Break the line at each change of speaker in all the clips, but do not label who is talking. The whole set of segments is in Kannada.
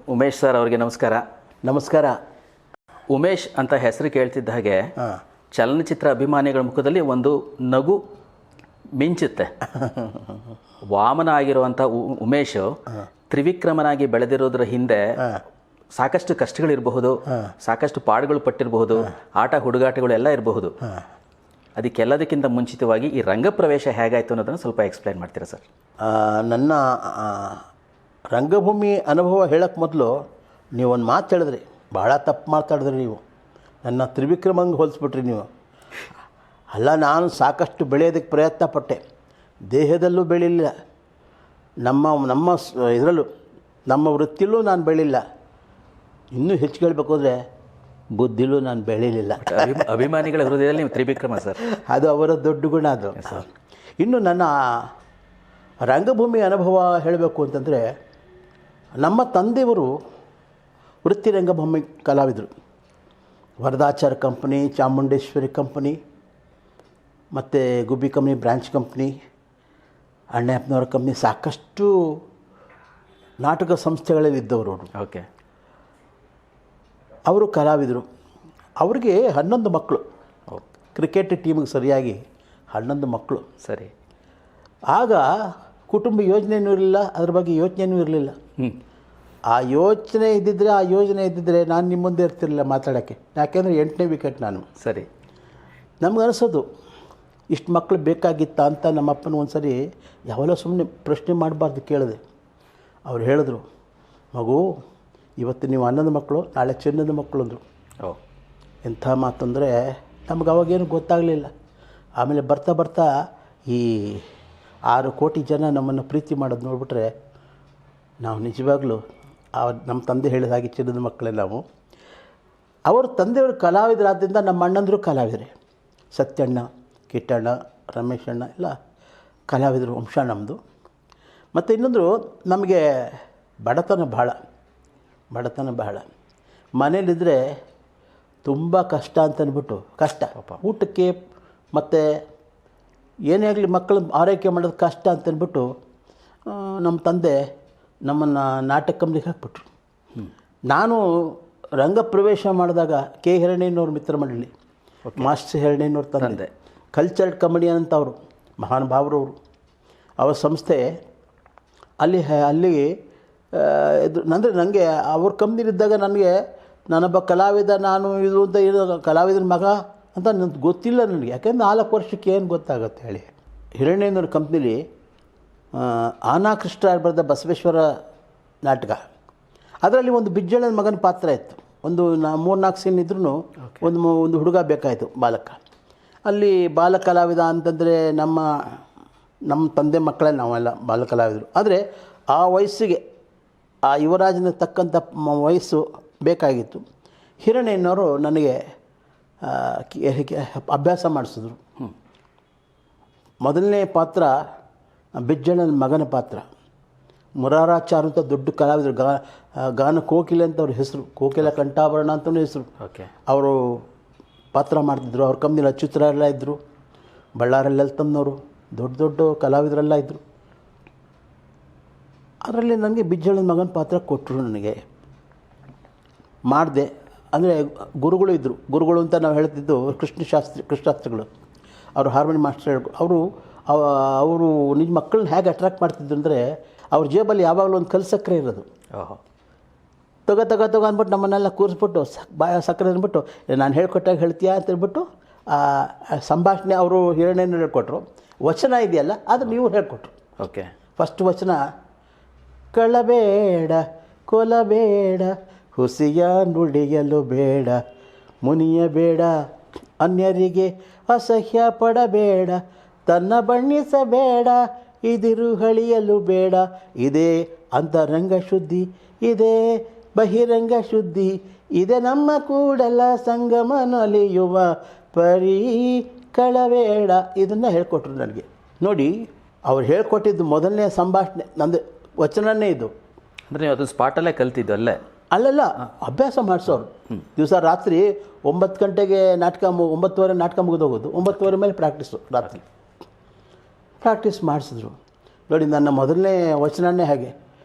ಉಮೇಶ್ ಸರ್ ಅವರಿಗೆ ನಮಸ್ಕಾರ.
ನಮಸ್ಕಾರ.
ಉಮೇಶ್ ಅಂತ ಹೆಸರು ಕೇಳ್ತಿದ್ದ ಹಾಗೆ ಚಲನಚಿತ್ರ ಅಭಿಮಾನಿಗಳ ಮುಖದಲ್ಲಿ ಒಂದು ನಗು ಮಿಂಚುತ್ತೆ. ವಾಮನ ಆಗಿರುವಂಥ ಉಮೇಶ್ ತ್ರಿವಿಕ್ರಮನಾಗಿ ಬೆಳೆದಿರೋದ್ರ ಹಿಂದೆ ಸಾಕಷ್ಟು ಕಷ್ಟಗಳಿರಬಹುದು, ಸಾಕಷ್ಟು ಪಾಡುಗಳು ಪಟ್ಟಿರಬಹುದು, ಆಟ ಹುಡುಗಾಟಗಳು ಎಲ್ಲ ಇರಬಹುದು. ಅದಕ್ಕೆಲ್ಲದಕ್ಕಿಂತ ಮುಂಚಿತವಾಗಿ ಈ ರಂಗಪ್ರವೇಶ ಹೇಗಾಯಿತು ಅನ್ನೋದನ್ನು ಸ್ವಲ್ಪ ಎಕ್ಸ್ಪ್ಲೈನ್ ಮಾಡ್ತೀರಾ ಸರ್?
ನನ್ನ ರಂಗಭೂಮಿ ಅನುಭವ ಹೇಳೋಕ್ಕೆ ಮೊದಲು ನೀವೊಂದು ಮಾತು ಹೇಳಿದ್ರಿ, ಭಾಳ ತಪ್ಪು ಮಾತಾಡಿದ್ರಿ ನೀವು. ನನ್ನ ತ್ರಿವಿಕ್ರಮಂಗೆ ಹೋಲಿಸ್ಬಿಟ್ರಿ ನೀವು. ಅಲ್ಲ, ನಾನು ಸಾಕಷ್ಟು ಬೆಳೆಯೋದಕ್ಕೆ ಪ್ರಯತ್ನ ಪಟ್ಟೆ, ದೇಹದಲ್ಲೂ ಬೆಳೀಲಿಲ್ಲ, ನಮ್ಮ ಇದರಲ್ಲೂ ನಮ್ಮ ವೃತ್ತಿಯಲ್ಲೂ ನಾನು ಬೆಳೀಲಿಲ್ಲ. ಇನ್ನೂ ಹೆಚ್ಚು ಹೇಳಬೇಕು ಅಂದರೆ ಬುದ್ಧಿಲೂ ನಾನು ಬೆಳೀಲಿಲ್ಲ.
ಅಭಿಮಾನಿಗಳ ಹೃದಯದಲ್ಲಿ ನೀವು ತ್ರಿವಿಕ್ರಮ ಸರ್.
ಅದು ಅವರ ದೊಡ್ಡ ಗುಣ ಅದು. ಇನ್ನು ನನ್ನ ರಂಗಭೂಮಿ ಅನುಭವ ಹೇಳಬೇಕು ಅಂತಂದರೆ, ನಮ್ಮ ತಂದೆಯವರು ವೃತ್ತಿ ರಂಗಭೂಮಿ ಕಲಾವಿದರು. ವರದಾಚಾರ ಕಂಪ್ನಿ, ಚಾಮುಂಡೇಶ್ವರಿ ಕಂಪ್ನಿ, ಮತ್ತು ಗುಬ್ಬಿ ಕಂಪ್ನಿ, ಬ್ರಾಂಚ್ ಕಂಪ್ನಿ, ಅಣ್ಣಪ್ಪನವರ ಕಂಪ್ನಿ, ಸಾಕಷ್ಟು ನಾಟಕ ಸಂಸ್ಥೆಗಳಲ್ಲಿ ಇದ್ದವರು ಅವರು.
ಓಕೆ.
ಅವರು ಕಲಾವಿದರು. ಅವ್ರಿಗೆ 11 ಮಕ್ಕಳು. ಕ್ರಿಕೆಟ್ ಟೀಮಿಗೆ ಸರಿಯಾಗಿ 11 ಮಕ್ಕಳು.
ಸರಿ.
ಆಗ ಕುಟುಂಬ ಯೋಜನೆಯೂ ಇರಲಿಲ್ಲ, ಅದ್ರ ಬಗ್ಗೆ ಯೋಚನೆಯೂ ಇರಲಿಲ್ಲ. ಆ ಯೋಚನೆ ಇದ್ದಿದ್ದರೆ ನಾನು ನಿಮ್ಮ ಮುಂದೆ ಇರ್ತಿರಲಿಲ್ಲ ಮಾತಾಡೋಕ್ಕೆ. ಯಾಕೆಂದರೆ 8ನೇ ವಿಕೆಟ್ ನಾನು.
ಸರಿ.
ನಮ್ಗೆ ಅನಿಸೋದು ಇಷ್ಟು ಮಕ್ಕಳು ಬೇಕಾಗಿತ್ತಾ ಅಂತ. ನಮ್ಮಪ್ಪನ ಒಂದು ಸರಿ ಯಾವೆಲ್ಲ ಸುಮ್ಮನೆ ಪ್ರಶ್ನೆ ಮಾಡಬಾರ್ದು ಕೇಳಿದೆ. ಅವ್ರು ಹೇಳಿದ್ರು, ಮಗು ಇವತ್ತು ನೀವು 11 ಮಕ್ಕಳು, ನಾಳೆ ಚಿನ್ನದ ಮಕ್ಕಳು ಅಂದರು. ಎಂಥ ಮಾತಂದರೆ ನಮ್ಗೆ ಅವಾಗೇನು ಗೊತ್ತಾಗಲಿಲ್ಲ. ಆಮೇಲೆ ಬರ್ತಾ ಬರ್ತಾ ಈ 6 ಕೋಟಿ ಜನ ನಮ್ಮನ್ನು ಪ್ರೀತಿ ಮಾಡೋದು ನೋಡಿಬಿಟ್ರೆ ನಾವು ನಿಜವಾಗ್ಲೂ ನಮ್ಮ ತಂದೆ ಹೇಳಿದ ಹಾಗೆ ಚಿನ್ನದ ಮಕ್ಕಳೇ ನಾವು. ಅವ್ರ ತಂದೆಯವರು ಕಲಾವಿದರಾದ್ದರಿಂದ ನಮ್ಮ ಅಣ್ಣಂದರು ಕಲಾವಿದರೆ. ಸತ್ಯಣ್ಣ, ಕಿಟ್ಟಣ್ಣ, ರಮೇಶಣ್ಣ ಎಲ್ಲ ಕಲಾವಿದರು ವಂಶ ನಮ್ಮದು. ಮತ್ತು ಇನ್ನೊಂದು, ನಮಗೆ ಬಡತನ ಬಹಳ. ಮನೇಲಿದ್ದರೆ ತುಂಬ ಕಷ್ಟ ಅಂತಂದ್ಬಿಟ್ಟು, ಕಷ್ಟ ಊಟಕ್ಕೆ ಮತ್ತು ಏನೇ ಆಗಲಿ ಮಕ್ಕಳು ಆರೈಕೆ ಮಾಡೋದು ಕಷ್ಟ ಅಂತಂದ್ಬಿಟ್ಟು ನಮ್ಮ ತಂದೆ ನಮ್ಮನ್ನು ನಾಟಕ ಕಂಪ್ನಿಗೆ ಹಾಕ್ಬಿಟ್ರು. ನಾನು ರಂಗಪ್ರವೇಶ ಮಾಡಿದಾಗ ಕೆ ಹಿರಣ್ಣಯ್ಯನವ್ರ ಮಿತ್ರ ಮಂಡಳಿ, ಮಾಸ್ಟರ್ ಹಿರಣ್ಣಯ್ಯನವ್ರ ತಂದೆ, ಕಲ್ಚರಲ್ ಕಮಿಡಿಯನ್ ಅಂತ ಅವರು ಮಹಾನುಭಾವರವರು. ಅವರ ಸಂಸ್ಥೆ ಅಲ್ಲಿ ಅಂದರೆ ನನಗೆ ಅವ್ರ ಕಂಪ್ನಿಲಿದ್ದಾಗ ನಾನೊಬ್ಬ ಕಲಾವಿದ, ನಾನು ಇದು ಅಂತ ಇದು ಕಲಾವಿದನ ಮಗ ಅಂತ ನನಗೆ ಗೊತ್ತಿಲ್ಲ ನನಗೆ. ಯಾಕೆಂದರೆ 4 ವರ್ಷಕ್ಕೆ ಏನು ಗೊತ್ತಾಗುತ್ತೆ ಹೇಳಿ. ಹಿರಣ್ಣಯ್ಯನವ್ರ ಕಂಪ್ನಿಲಿ ಆನಾಕೃಷ್ಣ ಬರೆದ ಬಸವೇಶ್ವರ ನಾಟಕ, ಅದರಲ್ಲಿ ಒಂದು ಬಿಜ್ಜಳನ ಮಗನ ಪಾತ್ರ ಇತ್ತು. ಒಂದು 3-4 ಸೀನ್ ಇದ್ರೂ ಒಂದು ಹುಡುಗ ಬೇಕಾಯಿತು, ಬಾಲಕ. ಅಲ್ಲಿ ಬಾಲ ಕಲಾವಿದ ಅಂತಂದರೆ ನಮ್ಮ ತಂದೆ ಮಕ್ಕಳೇ ನಾವೆಲ್ಲ ಬಾಲ ಕಲಾವಿದರು. ಆದರೆ ಆ ವಯಸ್ಸಿಗೆ ಆ ಯುವರಾಜನ ತಕ್ಕಂಥ ವಯಸ್ಸು ಬೇಕಾಗಿತ್ತು. ಹಿರಣ್ಣಯ್ಯನವರು ನನಗೆ ಅಭ್ಯಾಸ ಮಾಡಿಸಿದ್ರು. ಮೊದಲನೇ ಪಾತ್ರ ಬಿಜ್ಜಳನ ಮಗನ ಪಾತ್ರ. ಮುರಾರಾಚಾರ್ ಅಂತ ದೊಡ್ಡ ಕಲಾವಿದರು, ಗಾನ ಕೋಕಿಲೆ ಅಂತ ಅವ್ರ ಹೆಸರು, ಕೋಕಿಲ ಕಂಠಾಭರಣ ಅಂತಲೂ ಹೆಸರು.
ಓಕೆ. ಅವರು
ಪಾತ್ರ ಮಾಡ್ತಿದ್ರು. ಅವ್ರ ಕಂಪ್ನಿಲಿ ಅಚ್ಯುತರ ಎಲ್ಲ ಇದ್ದರು, ಬಳ್ಳಾರಿ ಲಲಿತಮ್ಮನವರು, ದೊಡ್ಡ ಕಲಾವಿದರೆಲ್ಲ ಇದ್ದರು. ಅದರಲ್ಲಿ ನನಗೆ ಬಿಜ್ಜಳನ ಮಗನ ಪಾತ್ರ ಕೊಟ್ಟರು. ನನಗೆ ಮಾಡಿದೆ. ಅಂದರೆ ಗುರುಗಳು ಇದ್ದರು. ಗುರುಗಳು ಅಂತ ನಾವು ಹೇಳ್ತಿದ್ದು ಕೃಷ್ಣಶಾಸ್ತ್ರಿಗಳು, ಅವರು ಹಾರ್ಮೋನಿ ಮಾಸ್ಟರ್. ಅವರು ನಿಜ ಮಕ್ಕಳನ್ನ ಹೇಗೆ ಅಟ್ರಾಕ್ಟ್ ಮಾಡ್ತಿದ್ರು ಅಂದರೆ, ಅವ್ರ ಜೇಬಲ್ಲಿ ಯಾವಾಗಲೂ ಒಂದು ಕಲ್ಲು ಸಕ್ಕರೆ ಇರೋದು. ತಗೋ ಅಂದ್ಬಿಟ್ಟು ನಮ್ಮನ್ನೆಲ್ಲ ಕೂರಿಸ್ಬಿಟ್ಟು ಸಕ್ಕರೆ ಅಂದ್ಬಿಟ್ಟು, ನಾನು ಹೇಳ್ಕೊಟ್ಟಾಗ ಹೇಳ್ತೀಯಾ ಅಂತ ಹೇಳ್ಬಿಟ್ಟು ಸಂಭಾಷಣೆ ಅವರು ಹಿರಣ್ಣಯ್ಯನವ್ರು ಹೇಳ್ಕೊಟ್ರು. ವಚನ ಇದೆಯಲ್ಲ, ಅದು ನೀವು ಹೇಳ್ಕೊಟ್ರು.
ಓಕೆ.
ಫಸ್ಟ್ ವಚನ, ಕಳಬೇಡ ಕೊಲಬೇಡ ಹುಸಿಯ ನುಡಿಯಲು ಬೇಡ, ಮುನಿಯಬೇಡ ಅನ್ಯರಿಗೆ ಅಸಹ್ಯ ಪಡಬೇಡ, ತನ್ನ ಬಣ್ಣಿಸಬೇಡ ಇದಿರು ಹಳಿಯಲು ಬೇಡ, ಇದೇ ಅಂತರಂಗ ಶುದ್ಧಿ, ಇದೇ ಬಹಿರಂಗ ಶುದ್ಧಿ, ಇದೆ ನಮ್ಮ ಕೂಡಲ ಸಂಗಮನಲಿಯುವ ಪರಿ ಕಳಬೇಡ. ಇದನ್ನು ಹೇಳ್ಕೊಟ್ರು ನನಗೆ. ನೋಡಿ, ಅವ್ರು ಹೇಳ್ಕೊಟ್ಟಿದ್ದು ಮೊದಲನೇ ಸಂಭಾಷಣೆ ನಂದು ವಚನನೇ ಇದು.
ಅಂದರೆ ನೀವು ಅದನ್ನು ಸ್ಪಾಟಲ್ಲೇ ಕಲ್ತಿದ್ದು?
ಅಲ್ಲಲ್ಲ, ಅಭ್ಯಾಸ ಮಾಡಿಸೋರು. ದಿವಸ ರಾತ್ರಿ 9 ಗಂಟೆಗೆ ನಾಟಕ 9:30 ನಾಟಕ ಮುಗಿದೋಗೋದು, 9:30 ಮೇಲೆ ಪ್ರಾಕ್ಟೀಸು. ರಾತ್ರಿ ಪ್ರಾಕ್ಟೀಸ್ ಮಾಡಿಸಿದ್ರು. ನೋಡಿ, ನನ್ನ ಮೊದಲನೇ ವಚನನೇ ಹಾಗೆ,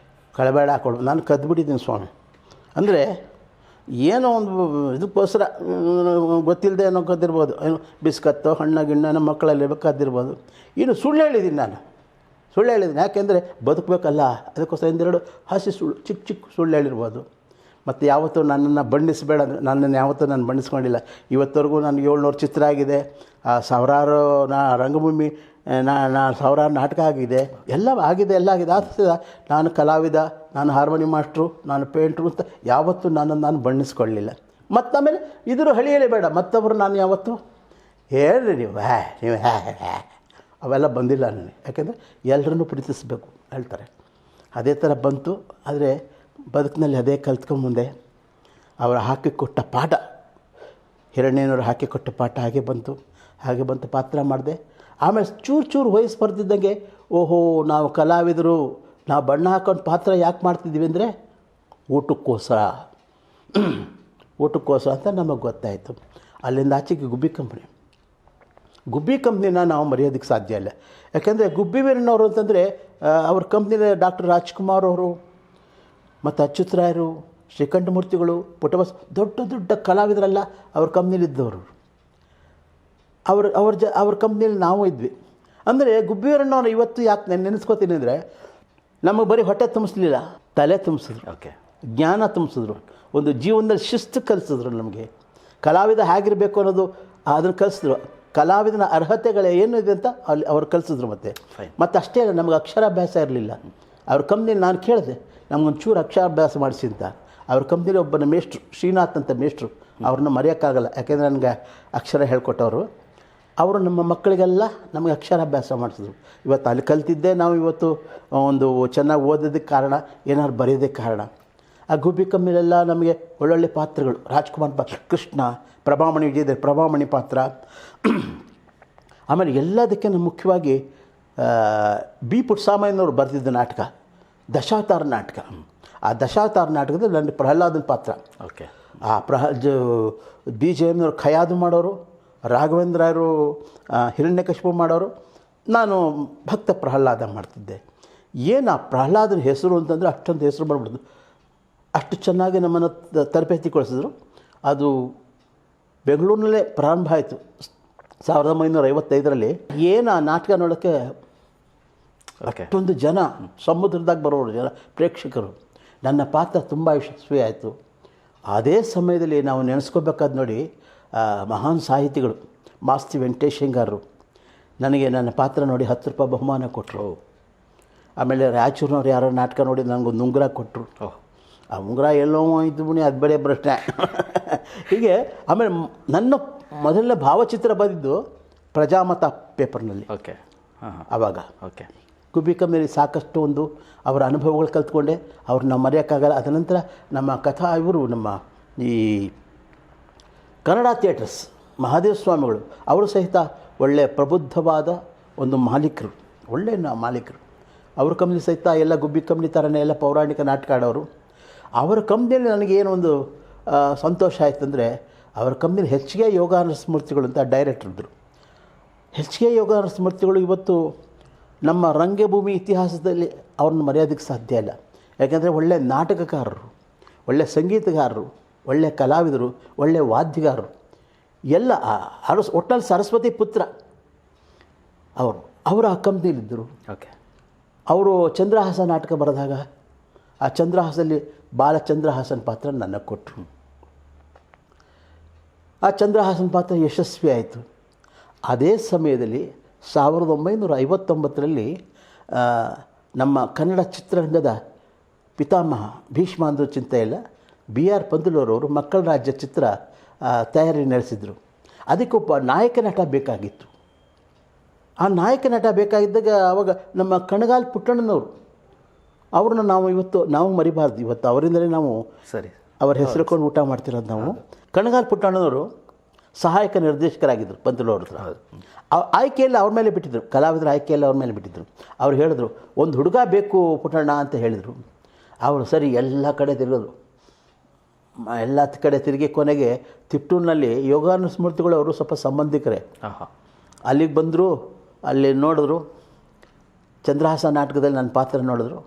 ಕಳಬೇಡ ಹಾಕೊಳ್ಳು. ನಾನು ಕದ್ದುಬಿಟ್ಟಿದ್ದೀನಿ ಸ್ವಾಮಿ. ಅಂದರೆ ಏನೋ ಒಂದು ಇದಕ್ಕೋಸ್ಕರ ಗೊತ್ತಿಲ್ಲದೆ ಏನೋ ಗೊತ್ತಿರ್ಬೋದು, ಏನೋ ಬಿಸ್ಕತ್ತೋ ಹಣ್ಣು ಗಿಣ್ಣು ನಮ್ಮ ಮಕ್ಕಳಲ್ಲಿ ಬೇಕಾದಿರ್ಬೋದು. ಇನ್ನು ಸುಳ್ಳು ಹೇಳಿದ್ದೀನಿ ನಾನು, ಸುಳ್ಳು ಹೇಳಿದ್ದೀನಿ. ಯಾಕೆಂದರೆ ಬದುಕಬೇಕಲ್ಲ, ಅದಕ್ಕೋಸ್ಕರ ಒಂದೆರಡು ಹಸಿ ಸುಳ್ಳು, ಚಿಕ್ಕ ಚಿಕ್ಕ ಸುಳ್ಳು ಹೇಳಿರ್ಬೋದು. ಮತ್ತು ಯಾವತ್ತೂ ನನ್ನನ್ನು ಬಣ್ಣಿಸಬೇಡ, ನನ್ನನ್ನು ಯಾವತ್ತೂ ನಾನು ಬಣ್ಣಿಸ್ಕೊಂಡಿಲ್ಲ. ಇವತ್ತವರೆಗೂ ನನಗೆ 700 ಚಿತ್ರ ಆಗಿದೆ, ಸಾವಿರಾರು ರಂಗಭೂಮಿ ಸಾವಿರಾರು ನಾಟಕ ಆಗಿದೆ, ಎಲ್ಲ ಆಗಿದೆ. ಆದ ನಾನು ಕಲಾವಿದ, ನಾನು ಹಾರ್ಮೋನಿ ಮಾಸ್ಟ್ರು, ನಾನು ಪೇಂಟ್ರು ಅಂತ ಯಾವತ್ತೂ ನನ್ನನ್ನು ನಾನು ಬಣ್ಣಿಸ್ಕೊಳ್ಳಿಲ್ಲ. ಮತ್ತು ಆಮೇಲೆ ಇದ್ರ ಹಳಿಯಲೇ ಬೇಡ, ಮತ್ತೊಬ್ಬರು ನಾನು ಯಾವತ್ತೂ ಹೇಳ್ರಿ ನೀವು ಅವೆಲ್ಲ ಬಂದಿಲ್ಲ ನನಗೆ. ಯಾಕೆಂದರೆ ಎಲ್ಲರನ್ನೂ ಪ್ರೀತಿಸಬೇಕು ಹೇಳ್ತಾರೆ, ಅದೇ ಥರ ಬಂತು. ಆದರೆ ಬದುಕಿನಲ್ಲಿ ಅದೇ ಕಲ್ತ್ಕೊಂಬಂದೆ. ಅವರು ಹಾಕಿಕೊಟ್ಟ ಪಾಠ, ಹಿರಣ್ಯನವರು ಹಾಕಿಕೊಟ್ಟ ಪಾಠ ಹಾಗೆ ಬಂತು ಪಾತ್ರ ಮಾಡಿದೆ. ಆಮೇಲೆ ಚೂರು ವಯಸ್ಸು ಬರ್ತಿದ್ದಂಗೆ, ಓಹೋ ನಾವು ಕಲಾವಿದರು, ನಾವು ಬಣ್ಣ ಹಾಕೊಂಡು ಪಾತ್ರ ಯಾಕೆ ಮಾಡ್ತಿದ್ವಿ ಅಂದರೆ ಊಟಕ್ಕೋಸ್ಕರ ಅಂತ ನಮಗೆ ಗೊತ್ತಾಯಿತು. ಅಲ್ಲಿಂದ ಆಚೆಗೆ ಗುಬ್ಬಿ ಕಂಪ್ನಿನ ನಾವು ಮರೆಯೋದಕ್ಕೆ ಸಾಧ್ಯ ಇಲ್ಲ. ಯಾಕೆಂದರೆ ಗುಬ್ಬಿ ವೀರಣ್ಣವರು ಅಂತಂದರೆ ಅವ್ರ ಕಂಪ್ನಿಲಿ ಡಾಕ್ಟರ್ ರಾಜ್ಕುಮಾರ್ ಅವರು ಮತ್ತು ಅಚ್ಯುತರಾಯರು, ಶ್ರೀಕಂಠಮೂರ್ತಿಗಳು, ಪುಟ್ಟಬಸ್ ದೊಡ್ಡ ಕಲಾವಿದರೆಲ್ಲ ಅವ್ರ ಕಂಪ್ನಿಲಿದ್ದವರು. ಅವ್ರ ಕಂಪ್ನಿಯಲ್ಲಿ ನಾವು ಇದ್ವಿ. ಅಂದರೆ ಗುಬ್ಬಿ ವೀರಣ್ಣವ್ರು ಇವತ್ತು ಯಾಕೆ ನೆನೆಸ್ಕೋತೀನಿ ಅಂದರೆ, ನಮಗೆ ಬರೀ ಹೊಟ್ಟೆ ತುಂಬಿಸ್ಲಿಲ್ಲ, ತಲೆ ತುಂಬಿಸಿದ್ರು,
ಓಕೆ,
ಜ್ಞಾನ ತುಂಬಿಸಿದ್ರು, ಒಂದು ಜೀವನದಲ್ಲಿ ಶಿಸ್ತು ಕಲಿಸಿದ್ರು. ನಮಗೆ ಕಲಾವಿದ ಹೇಗಿರಬೇಕು ಅನ್ನೋದು ಅದನ್ನು ಕಲಿಸಿದ್ರು. ಕಲಾವಿದನ ಅರ್ಹತೆಗಳು ಏನಿದೆ ಅಂತ ಅಲ್ಲಿ ಅವ್ರು ಕಲಿಸಿದ್ರು. ಮತ್ತು ಅಷ್ಟೇ ಅಲ್ಲ, ನಮಗೆ ಅಕ್ಷರಾಭ್ಯಾಸ ಇರಲಿಲ್ಲ. ಅವ್ರ ಕಂಪ್ನಿಲಿ ನಾನು ಕೇಳಿದೆ, ನಮಗೊಂಚೂರು ಅಕ್ಷರಾಭ್ಯಾಸ ಮಾಡಿಸಿ ಅಂತ. ಅವ್ರ ಕಂಪ್ನಿಲಿ ಒಬ್ಬನ ಮೇಷ್ಟ್ರು, ಶ್ರೀನಾಥ್ ಅಂತ ಮೇಷ್ಟ್ರು, ಅವ್ರನ್ನ ಮರೆಯೋಕ್ಕಾಗಲ್ಲ. ಯಾಕೆಂದರೆ ನನಗೆ ಅಕ್ಷರ ಹೇಳ್ಕೊಟ್ಟವರು. ಅವರು ನಮ್ಮ ಮಕ್ಕಳಿಗೆಲ್ಲ ನಮಗೆ ಅಕ್ಷರಾಭ್ಯಾಸ ಮಾಡಿಸಿದ್ರು. ಇವತ್ತು ಅಲ್ಲಿ ಕಲ್ತಿದ್ದೆ ನಾವು ಇವತ್ತು ಒಂದು ಚೆನ್ನಾಗಿ ಓದೋದಕ್ಕೆ ಕಾರಣ, ಏನಾದ್ರು ಬರೆಯೋದಕ್ಕೆ ಕಾರಣ. ಆ ಗುಬ್ಬಿ ಕಂಪ್ನಿಲೆಲ್ಲ ನಮಗೆ ಒಳ್ಳೊಳ್ಳೆ ಪಾತ್ರಗಳು, ರಾಜ್ಕುಮಾರ್ ಪಾತ್ರ, ಕೃಷ್ಣ, ಪ್ರಭಾಮಣಿ ವಿಜಯದ ಪ್ರಭಾಮಣಿ ಪಾತ್ರ. ಆಮೇಲೆ ಎಲ್ಲದಕ್ಕಿಂತ ಮುಖ್ಯವಾಗಿ ಬಿ ಪುಟ್ಟಸ್ವಾಮಯ್ಯನವರು ಬರೆದಿದ್ದ ನಾಟಕ ದಶಾವತಾರ ನಾಟಕ. ಆ ದಶಾವತಾರ ನಾಟಕದಲ್ಲಿ ನನ್ನ ಪ್ರಹ್ಲಾದನ ಪಾತ್ರ.
ಓಕೆ,
ಆ ಬಿ ಜಯಮ್ಮನವರು ಖಯಾದು ಮಾಡೋರು, ರಾಘವೇಂದ್ರರು ಹಿರಣ್ಯಕಶಿಪು ಮಾಡೋರು, ನಾನು ಭಕ್ತ ಪ್ರಹ್ಲಾದ ಮಾಡ್ತಿದ್ದೆ. ಏನು ಆ ಪ್ರಹ್ಲಾದನ ಹೆಸರು ಅಂತಂದರೆ ಅಷ್ಟೊಂದು ಹೆಸರು ಬಂದ್ಬಿಡ್ತು. ಅಷ್ಟು ಚೆನ್ನಾಗಿ ನಮ್ಮನ್ನು ತರಬೇತಿಗೊಳಿಸಿದ್ರು. ಅದು ಬೆಂಗಳೂರಿನಲ್ಲೇ ಪ್ರಾರಂಭ ಆಯಿತು 1955ರಲ್ಲಿ. ಏನು ಆ ನಾಟಕ ನೋಡೋಕ್ಕೆ ಅಷ್ಟೊಂದು ಜನ, ಸಮುದ್ರದಾಗ ಬರೋರು ಜನ ಪ್ರೇಕ್ಷಕರು. ನನ್ನ ಪಾತ್ರ ತುಂಬ ಯಶಸ್ವಿ ಆಯಿತು. ಅದೇ ಸಮಯದಲ್ಲಿ ನಾವು ನೆನೆಸ್ಕೋಬೇಕಾದ ನೋಡಿ, ಮಹಾನ್ ಸಾಹಿತಿಗಳು ಮಾಸ್ತಿ ವೆಂಕಟೇಶಯ್ಯಂಗಾರರು ನನಗೆ ನನ್ನ ಪಾತ್ರ ನೋಡಿ 10 ರೂಪಾಯಿ ಬಹುಮಾನ ಕೊಟ್ಟರು. ಆಮೇಲೆ ರಾಯಚೂರಿನವ್ರು ಯಾರೋ ನಾಟಕ ನೋಡಿ ನನಗೊಂದು ಉಂಗುರ ಕೊಟ್ಟರು. ಆ ಉಂಗುರ ಎಲ್ಲೋ ಇದ್ದು ಅದು ಬೇರೆ ಪ್ರಶ್ನೆ. ಹೀಗೆ ಆಮೇಲೆ ನನ್ನ ಮೊದಲನೇ ಭಾವಚಿತ್ರ ಬಂದಿದ್ದು ಪ್ರಜಾಮತ ಪೇಪರ್ನಲ್ಲಿ.
ಓಕೆ,
ಆವಾಗ
ಓಕೆ,
ಗುಬ್ಬಿ ಕಂಪ್ನಿಯಲ್ಲಿ ಸಾಕಷ್ಟು ಒಂದು ಅವರ ಅನುಭವಗಳು ಕಲ್ತ್ಕೊಂಡೆ. ಅವ್ರನ್ನ ಮರೆಯೋಕ್ಕಾಗಲ್ಲ. ಅದನಂತರ ನಮ್ಮ ಇವರು ನಮ್ಮ ಈ ಕನ್ನಡ ಥಿಯೇಟರ್ಸ್ ಮಹಾದೇವ ಸ್ವಾಮಿಗಳು, ಅವರು ಸಹಿತ ಒಳ್ಳೆಯ ಪ್ರಬುದ್ಧವಾದ ಒಂದು ಮಾಲೀಕರು, ಒಳ್ಳೆಯ ಮಾಲೀಕರು. ಅವ್ರ ಕಂಪ್ನಿ ಸಹಿತ ಎಲ್ಲ ಗುಬ್ಬಿ ಕಂಪ್ನಿ ಥರನೇ ಎಲ್ಲ ಪೌರಾಣಿಕ ನಾಟಕ ಆಡೋರು. ಅವರ ಕಂಪ್ನಿಯಲ್ಲಿ ನನಗೇನು ಒಂದು ಸಂತೋಷ ಆಯ್ತಂದರೆ, ಅವರ ಕಂಪ್ನಿಯಲ್ಲಿ ಹೆಚ್ಚಿಗೆ ಯೋಗಾನಂದ ಸ್ಮೃತಿಗಳು ಅಂತ ಡೈರೆಕ್ಟರ್ ಇದ್ದರು. ಹೆಚ್ಚಿಗೆ ಯೋಗಾನಂದ ಸ್ಮೃತಿಗಳು ಇವತ್ತು ನಮ್ಮ ರಂಗಭೂಮಿ ಇತಿಹಾಸದಲ್ಲಿ ಅವ್ರನ್ನ ಮರೆಯೋದಕ್ಕೆ ಸಾಧ್ಯ ಇಲ್ಲ. ಯಾಕೆಂದರೆ ಒಳ್ಳೆಯ ನಾಟಕಕಾರರು, ಒಳ್ಳೆಯ ಸಂಗೀತಗಾರರು, ಒಳ್ಳೆಯ ಕಲಾವಿದರು, ಒಳ್ಳೆಯ ವಾದ್ಯಗಾರರು ಎಲ್ಲ ಒಟ್ಟಲ್ಲಿ ಸರಸ್ವತಿ ಪುತ್ರ ಅವರು ಆ ಕಂಪ್ನಿಲಿದ್ದರು.
ಓಕೆ,
ಅವರು ಚಂದ್ರಹಾಸ ನಾಟಕ ಬರೆದಾಗ ಆ ಚಂದ್ರಹಾಸದಲ್ಲಿ ಬಾಲಚಂದ್ರಹಾಸನ ಪಾತ್ರ ನನಗೆ ಕೊಟ್ಟರು. ಆ ಚಂದ್ರಹಾಸನ ಪಾತ್ರ ಯಶಸ್ವಿ ಆಯಿತು. ಅದೇ ಸಮಯದಲ್ಲಿ 1959ರಲ್ಲಿ ನಮ್ಮ ಕನ್ನಡ ಚಿತ್ರರಂಗದ ಪಿತಾಮಹ ಭೀಷ್ಮ ಅಂದರೂ ಚಿಂತೆ ಇಲ್ಲ, BR ಪಂದುಲೂರವರು ಮಕ್ಕಳ ರಾಜ್ಯ ಚಿತ್ರ ತಯಾರಿ ನಡೆಸಿದರು. ಅದಕ್ಕೊಬ್ಬ ನಾಯಕ ನಟ ಬೇಕಾಗಿತ್ತು. ಆ ನಾಯಕ ನಟ ಬೇಕಾಗಿದ್ದಾಗ ಆವಾಗ ನಮ್ಮ ಕಣಗಾಲ್ ಪುಟ್ಟಣ್ಣನವರು, ಅವ್ರನ್ನ ನಾವು ಮರಿಬಾರ್ದು. ಇವತ್ತು ಅವರಿಂದಲೇ ನಾವು
ಸರಿ
ಅವರ ಹೆಸರುಕೊಂಡು ಊಟ ಮಾಡ್ತಿರೋದು ನಾವು. ಕಣಗಾಲ್ ಪುಟ್ಟಣ್ಣನವರು ಸಹಾಯಕ ನಿರ್ದೇಶಕರಾಗಿದ್ದರು ಪಂತುಲೂರ ಹತ್ರ. ಆಯ್ಕೆಯಲ್ಲಿ ಅವ್ರ ಮೇಲೆ ಬಿಟ್ಟಿದ್ದರು, ಕಲಾವಿದರ ಆಯ್ಕೆಯಲ್ಲಿ ಅವ್ರ ಮೇಲೆ ಬಿಟ್ಟಿದ್ದರು. ಅವ್ರು ಹೇಳಿದ್ರು, ಒಂದು ಹುಡುಗ ಬೇಕು ಪುಟ್ಟಣ್ಣ ಅಂತ ಹೇಳಿದರು. ಅವರು ಸರಿ ಎಲ್ಲ ಕಡೆ ತಿರುಗಿದ್ರು. ಎಲ್ಲ ಕಡೆ ತಿರುಗಿ ಕೊನೆಗೆ ತಿಪ್ಟೂರಿನಲ್ಲಿ ಯೋಗಾನಂದ ಸ್ಮೃತಿಗಳು ಅವರು ಸ್ವಲ್ಪ ಸಂಬಂಧಿಕರೇ. ಅಲ್ಲಿಗೆ ಬಂದರು, ಅಲ್ಲಿ ನೋಡಿದ್ರು, ಚಂದ್ರಹಾಸ ನಾಟಕದಲ್ಲಿ ನನ್ನ ಪಾತ್ರ ನೋಡಿದ್ರು.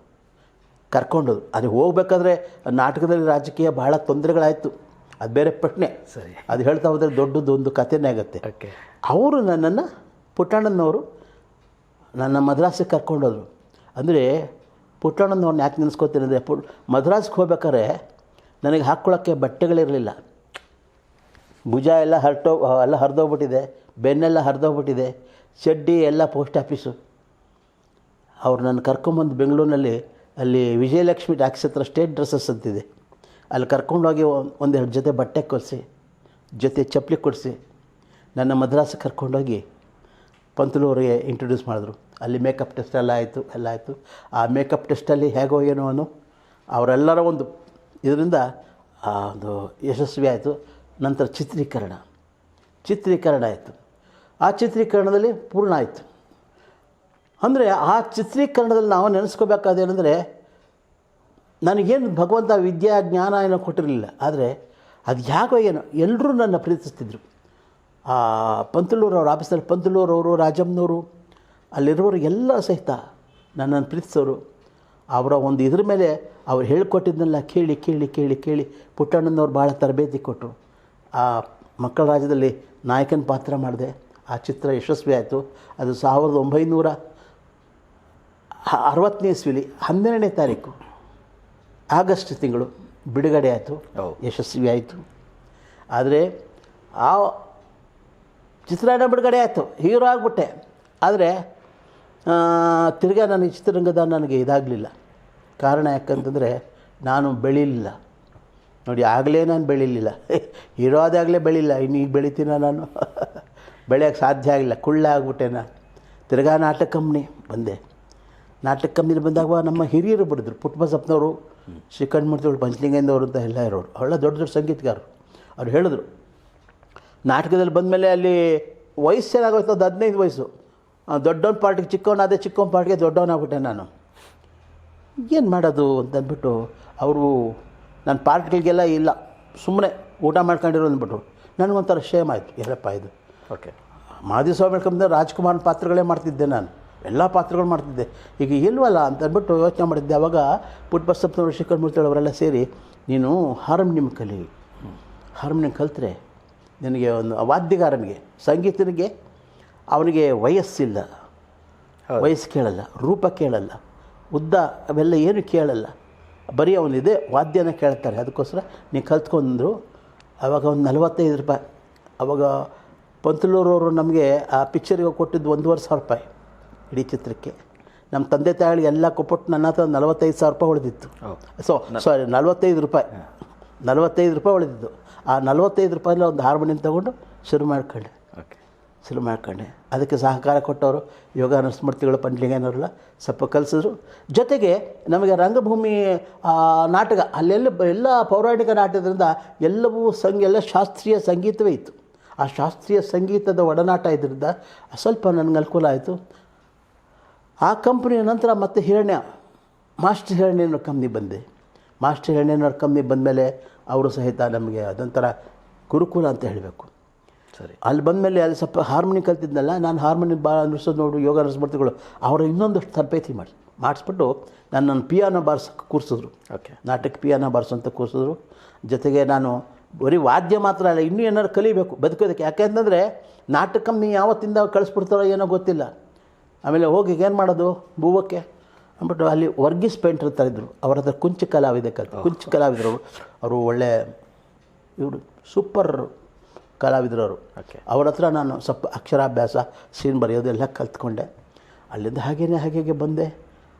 ಕರ್ಕೊಂಡೋದು. ಅದು ಹೋಗ್ಬೇಕಾದ್ರೆ ನಾಟಕದಲ್ಲಿ ರಾಜಕೀಯ ಬಹಳ ತೊಂದರೆಗಳಾಯಿತು, ಅದು ಬೇರೆ ಪ್ರಶ್ನೆ.
ಸರಿ,
ಅದು ಹೇಳ್ತಾ ಹೋದರೆ ದೊಡ್ಡದು ಒಂದು ಕಥೆನೇ ಆಗುತ್ತೆ.
ಓಕೆ.
ಅವರು ನನ್ನನ್ನು ಪುಟ್ಟಣ್ಣನವರು ನನ್ನ ಮದ್ರಾಸಿಗೆ ಕರ್ಕೊಂಡೋದ್ರು. ಅಂದರೆ ಪುಟ್ಟಣ್ಣನವ್ರನ್ನ ಯಾಕೆ ನೆನೆಸ್ಕೋತೀನಿ ಅಂದರೆ ಮದ್ರಾಸ್ಗೆ ಹೋಗ್ಬೇಕಾದ್ರೆ ನನಗೆ ಹಾಕ್ಕೊಳ್ಳೋಕ್ಕೆ ಬಟ್ಟೆಗಳಿರಲಿಲ್ಲ. ಭುಜ ಎಲ್ಲ ಹರಿದೋಗ್ಬಿಟ್ಟಿದೆ, ಬೆನ್ನೆಲ್ಲ ಹರಿದೋಗ್ಬಿಟ್ಟಿದೆ, ಚಡ್ಡಿ ಎಲ್ಲ ಪೋಸ್ಟ್ ಆಫೀಸು. ಅವ್ರು ನನ್ನ ಕರ್ಕೊಂಬಂದು ಬೆಂಗಳೂರಿನಲ್ಲಿ ಅಲ್ಲಿ ವಿಜಯಲಕ್ಷ್ಮಿ ಟ್ಯಾಕ್ಸ್ ಹತ್ರ ಸ್ಟೇಟ್ ಡ್ರೆಸ್ಸಸ್ ಅಂತಿದೆ, ಅಲ್ಲಿ ಕರ್ಕೊಂಡೋಗಿ ಒಂದೆರಡು ಜೊತೆ ಬಟ್ಟೆ ಕೊಡಿಸಿ, ಜೊತೆ ಚಪ್ಪಲಿ ಕೊಡಿಸಿ ನನ್ನ ಮದ್ರಾಸಿಗೆ ಕರ್ಕೊಂಡೋಗಿ ಪಂತಲು ಅವರಿಗೆ ಇಂಟ್ರೊಡ್ಯೂಸ್ ಮಾಡಿದ್ರು. ಅಲ್ಲಿ ಮೇಕಪ್ ಟೆಸ್ಟ್ ಎಲ್ಲ ಆಯಿತು. ಆ ಮೇಕಪ್ ಟೆಸ್ಟಲ್ಲಿ ಹೇಗೋ ಏನೋ ಅನ್ನೋ ಅವರೆಲ್ಲರ ಒಂದು ಇದರಿಂದ ಒಂದು ಯಶಸ್ವಿ ಆಯಿತು. ನಂತರ ಚಿತ್ರೀಕರಣ ಆಯಿತು. ಆ ಚಿತ್ರೀಕರಣದಲ್ಲಿ ಪೂರ್ಣ ಆಯಿತು. ಅಂದರೆ ಆ ಚಿತ್ರೀಕರಣದಲ್ಲಿ ನಾವು ನೆನೆಸ್ಕೋಬೇಕಾದೇನೆಂದರೆ, ನನಗೇನು ಭಗವಂತ ವಿದ್ಯಾ ಜ್ಞಾನ ಏನೋ ಕೊಟ್ಟಿರಲಿಲ್ಲ, ಆದರೆ ಅದು ಯಾಕೋ ಏನೋ ಎಲ್ಲರೂ ನನ್ನ ಪ್ರೀತಿಸ್ತಿದ್ರು. ಆ ಪಂತಲೂರವ್ರ ಆಫೀಸಲ್ಲಿ ಪಂತಲೂರವರು, ರಾಜಮ್ಮನವರು, ಅಲ್ಲಿರೋರು ಎಲ್ಲ ಸಹಿತ ನನ್ನನ್ನು ಪ್ರೀತಿಸೋರು. ಅವರ ಒಂದು ಇದ್ರ ಮೇಲೆ ಅವ್ರು ಹೇಳ್ಕೊಟ್ಟಿದ್ದನ್ನೆಲ್ಲ ಕೇಳಿ ಪುಟ್ಟಣ್ಣನವ್ರು ಭಾಳ ತರಬೇತಿ ಕೊಟ್ಟರು. ಆ ಮಕ್ಕಳ ರಾಜ್ಯದಲ್ಲಿ ನಾಯಕನ ಪಾತ್ರ ಮಾಡಿದೆ. ಆ ಚಿತ್ರ ಯಶಸ್ವಿ ಆಯಿತು. ಅದು 1960ನೇ ಇಸ್ವಿಲಿ 12ನೇ ತಾರೀಕು ಆಗಸ್ಟ್ ತಿಂಗಳು ಬಿಡುಗಡೆ ಆಯಿತು, ಯಶಸ್ವಿ ಆಯಿತು. ಆದರೆ ಆ ಚಿತ್ರಾನ್ನ ಬಿಡುಗಡೆ ಆಯಿತು, ಹೀರೋ ಆಗಿಬಿಟ್ಟೆ. ಆದರೆ ತಿರ್ಗಾ ನನ್ನ ಚಿತ್ರರಂಗದ ನನಗೆ ಇದಾಗಲಿಲ್ಲ. ಕಾರಣ ಯಾಕಂತಂದರೆ ನಾನು ಬೆಳೀಲಿಲ್ಲ ನೋಡಿ. ಆಗಲೇ ನಾನು ಬೆಳೀಲಿಲ್ಲ, ಹೀರೋ ಆದಾಗಲೇ ಬೆಳೀಲಿಲ್ಲ. ಇನ್ನು ಈಗ ಬೆಳಿತೀನ ನಾನು? ಬೆಳೆಯೋಕ್ಕೆ ಸಾಧ್ಯ ಆಗಿಲ್ಲ, ಕುಳ್ಳೆ ಆಗ್ಬಿಟ್ಟೆ ನಾನು. ತಿರ್ಗಾ ನಾಟಕ ಕಂಪ್ನಿ ಬಂದೆ. ನಾಟಕ ಕಂಪ್ನಿಲಿ ಬಂದಾಗ ನಮ್ಮ ಹಿರಿಯರು ಬರೆದ್ರು, ಪುಟ್ಟಬಸಪ್ಪನವರು, ಶ್ರೀಕಂಠಮೂರ್ತಿಗಳು, ಪಂಚಲಿಂಗೇಂದ್ರವರು ಅಂತ ಎಲ್ಲ ಇರೋರು. ಅವಳೆಲ್ಲ ದೊಡ್ಡ ದೊಡ್ಡ ಸಂಗೀತಗಾರರು. ಅವ್ರು ಹೇಳಿದ್ರು, ನಾಟಕದಲ್ಲಿ ಬಂದಮೇಲೆ ಅಲ್ಲಿ ವಯಸ್ಸು ಏನಾಗೋಯ್ತು, ಅದು 15 ವಯಸ್ಸು. ದೊಡ್ಡವನ ಪಾರ್ಟಿಗೆ ಚಿಕ್ಕವನಾದೆ, ಚಿಕ್ಕವನ ಪಾರ್ಟಿಗೆ ದೊಡ್ಡವನಾಗ್ಬಿಟ್ಟೆ ನಾನು. ಏನು ಮಾಡೋದು ಅಂತ ಅಂದ್ಬಿಟ್ಟು ಅವರು ನನ್ನ ಪಾರ್ಟ್ಗಳಿಗೆಲ್ಲ ಇಲ್ಲ, ಸುಮ್ಮನೆ ಊಟ ಮಾಡ್ಕೊಂಡಿರೋ ಅಂದ್ಬಿಟ್ರು. ನನಗೊಂಥರ ಶೇಮ್ ಆಯಿತು, ಏನಪ್ಪ ಇದು.
ಓಕೆ.
ಮಾಧುಸ್ವಾಮಿ ಕಂಪ್ನಿಯ ರಾಜ್ಕುಮಾರ್ ಪಾತ್ರಗಳೇ ಮಾಡ್ತಿದ್ದೆ ನಾನು, ಎಲ್ಲ ಪಾತ್ರಗಳು ಮಾಡ್ತಿದ್ದೆ. ಈಗ ಇಲ್ವಲ್ಲ ಅಂತ ಅಂದ್ಬಿಟ್ಟು ಯೋಚನೆ ಮಾಡಿದ್ದೆ. ಆವಾಗ ಪುಟ್ಟಬಸಪ್ಪನವರು, ಶ್ರೀಕಂಠಮೂರ್ತಿಗಳು ಅವರೆಲ್ಲ ಸೇರಿ, ನೀನು ಹಾರ್ಮೋನಿಯಂ ಕಲಿ, ಹಾರ್ಮೋನಿಯಂ ಕಲಿತ್ರೆ ನಿನಗೆ ಒಂದು ವಾದ್ಯಗಾರನಿಗೆ, ಸಂಗೀತನಿಗೆ ಅವನಿಗೆ ವಯಸ್ಸಿಲ್ಲ, ವಯಸ್ಸು ಕೇಳಲ್ಲ, ರೂಪ ಕೇಳಲ್ಲ, ಉದ್ದ ಅವೆಲ್ಲ ಏನು ಕೇಳಲ್ಲ, ಬರೀ ಅವನಿದೆ ವಾದ್ಯನ ಕೇಳ್ತಾರೆ. ಅದಕ್ಕೋಸ್ಕರ ನೀವು ಕಲ್ತ್ಕೊಂಡ್ರು. ಆವಾಗ ಒಂದು 45 ರೂಪಾಯಿ. ಆವಾಗ ಪಂತಲೂರವರು ನಮಗೆ ಆ ಪಿಕ್ಚರಿಗೆ ಕೊಟ್ಟಿದ್ದು 1,500 ರೂಪಾಯಿ ಇಡೀ ಚಿತ್ರಕ್ಕೆ. ನಮ್ಮ ತಂದೆ ತಾಯಿಗಳಿಗೆ ಎಲ್ಲ ಕೊಟ್ಬಿಟ್ಟು ನನ್ನ ಹತ್ರ 45,000 ರೂಪಾಯಿ ಉಳಿದಿತ್ತು. ಸಾರಿ 45 ರೂಪಾಯಿ, 45 ರೂಪಾಯಿ ಉಳಿದಿದ್ದು. ಆ 45 ರೂಪಾಯಿಲ್ಲ ಒಂದು ಹಾರ್ಮೋನಿಯಂ ತೊಗೊಂಡು ಶುರು ಮಾಡ್ಕೊಂಡೆ. ಅದಕ್ಕೆ ಸಹಕಾರ ಕೊಟ್ಟವರು ಯೋಗ ನರಸಿಂಹಮೂರ್ತಿಗಳು, ಪಂಚಲಿಂಗೇನವರೆಲ್ಲ ಸ್ವಲ್ಪ ಕಲಿಸಿದ್ರು. ಜೊತೆಗೆ ನಮಗೆ ರಂಗಭೂಮಿ ನಾಟಕ ಅಲ್ಲೆಲ್ಲ ಎಲ್ಲ ಪೌರಾಣಿಕ ನಾಟಕದಿಂದ ಎಲ್ಲವೂ ಎಲ್ಲ ಶಾಸ್ತ್ರೀಯ ಸಂಗೀತವೇ ಇತ್ತು. ಆ ಶಾಸ್ತ್ರೀಯ ಸಂಗೀತದ ಒಡನಾಟ ಇದರಿಂದ ಸ್ವಲ್ಪ ನನಗೆ ಅನುಕೂಲ ಆಯಿತು. ಆ ಕಂಪ್ನಿಯ ನಂತರ ಮತ್ತೆ ಮಾಸ್ಟರ್ ಹಿರಣ್ಯನವ್ರ ಕಂಪ್ನಿ ಬಂದೆ. ಮಾಸ್ಟರ್ ಹಿರಣ್ಯನವ್ರ ಕಂಪ್ನಿ ಬಂದಮೇಲೆ ಅವರು ಸಹಿತ ನಮಗೆ ಅದೊಂಥರ ಗುರುಕುಲ ಅಂತ ಹೇಳಬೇಕು.
ಸರಿ.
ಅಲ್ಲಿ ಬಂದಮೇಲೆ ಅಲ್ಲಿ ಸ್ವಲ್ಪ ಹಾರ್ಮೋನಿಯಂ ಕಲ್ತಿದ್ನಲ್ಲ, ನಾನು ಹಾರ್ಮೋನಿಯಂ ಭಾಳ ನುಡಿಸೋದು ನೋಡು ಯೋಗ ನರಸಿಂಹಮೂರ್ತಿಗಳು ಅವರು ಇನ್ನೊಂದಷ್ಟು ತರಬೇತಿ ಮಾಡಿಸ್ಬಿಟ್ಟು ನನ್ನನ್ನು ಪಿಯಾನೋ ಬಾರಿಸೋಕ್ಕೆ ಕೂರಿಸಿದ್ರು.
ಓಕೆ.
ನಾಟಕ ಪಿಯಾನೋ ಬಾರಿಸೋಂತ ಕೂರಿಸಿದ್ರು. ಜೊತೆಗೆ ನಾನು ಬರೀ ವಾದ್ಯ ಮಾತ್ರ ಅಲ್ಲ, ಇನ್ನೂ ಏನಾದ್ರು ಕಲಿಬೇಕು ಬದುಕೋದಕ್ಕೆ. ಯಾಕೆಂತಂದರೆ ನಾಟಕ ಕಂಪ್ನಿ ಯಾವತ್ತಿಂದ ಕಳಿಸ್ಬಿಡ್ತಾರೋ ಏನೋ ಗೊತ್ತಿಲ್ಲ. ಆಮೇಲೆ ಹೋಗಿ ಏನು ಮಾಡೋದು ಬೂವಕ್ಕೆ ಅಂದ್ಬಿಟ್ಟು ಅಲ್ಲಿ ವರ್ಗೀಸ್ ಪೇಂಟ್ರ್ ಅಂತ ಇದ್ದರು, ಅವರ ಹತ್ರ ಕುಂಚ ಕಲಾವಿದರು. ಅವರು ಒಳ್ಳೆ ಇವರು ಸೂಪರ್ ಕಲಾವಿದರು ಅವರು. ಅವ್ರ ಹತ್ರ ನಾನು ಸ್ವಲ್ಪ ಅಕ್ಷರಾಭ್ಯಾಸ, ಸೀನ್ ಬರೆಯೋದೆಲ್ಲ ಕಲ್ತ್ಕೊಂಡೆ. ಅಲ್ಲಿಂದ ಹಾಗೆ ಬಂದೆ.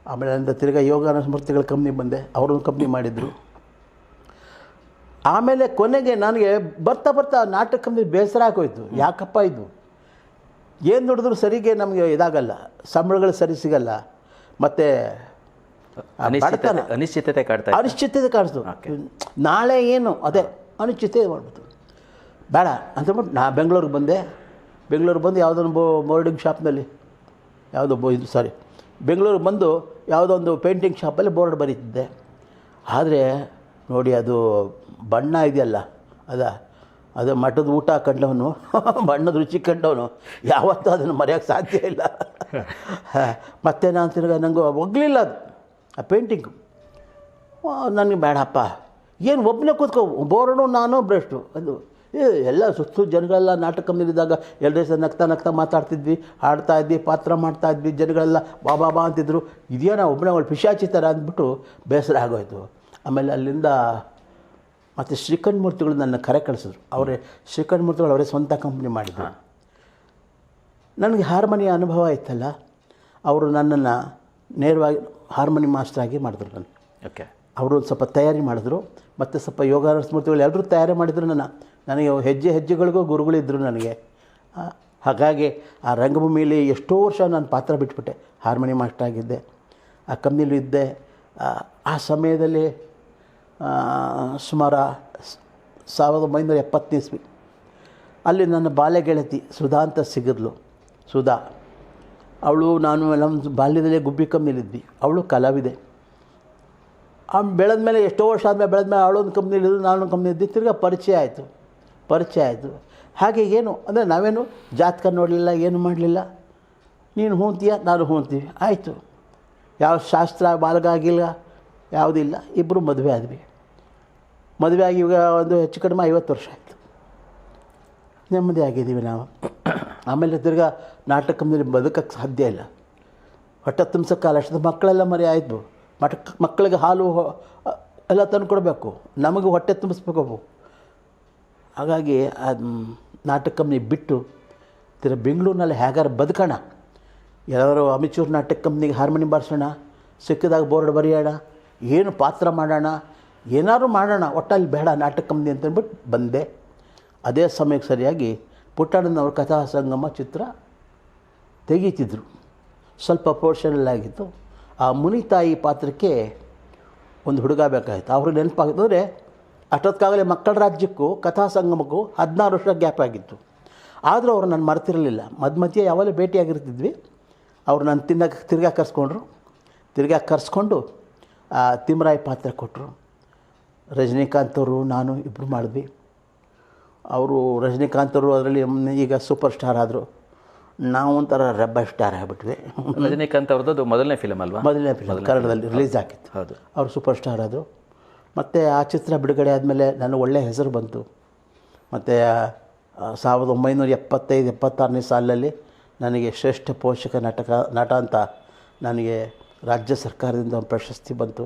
ಆಮೇಲೆ ಅಲ್ಲಿಂದ ತಿರ್ಗಾ ಯೋಗ ನರಸಿಂಹಮೂರ್ತಿಗಳ ಕಂಪ್ನಿ ಬಂದೆ, ಅವರೊಂದು ಕಂಪ್ನಿ ಮಾಡಿದರು. ಆಮೇಲೆ ಕೊನೆಗೆ ನನಗೆ ಬರ್ತಾ ನಾಟಕ ಕಂಪ್ನಿ ಬೇಸರ ಆಗೋಯ್ತು. ಯಾಕಪ್ಪ ಇದು ಏನು ದುಡಿದ್ರು ಸರಿಗೆ ನಮಗೆ ಇದಾಗಲ್ಲ, ಸಂಬಳಗಳು ಸರಿ ಸಿಗಲ್ಲ, ಮತ್ತು
ಅನಿಶ್ಚಿತತೆ
ಕಾಣಿಸ್ತು. ನಾಳೆ ಏನು ಅದೇ ಅನಿಶ್ಚಿತತೆ ಮಾಡ್ಬೋದು, ಬೇಡ ಅಂತಂದ್ಬಿಟ್ಟು ನಾ ಬೆಂಗಳೂರಿಗೆ ಬಂದು ಯಾವುದೊಂದು ಬೋರ್ಡಿಂಗ್ ಶಾಪ್ನಲ್ಲಿ ಬೆಂಗಳೂರಿಗೆ ಬಂದು ಯಾವುದೋ ಒಂದು ಪೇಂಟಿಂಗ್ ಶಾಪಲ್ಲಿ ಬೋರ್ಡ್ ಬರೀತಿದ್ದೆ. ಆದರೆ ನೋಡಿ, ಅದು ಬಣ್ಣ ಇದೆಯಲ್ಲ, ಅದು ಮಠದ ಊಟ ಕಂಡವನು, ಬಣ್ಣದ ರುಚಿ ಕಂಡವನು ಯಾವತ್ತೂ ಅದನ್ನು ಮರೆಯೋಕ್ಕೆ ಸಾಧ್ಯ ಇಲ್ಲ. ಮತ್ತು ನಾನು ತಿರ್ಗ ನನಗೂ ಒಗ್ಲಿಲ್ಲ ಅದು ಆ ಪೇಂಟಿಂಗು. ನನಗೆ ಬೇಡಪ್ಪ, ಏನು ಒಬ್ಬನೇ ಕೂತ್ಕೊ, ಬೋರ್ಡು ನಾನು ಬ್ರೆಸ್ಟು ಅದು ಎಲ್ಲ ಸುತ್ತು ಜನಗಳೆಲ್ಲ ನಾಟಕ ಕಂಪ್ನಿಲಿದ್ದಾಗ ಎಲ್ಲರೂ ಸಹ ನಗ್ತಾ ಮಾತಾಡ್ತಿದ್ವಿ, ಆಡ್ತಾಯಿದ್ವಿ, ಪಾತ್ರ ಮಾಡ್ತಾಯಿದ್ವಿ, ಜನಗಳೆಲ್ಲ ಬಾ ಅಂತಿದ್ರು. ಇದೇನೋ ಒಬ್ಬನೇ ಅವಳು ಪಿಶಾಚಿ ಥರ ಅಂದ್ಬಿಟ್ಟು ಬೇಸರ ಆಗೋಯ್ತು. ಆಮೇಲೆ ಅಲ್ಲಿಂದ ಮತ್ತು ಶ್ರೀಕಂಠ ಮೂರ್ತಿಗಳು ನನ್ನ ಕರೆ ಕಳಿಸಿದ್ರು. ಅವರೇ ಶ್ರೀಕಂಠ ಮೂರ್ತಿಗಳು ಅವರೇ ಸ್ವಂತ ಕಂಪ್ನಿ ಮಾಡಿದ್ರು. ನನಗೆ ಹಾರ್ಮೋನಿಯ ಅನುಭವ ಇತ್ತಲ್ಲ, ಅವರು ನನ್ನನ್ನು ನೇರವಾಗಿ ಹಾರ್ಮೋನಿ ಮಾಸ್ಟ್ರಾಗಿ ಮಾಡಿದ್ರು. ನಾನು
ಓಕೆ, ಅವರು
ಸ್ವಲ್ಪ ತಯಾರಿ ಮಾಡಿದ್ರು. ಮತ್ತು ಸ್ವಲ್ಪ ಯೋಗಾನಂದ ಮೂರ್ತಿಗಳು ಎಲ್ಲರೂ ತಯಾರಿ ಮಾಡಿದ್ರು. ನನಗೆ ಹೆಜ್ಜೆಗಳಿಗೂ ಗುರುಗಳಿದ್ದರು ನನಗೆ. ಹಾಗಾಗಿ ಆ ರಂಗಭೂಮಿಯಲ್ಲಿ ಎಷ್ಟೋ ವರ್ಷ ನಾನು ಪಾತ್ರ ಬಿಟ್ಬಿಟ್ಟೆ. ಹಾರ್ಮೋನಿ ಮಾಸ್ಟರ್ ಆಗಿದ್ದೆ, ಆ ಕಂಪ್ನಿಲೂ ಇದ್ದೆ. ಆ ಸಮಯದಲ್ಲಿ ಸುಮಾರು 1970 ಇಸ್ವಿ ಅಲ್ಲಿ ನನ್ನ ಬಾಲ್ಯ ಗೆಳತಿ ಸುಧಾ ಅಂತ ಸಿಗಿದ್ಲು. ಸುಧಾ ಅವಳು ನಾನು ನಮ್ಮ ಬಾಲ್ಯದಲ್ಲೇ ಗುಬ್ಬಿ ಕಂಪ್ನಿಲಿದ್ವಿ. ಅವಳು ಕಲಾವಿದೆ. ಬೆಳೆದ ಮೇಲೆ ಎಷ್ಟೋ ವರ್ಷ ಆದಮೇಲೆ ಬೆಳೆದ್ಮೇಲೆ ಅವಳೊಂದು ಕಂಪ್ನಿಲಿದ್ದು ನಾನೊಂದು ಕಂಪ್ನಿ ಇದ್ದು ತಿರ್ಗಿ ಪರಿಚಯ ಆಯಿತು. ಹಾಗೆ ಏನು ಅಂದರೆ ನಾವೇನು ಜಾತಕ ನೋಡಲಿಲ್ಲ, ಏನು ಮಾಡಲಿಲ್ಲ. ನೀನು ಹೂಂತೀಯ, ನಾನು ಹೂಂತೀವಿ, ಆಯಿತು. ಯಾವ ಶಾಸ್ತ್ರ ಬಾಲ್ಗಾಗಿಲ್ಲ, ಯಾವುದಿಲ್ಲ. ಇಬ್ಬರು ಮದುವೆ ಆದ್ವಿ. ಮದುವೆ ಆಗಿ ಇವಾಗ ಒಂದು ಹೆಚ್ಚು ಕಡಿಮೆ 50 ವರ್ಷ ಆಯಿತು. ನೆಮ್ಮದಿ ಆಗಿದ್ದೀವಿ ನಾವು. ಆಮೇಲೆ ತಿರ್ಗಾ ನಾಟಕ ಕಂಪ್ನಿಲಿ ಬದುಕಕ್ಕೆ ಸಾಧ್ಯ ಇಲ್ಲ. ಹೊಟ್ಟೆ ತುಂಬಿಸೋಕ್ಕಲ್ಲ, ಅಷ್ಟೊಂದು ಮಕ್ಕಳೆಲ್ಲ ಮರಿ ಆಯಿತು. ಮಕ್ಕಳಿಗೆ ಹಾಲು ಎಲ್ಲ ತಂದು ಕೊಡಬೇಕು, ನಮಗೆ ಹೊಟ್ಟೆ ತುಂಬಿಸ್ಬೇಕು. ಹಾಗಾಗಿ ನಾಟಕ ಕಂಪ್ನಿ ಬಿಟ್ಟು ಬೆಂಗಳೂರಿನಲ್ಲಿ ಹೇಗಾರು ಬದುಕೋಣ, ಯಾರು ಅಮಿಚೂರ್ ನಾಟಕ ಕಂಪ್ನಿಗೆ ಹಾರ್ಮೋನಿ ಬಾರಿಸೋಣ, ಸಿಕ್ಕಿದಾಗ ಬೋರ್ಡ್ ಬರೆಯೋಣ, ಏನು ಪಾತ್ರ ಮಾಡೋಣ, ಏನಾದ್ರು ಮಾಡೋಣ, ಒಟ್ಟಲ್ಲಿ ಬೇಡ ನಾಟಕ ಕಂಪ್ನಿ ಅಂತಂದ್ಬಿಟ್ಟು ಬಂದೆ. ಅದೇ ಸಮಯಕ್ಕೆ ಸರಿಯಾಗಿ ಪುಟ್ಟಣ್ಣನವ್ರ ಕಥಾ ಸಂಗಮ ಚಿತ್ರ ತೆಗೀತಿದ್ರು. ಸ್ವಲ್ಪ ಪೋರ್ಷನಲ್ಲಾಗಿತ್ತು. ಆ ಮುನಿತಾಯಿ ಪಾತ್ರಕ್ಕೆ ಒಂದು ಹುಡುಗ ಬೇಕಾಯಿತು. ಅವ್ರಿಗೆ ನೆನಪಾಗಿತ್ತಂದರೆ ಅಷ್ಟೊತ್ತಿಗಾಗಲೇ ಮಕ್ಕಳ ರಾಜ್ಯಕ್ಕೂ ಕಥಾ ಸಂಗಮಕ್ಕೂ 16 ವರ್ಷ ಗ್ಯಾಪ್ ಆಗಿತ್ತು. ಆದರೂ ಅವರು ನಾನು ಮರೆತಿರಲಿಲ್ಲ. ಮಧ್ಯೆ ಯಾವಾಗಲೂ ಭೇಟಿಯಾಗಿರ್ತಿದ್ವಿ. ಅವರು ನಾನು ತಿರ್ಗಾ ಕರೆಸ್ಕೊಂಡು ತಿಮ್ಮರಾಯ ಪಾತ್ರ ಕೊಟ್ಟರು. ರಜನಿಕಾಂತ್ ಅವರು ನಾನು ಇಬ್ಬರು ಮಾಡಿದ್ವಿ. ಅವರು ರಜನಿಕಾಂತ್ ಅವರು ಅದರಲ್ಲಿ ಈಗ ಸೂಪರ್ ಸ್ಟಾರ್ ಆದರು. ನಾವು ಒಂಥರ ರೆಬ್ಬರ್ ಸ್ಟಾರ್ ಆಗಿಬಿಟ್ವಿ.
ರಜನಿಕಾಂತ್ ಅವ್ರದ್ದು ಮೊದಲನೇ ಫಿಲಮ್ ಅಲ್ವಾ?
ಮೊದಲನೇ ಫಿಲಮ್ ಕನ್ನಡದಲ್ಲಿ ರಿಲೀಸ್ ಆಗಿತ್ತು.
ಹೌದು,
ಅವರು ಸೂಪರ್ ಸ್ಟಾರ್ ಆದರು. ಮತ್ತು ಆ ಚಿತ್ರ ಬಿಡುಗಡೆ ಆದಮೇಲೆ ನನಗೆ ಒಳ್ಳೆಯ ಹೆಸರು ಬಂತು. ಮತ್ತು 1975-76ನೇ ಸಾಲಿನಲ್ಲಿ ನನಗೆ ಶ್ರೇಷ್ಠ ಪೋಷಕ ನಟ ಅಂತ ನನಗೆ ರಾಜ್ಯ ಸರ್ಕಾರದಿಂದ ಒಂದು ಪ್ರಶಸ್ತಿ ಬಂತು.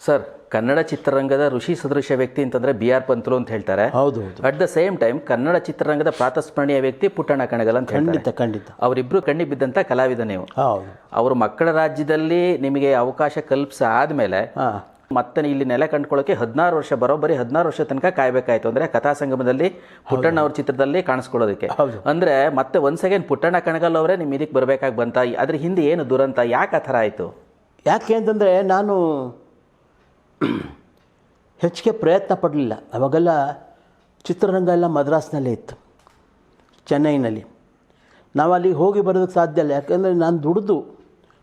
ಸರ್, ಕನ್ನಡ ಚಿತ್ರರಂಗದ ಋಷಿ ಸದೃಶ ವ್ಯಕ್ತಿ ಅಂತಂದರೆ BR ಪಂತ್ಲು ಅಂತ ಹೇಳ್ತಾರೆ.
ಹೌದು.
At the same time Kannada ಚಿತ್ರರಂಗದ ಪ್ರಾತಸ್ಮರಣೀಯ ವ್ಯಕ್ತಿ ಪುಟ್ಟಣ್ಣ ಕಣಗಾಲ್ ಅಂತ ಹೇಳ್ತಾರೆ.
ಖಂಡಿತ
ಅವರಿಬ್ಬರು ಕಣ್ಣಿಗೆ ಬಿದ್ದಂಥ ಕಲಾವಿದ ನೀವು.
ಹೌದು.
ಅವರು ಮಕ್ಕಳ ರಾಜ್ಯದಲ್ಲಿ ನಿಮಗೆ ಅವಕಾಶ ಕಲ್ಪಿಸಾದ್ಮೇಲೆ ಮತ್ತೆ ಇಲ್ಲಿ ನೆಲೆ ಕಂಡುಕೊಳ್ಳೋಕೆ 16 ವರ್ಷ, ಬರೋಬ್ಬರಿ 16 ವರ್ಷ ತನಕ ಕಾಯಬೇಕಾಯ್ತು. ಅಂದರೆ ಕಥಾ ಸಂಗಮದಲ್ಲಿ ಪುಟ್ಟಣ್ಣ ಅವ್ರ ಚಿತ್ರದಲ್ಲಿ ಕಾಣಿಸ್ಕೊಳ್ಳೋದಕ್ಕೆ. ಅಂದರೆ ಮತ್ತೆ ಒನ್ಸ್ ಅಗೇನ್ ಪುಟ್ಟಣ್ಣ ಕಣಗಾಲ್ ಅವರೇ ನಿಮ್ಮ ಇದಕ್ಕೆ ಬರಬೇಕಾಗಿ ಬಂತ? ಅದ್ರ ಹಿಂದೆ ಏನು ದುರಂತ, ಯಾಕೆ ಆ ಥರ ಆಯಿತು?
ಯಾಕೆ ಅಂತಂದರೆ ನಾನು ಹೆಚ್ಚಿಗೆ ಪ್ರಯತ್ನ ಪಡಲಿಲ್ಲ. ಅವಾಗೆಲ್ಲ ಚಿತ್ರರಂಗ ಎಲ್ಲ ಮದ್ರಾಸ್ನಲ್ಲೇ ಇತ್ತು, ಚೆನ್ನೈನಲ್ಲಿ. ನಾವು ಅಲ್ಲಿಗೆ ಹೋಗಿ ಬರೋದಕ್ಕೆ ಸಾಧ್ಯ ಇಲ್ಲ. ಯಾಕೆಂದರೆ ನಾನು ದುಡಿದು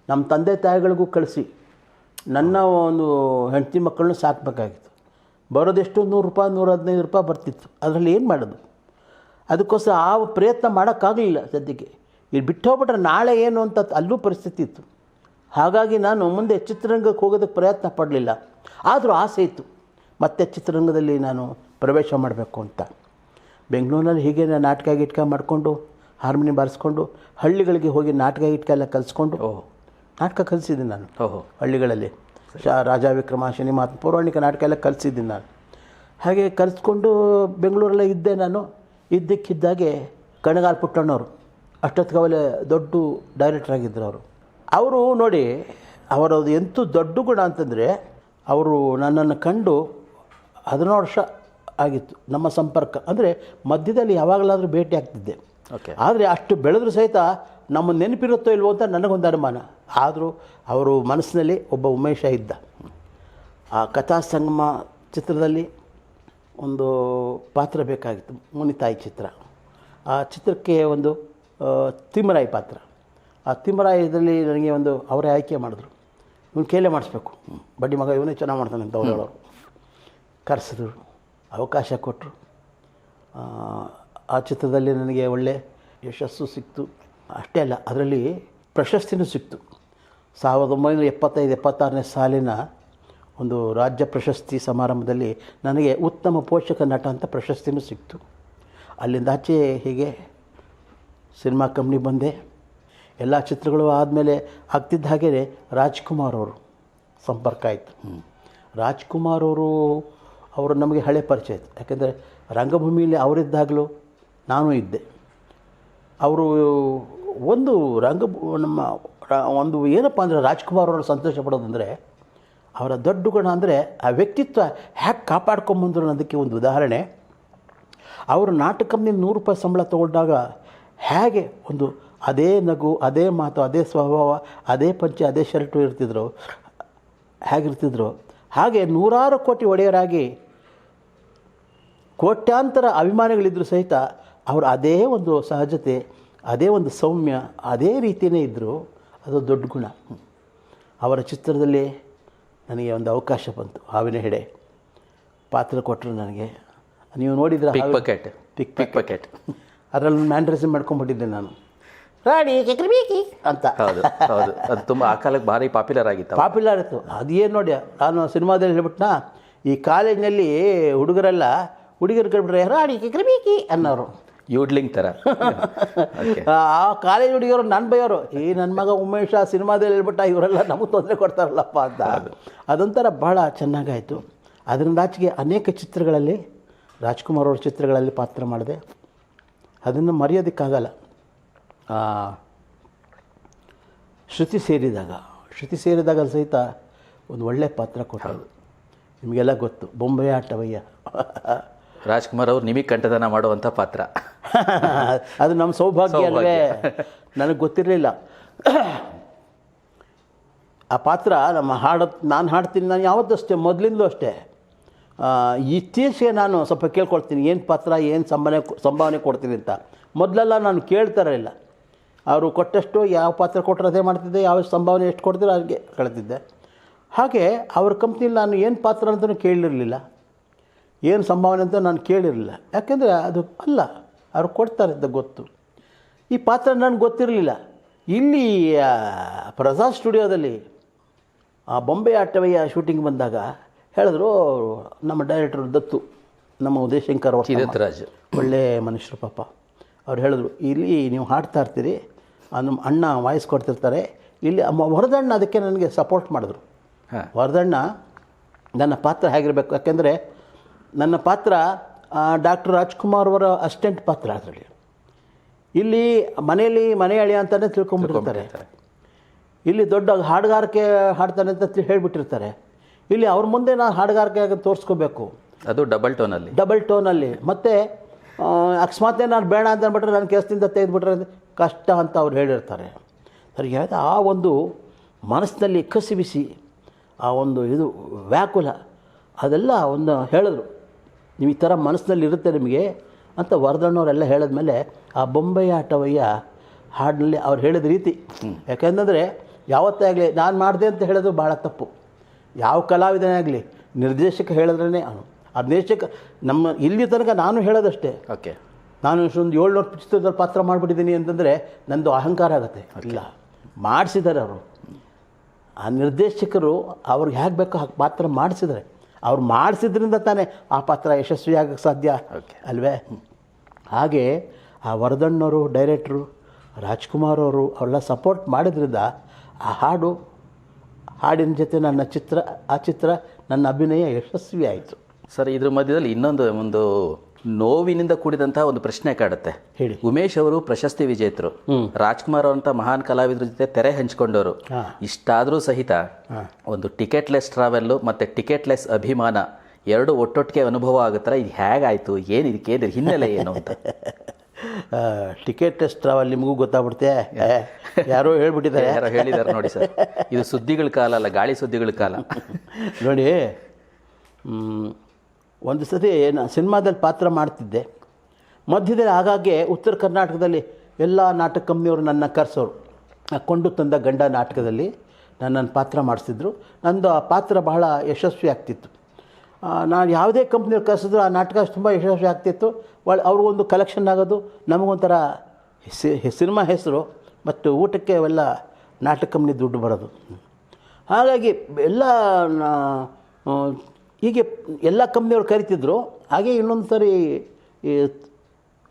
ನಮ್ಮ ತಂದೆ ತಾಯಿಗಳಿಗೂ ಕಳಿಸಿ ನನ್ನ ಒಂದು ಹೆಂಡತಿ ಮಕ್ಕಳನ್ನ ಸಾಕಬೇಕಾಗಿತ್ತು. ಬರೋದೆಷ್ಟು ₹100, ₹115 ಬರ್ತಿತ್ತು. ಅದರಲ್ಲಿ ಏನು ಮಾಡೋದು? ಅದಕ್ಕೋಸ್ಕರ ಆ ಪ್ರಯತ್ನ ಮಾಡೋಕ್ಕಾಗಲಿಲ್ಲ ಸದ್ಯಕ್ಕೆ. ಇಲ್ಲಿ ಬಿಟ್ಟು ಹೋಗ್ಬಿಟ್ರೆ ನಾಳೆ ಏನು ಅಂತ ಅಲ್ಲೂ ಪರಿಸ್ಥಿತಿ ಇತ್ತು. ಹಾಗಾಗಿ ನಾನು ಮುಂದೆ ಚಿತ್ರರಂಗಕ್ಕೆ ಹೋಗೋದಕ್ಕೆ ಪ್ರಯತ್ನ ಪಡಲಿಲ್ಲ. ಆದರೂ ಆಸೆ ಇತ್ತು ಮತ್ತೆ ಚಿತ್ರರಂಗದಲ್ಲಿ ನಾನು ಪ್ರವೇಶ ಮಾಡಬೇಕು ಅಂತ. ಬೆಂಗಳೂರಿನಲ್ಲಿ ಹೀಗೆ ನಾಟಕ ಗಿಟ್ಕ ಮಾಡಿಕೊಂಡು ಹಾರ್ಮೋನಿ ಬಾರಿಸ್ಕೊಂಡು ಹಳ್ಳಿಗಳಿಗೆ ಹೋಗಿ ನಾಟಕ ಗಿಟ್ಕ ಎಲ್ಲ ಕಲಿಸ್ಕೊಂಡು ನಾಟಕ ಕಲಿಸಿದ್ದೀನಿ ನಾನು. ಹಳ್ಳಿಗಳಲ್ಲಿ ರಾಜ ವಿಕ್ರಮ, ಸಿನಿಮಾ, ಪೌರಾಣಿಕ ನಾಟಕ ಎಲ್ಲ ಕಲಿಸಿದ್ದೀನಿ ನಾನು. ಹಾಗೆ ಕಲಿಸ್ಕೊಂಡು ಬೆಂಗಳೂರಲ್ಲೇ ಇದ್ದೆ ನಾನು. ಇದ್ದಕ್ಕಿದ್ದಾಗೆ ಕಣಗಾಲ್ ಪುಟ್ಟಣ್ಣವರು ಅಷ್ಟೊತ್ತಿಗೆ ದೊಡ್ಡ ಡೈರೆಕ್ಟರ್ ಆಗಿದ್ದರು. ಅವರು ನೋಡಿ, ಅವರದು ಎಂತೂ ದೊಡ್ಡ ಗುಣ ಅಂತಂದರೆ, ಅವರು ನನ್ನನ್ನು ಕಂಡು 16 ವರ್ಷ ಆಗಿತ್ತು ನಮ್ಮ ಸಂಪರ್ಕ. ಅಂದರೆ ಮಧ್ಯದಲ್ಲಿ ಯಾವಾಗಲಾದರೂ ಭೇಟಿ ಆಗ್ತಿದ್ದೆ. ಆದರೆ ಅಷ್ಟು ಬೆಳೆದ್ರೂ ಸಹಿತ ನಮ್ಮ ನೆನಪಿರುತ್ತೋ ಇಲ್ವೋ ಅಂತ ನನಗೊಂದು ಅನುಮಾನ. ಆದರೂ ಅವರು ಮನಸ್ಸಿನಲ್ಲಿ ಒಬ್ಬ ಉಮೇಶ ಇದ್ದ. ಆ ಕಥಾ ಸಂಗಮ ಚಿತ್ರದಲ್ಲಿ ಒಂದು ಪಾತ್ರ ಬೇಕಾಗಿತ್ತು, ಮುನಿತಾಯಿ ಚಿತ್ರ. ಆ ಚಿತ್ರಕ್ಕೆ ಒಂದು ತಿಮ್ಮರಾಯಿ ಪಾತ್ರ. ಆ ತಿಮ್ಮರಾಯದಲ್ಲಿ ನನಗೆ ಒಂದು ಅವರೇ ಆಯ್ಕೆ ಮಾಡಿದ್ರು. ಇವನು ಕೇಳೇ ಮಾಡಿಸ್ಬೇಕು, ಬಡ್ಡಿ ಮಗ ಇವನೇ ಚೆನ್ನಾಗಿ ಮಾಡ್ತಾನೆ ಅಂತ ಅವರು ಕರೆಸಿದ್ರು, ಅವಕಾಶ ಕೊಟ್ಟರು. ಆ ಚಿತ್ರದಲ್ಲಿ ನನಗೆ ಒಳ್ಳೆ ಯಶಸ್ಸು ಸಿಕ್ತು. ಅಷ್ಟೇ ಅಲ್ಲ, ಅದರಲ್ಲಿ ಪ್ರಶಸ್ತಿನೂ ಸಿಕ್ತು. 1975-76ನೇ ಸಾಲಿನ ಒಂದು ರಾಜ್ಯ ಪ್ರಶಸ್ತಿ ಸಮಾರಂಭದಲ್ಲಿ ನನಗೆ ಉತ್ತಮ ಪೋಷಕ ನಟ ಅಂತ ಪ್ರಶಸ್ತಿನೂ ಸಿಕ್ತು. ಅಲ್ಲಿಂದ ಆಚೆ ಹೀಗೆ ಸಿನಿಮಾ ಕಂಪ್ನಿ ಬಂದೆ. ಎಲ್ಲ ಚಿತ್ರಗಳು ಆದಮೇಲೆ ಆಗ್ತಿದ್ದ ಹಾಗೆ ರಾಜ್ಕುಮಾರ್ ಅವರು ಸಂಪರ್ಕ ಆಯಿತು. ರಾಜ್ಕುಮಾರ್ ಅವರು ನಮಗೆ ಹಳೆ ಪರಿಚಯ ಆಯಿತು. ಯಾಕೆಂದರೆ ರಂಗಭೂಮಿಯಲ್ಲಿ ಅವರಿದ್ದಾಗಲೂ ನಾನು ಇದ್ದೆ. ಅವರು ಒಂದು ನಮ್ಮ ಒಂದು ಏನಪ್ಪ ಅಂದರೆ ರಾಜ್ಕುಮಾರ್ ಅವರು ಸಂತೋಷ ಪಡೋದಂದರೆ ಅವರ ದೊಡ್ಡ ಗುಣ ಅಂದರೆ ಆ ವ್ಯಕ್ತಿತ್ವ ಹ್ಯಾಗೆ ಕಾಪಾಡ್ಕೊಂಬಂದರು ಅನ್ನೋದಕ್ಕೆ ಒಂದು ಉದಾಹರಣೆ. ಅವರು ನಾಟಕ ಕಂಪ್ನಿಯಲ್ಲಿ ₹100 ಸಂಬಳ ತೊಗೊಂಡಾಗ ಹೇಗೆ ಒಂದು ಅದೇ ನಗು, ಅದೇ ಮಾತು, ಅದೇ ಸ್ವಭಾವ, ಅದೇ ಪಂಚೆ, ಅದೇ ಶರ್ಟು ಇರ್ತಿದ್ರು, ಹೇಗಿರ್ತಿದ್ರು ಹಾಗೆ ನೂರಾರು ಕೋಟಿ ಒಡೆಯರಾಗಿ ಕೋಟ್ಯಾಂತರ ಅಭಿಮಾನಿಗಳಿದ್ದರೂ ಸಹಿತ ಅವರು ಅದೇ ಒಂದು ಸಹಜತೆ, ಅದೇ ಒಂದು ಸೌಮ್ಯ, ಅದೇ ರೀತಿಯೇ ಇದ್ದರು. ಅದು ದೊಡ್ಡ ಗುಣ. ಅವರ ಚಿತ್ರದಲ್ಲಿ ನನಗೆ ಒಂದು ಅವಕಾಶ ಬಂತು. ಹಾವಿನ ಹೆಡೆ ಪಾತ್ರ ಕೊಟ್ಟರು ನನಗೆ. ನೀವು ನೋಡಿದ್ರೆ
ಪಿಕ್ ಪಾಕೆಟ್
ಅದರಲ್ಲಿ ಮ್ಯಾನ್ಡ್ರೆಸಿಂಗ್ ಮಾಡ್ಕೊಂಡ್ಬಿಟ್ಟಿದ್ದೆ ನಾನು. ರಾಣಿ ಚಕ್ರಬೀಕಿ ಅಂತ.
ಹೌದು ಹೌದು, ಅದು ತುಂಬ ಆ ಕಾಲಕ್ಕೆ ಭಾರಿ ಪಾಪ್ಯುಲರ್
ಆಯಿತು. ಅದೇನು ನೋಡಿ, ನಾನು ಸಿನಿಮಾದಲ್ಲಿ ಹೇಳ್ಬಿಟ್ನಾ, ಈ ಕಾಲೇಜಿನಲ್ಲಿ ಹುಡುಗರು ಕೇಳ್ಬಿಟ್ರೆ ರಾಣಿ ಚಕ್ರಬೀಕಿ ಅನ್ನೋರು,
ಯೂಡ್ಲಿಂಗ್ ಥರ.
ಆ ಕಾಲೇಜ್ ಹುಡುಗಿಯವರು ನನ್ನ ಬೈಯೋರು, ಈ ನನ್ನ ಮಗ ಉಮೇಶ ಸಿನಿಮಾದಲ್ಲಿ ಹೇಳ್ಬಿಟ್ಟ, ಇವರೆಲ್ಲ ನಮಗೆ ತೊಂದರೆ ಕೊಡ್ತಾರಲ್ಲಪ್ಪ ಅಂತ. ಅದೊಂಥರ ಭಾಳ ಚೆನ್ನಾಗಾಯಿತು. ಅದರಿಂದ ಆಚೆಗೆ ಅನೇಕ ಚಿತ್ರಗಳಲ್ಲಿ, ರಾಜ್ಕುಮಾರ್ ಅವ್ರ ಚಿತ್ರಗಳಲ್ಲಿ ಪಾತ್ರ ಮಾಡಿದೆ. ಅದನ್ನು ಮರೆಯೋದಕ್ಕಾಗಲ್ಲ. ಶ್ರುತಿ ಸೇರಿದಾಗ ಸಹಿತ ಒಂದು ಒಳ್ಳೆಯ ಪಾತ್ರ ಕೊಟ್ಟರು. ನಿಮಗೆಲ್ಲ ಗೊತ್ತು, ಬೊಂಬೆ ಆಟವಯ್ಯ.
ರಾಜ್ಕುಮಾರ್ ಅವರು ನಿಮಗೆ ಕಂಠದಾನ ಮಾಡುವಂಥ ಪಾತ್ರ.
ಅದು ನಮ್ಮ ಸೌಭಾಗ್ಯ ಅಲ್ವೇ? ನನಗೆ ಗೊತ್ತಿರಲಿಲ್ಲ ಆ ಪಾತ್ರ. ನಾನು ಹಾಡ್ತೀನಿ. ನಾನು ಯಾವತ್ತೂ ಅಷ್ಟೇ, ಮೊದಲಿಂದಲೂ ಅಷ್ಟೇ. ಇತ್ತೀಚೆಗೆ ನಾನು ಸ್ವಲ್ಪ ಕೇಳ್ಕೊಳ್ತೀನಿ, ಏನು ಪಾತ್ರ, ಏನು ಸಂಭಾವನೆ ಕೊಡ್ತೀನಿ ಅಂತ. ಮೊದಲೆಲ್ಲ ನಾನು ಕೇಳ್ತಾರಿಲ್ಲ. ಅವರು ಕೊಟ್ಟಷ್ಟು ಯಾವ ಪಾತ್ರ ಕೊಟ್ಟರೆ ಅದೇ ಮಾಡ್ತಿದ್ದೆ, ಯಾವ ಸಂಭಾವನೆ ಎಷ್ಟು ಕೊಡ್ತೀರೋ ಹಾಗೆ ಕಳ್ತಿದ್ದೆ. ಹಾಗೆ ಅವ್ರ ಕಂಪ್ನಿಲಿ ನಾನು ಏನು ಪಾತ್ರ ಅಂತಲೂ ಕೇಳಿರಲಿಲ್ಲ, ಏನು ಸಂಭಾವನೆ ಅಂತ ನಾನು ಕೇಳಿರಲಿಲ್ಲ. ಯಾಕೆಂದರೆ ಅದು ಅಲ್ಲ, ಅವ್ರು ಕೊಡ್ತಾರೆ ಅಂತ ಗೊತ್ತು. ಈ ಪಾತ್ರ ನನಗೆ ಗೊತ್ತಿರಲಿಲ್ಲ. ಇಲ್ಲಿ ಪ್ರಸಾದ್ ಸ್ಟುಡಿಯೋದಲ್ಲಿ ಆ ಬೊಂಬೆ ಆಟವಯ್ಯ ಶೂಟಿಂಗ್ ಬಂದಾಗ ಹೇಳಿದ್ರು, ನಮ್ಮ ಡೈರೆಕ್ಟರ್ ದತ್ತು, ನಮ್ಮ ಉದಯಶಂಕರ್
ರಾಜ್,
ಒಳ್ಳೆ ಮನುಷ್ಯರು ಪಾಪ. ಅವ್ರು ಹೇಳಿದ್ರು, ಇಲ್ಲಿ ನೀವು ಹಾಡ್ತಾ ಇರ್ತೀರಿ, ನಮ್ಮ ಅಣ್ಣ ವಾಯ್ಸ್ ಕೊಡ್ತಿರ್ತಾರೆ ಇಲ್ಲಿ. ವರದಣ್ಣ ಅದಕ್ಕೆ ನನಗೆ ಸಪೋರ್ಟ್ ಮಾಡಿದ್ರು. ವರದಣ್ಣ ನನ್ನ ಪಾತ್ರ ಹೇಗಿರಬೇಕು, ಯಾಕೆಂದರೆ ನನ್ನ ಪಾತ್ರ ಡಾಕ್ಟರ್ ರಾಜ್ಕುಮಾರ್ ಅವರ ಅಸಿಸ್ಟೆಂಟ್ ಪಾತ್ರ. ಅದರಲ್ಲಿ ಇಲ್ಲಿ ಮನೆ ಅಳಿಯ ಅಂತಲೇ ತಿಳ್ಕೊಂಬಿಟ್ಟಿರ್ತಾರೆ. ಇಲ್ಲಿ ದೊಡ್ಡ ಹಾಡುಗಾರಿಕೆ ಹಾಡ್ತಾನೆ ಅಂತ ಹೇಳಿಬಿಟ್ಟಿರ್ತಾರೆ. ಇಲ್ಲಿ ಅವ್ರ ಮುಂದೆ ನಾನು ಹಾಡುಗಾರಿಕೆ ತೋರಿಸ್ಕೋಬೇಕು.
ಅದು ಡಬಲ್ ಟೋನಲ್ಲಿ. ಮತ್ತು ಅಕಸ್ಮಾತ್ ನಾನು ಬೇಡ ಅಂತ ಅಂದ್ಬಿಟ್ರೆ ನನ್ನ ಕೆಲಸದಿಂದ ತೆಗೆದುಬಿಟ್ರೆ ಕಷ್ಟ ಅಂತ ಅವ್ರು ಹೇಳಿರ್ತಾರೆ. ಸರಿ, ಆ ಒಂದು ಮನಸ್ಸಿನಲ್ಲಿ ಕಸಿಬಿಸಿ, ಆ ಒಂದು ಇದು ವ್ಯಾಕುಲ, ಅದೆಲ್ಲ ಒಂದು ಹೇಳಿದ್ರು. ನೀವು ಈ ಥರ ಮನಸ್ಸಿನಲ್ಲಿ ಇರುತ್ತೆ ನಿಮಗೆ ಅಂತ ವರದಣ್ಣವರೆಲ್ಲ ಹೇಳಿದ್ಮೇಲೆ ಆ ಬೊಂಬೆ ಆಟವಯ್ಯ ಹಾಡಿನಲ್ಲಿ ಅವ್ರು ಹೇಳಿದ ರೀತಿ. ಯಾಕೆಂದರೆ ಯಾವತ್ತೇ ಆಗಲಿ ನಾನು ಮಾಡಿದೆ ಅಂತ ಹೇಳೋದು ಭಾಳ ತಪ್ಪು. ಯಾವ ಕಲಾವಿದನೇ ಆಗಲಿ ನಿರ್ದೇಶಕ ಹೇಳಿದ್ರೇ ಅವನು. ಆ ನಿರ್ದೇಶಕ ನಮ್ಮ ಇಲ್ಲಿ ತನಕ ನಾನು ಹೇಳೋದಷ್ಟೇ. ಓಕೆ,
ನಾನು ಇಷ್ಟೊಂದು 700 ಚಿತ್ರದಲ್ಲಿ ಪಾತ್ರ ಮಾಡಿಬಿಟ್ಟಿದ್ದೀನಿ ಅಂತಂದರೆ ನನ್ನದು ಅಹಂಕಾರ ಆಗುತ್ತೆ. ಇಲ್ಲ, ಮಾಡಿಸಿದ್ದಾರೆ ಅವರು. ಆ ನಿರ್ದೇಶಕರು ಅವ್ರಿಗೆ ಹೇಗೆ ಬೇಕೋ ಹಾಗೆ ಪಾತ್ರ ಮಾಡಿಸಿದ್ದಾರೆ. ಅವ್ರು ಮಾಡಿಸಿದ್ರಿಂದ ತಾನೇ ಆ ಪಾತ್ರ ಯಶಸ್ವಿಯಾಗಕ್ಕೆ ಸಾಧ್ಯ ಅಲ್ವೇ? ಹಾಗೆ ಆ ವರದಣ್ಣವರು, ಡೈರೆಕ್ಟ್ರು ರಾಜ್ಕುಮಾರ್ ಅವರು ಅವರೆಲ್ಲ ಸಪೋರ್ಟ್ ಮಾಡಿದ್ರಿಂದ ಆ ಹಾಡಿನ ಜೊತೆ ಆ ಚಿತ್ರ ನನ್ನ ಅಭಿನಯ ಯಶಸ್ವಿ ಆಯಿತು.
ಸರ್, ಇದ್ರ ಮಧ್ಯದಲ್ಲಿ ಒಂದು ನೋವಿನಿಂದ ಕೂಡಿದಂತಹ ಒಂದು ಪ್ರಶ್ನೆ ಕಾಡುತ್ತೆ.
ಹೇಳಿ.
ಉಮೇಶ್ ಅವರು ಪ್ರಶಸ್ತಿ ವಿಜೇತರು, ರಾಜ್ಕುಮಾರ್ ಅವರಂಥ ಮಹಾನ್ ಕಲಾವಿದರ ಜೊತೆ ತೆರೆ ಹಂಚಿಕೊಂಡವರು. ಇಷ್ಟಾದರೂ ಸಹಿತ ಒಂದು ಟಿಕೆಟ್ಲೆಸ್ ಟ್ರಾವೆಲ್ಲು ಮತ್ತು ಟಿಕೆಟ್ಲೆಸ್ ಅಭಿಮಾನ ಎರಡು ಒಟ್ಟೊಟ್ಟಿಗೆ ಅನುಭವ ಆಗುತ್ತಾರೆ. ಇದು ಹೇಗಾಯಿತು, ಏನು ಇದಕ್ಕೆ ಹಿನ್ನೆಲೆ ಏನು ಅಂತ?
ಟಿಕೆಟ್ಲೆಸ್ ಟ್ರಾವೆಲ್ ನಿಮಗೂ ಗೊತ್ತಾಗ್ಬಿಡುತ್ತೆ. ಯಾರೋ
ಹೇಳಿದ್ದಾರೆ ನೋಡಿ ಸರ್, ಇದು ಸುದ್ದಿಗಳ ಕಾಲ ಅಲ್ಲ, ಗಾಳಿ ಸುದ್ದಿಗಳ ಕಾಲ.
ನೋಡಿ, ಒಂದು ಸತಿ ನಾನು ಸಿನಿಮಾದಲ್ಲಿ ಪಾತ್ರ ಮಾಡ್ತಿದ್ದೆ. ಮಧ್ಯದಲ್ಲಿ ಆಗಾಗ್ಗೆ ಉತ್ತರ ಕರ್ನಾಟಕದಲ್ಲಿ ಎಲ್ಲ ನಾಟಕ ಕಂಪ್ನಿಯವರು ನನ್ನ ಕರೆಸೋರು. ಕೊಂಡು ತಂದ ಗಂಡ ನಾಟಕದಲ್ಲಿ ನನ್ನನ್ನು ಪಾತ್ರ ಮಾಡಿಸಿದ್ರು. ನಂದು ಆ ಪಾತ್ರ ಬಹಳ ಯಶಸ್ವಿ ಆಗ್ತಿತ್ತು. ನಾನು ಯಾವುದೇ ಕಂಪ್ನಿಯವ್ರು ಕರೆಸಿದ್ರು ಆ ನಾಟಕ ತುಂಬ ಯಶಸ್ವಿ ಆಗ್ತಿತ್ತು. ಅವ್ರಿಗೊಂದು ಕಲೆಕ್ಷನ್ ಆಗೋದು, ನಮಗೊಂಥರ ಸಿನಿಮಾ ಹೆಸರು ಮತ್ತು ಊಟಕ್ಕೆ ಅವೆಲ್ಲ ನಾಟಕ ಕಂಪ್ನಿ ದುಡ್ಡು ಬರೋದು. ಹಾಗಾಗಿ ಎಲ್ಲ ಹೀಗೆ ಎಲ್ಲ ಕಂಪ್ನಿಯವ್ರು ಕರಿತಿದ್ರು. ಹಾಗೆ ಇನ್ನೊಂದು ಸರಿ ಈ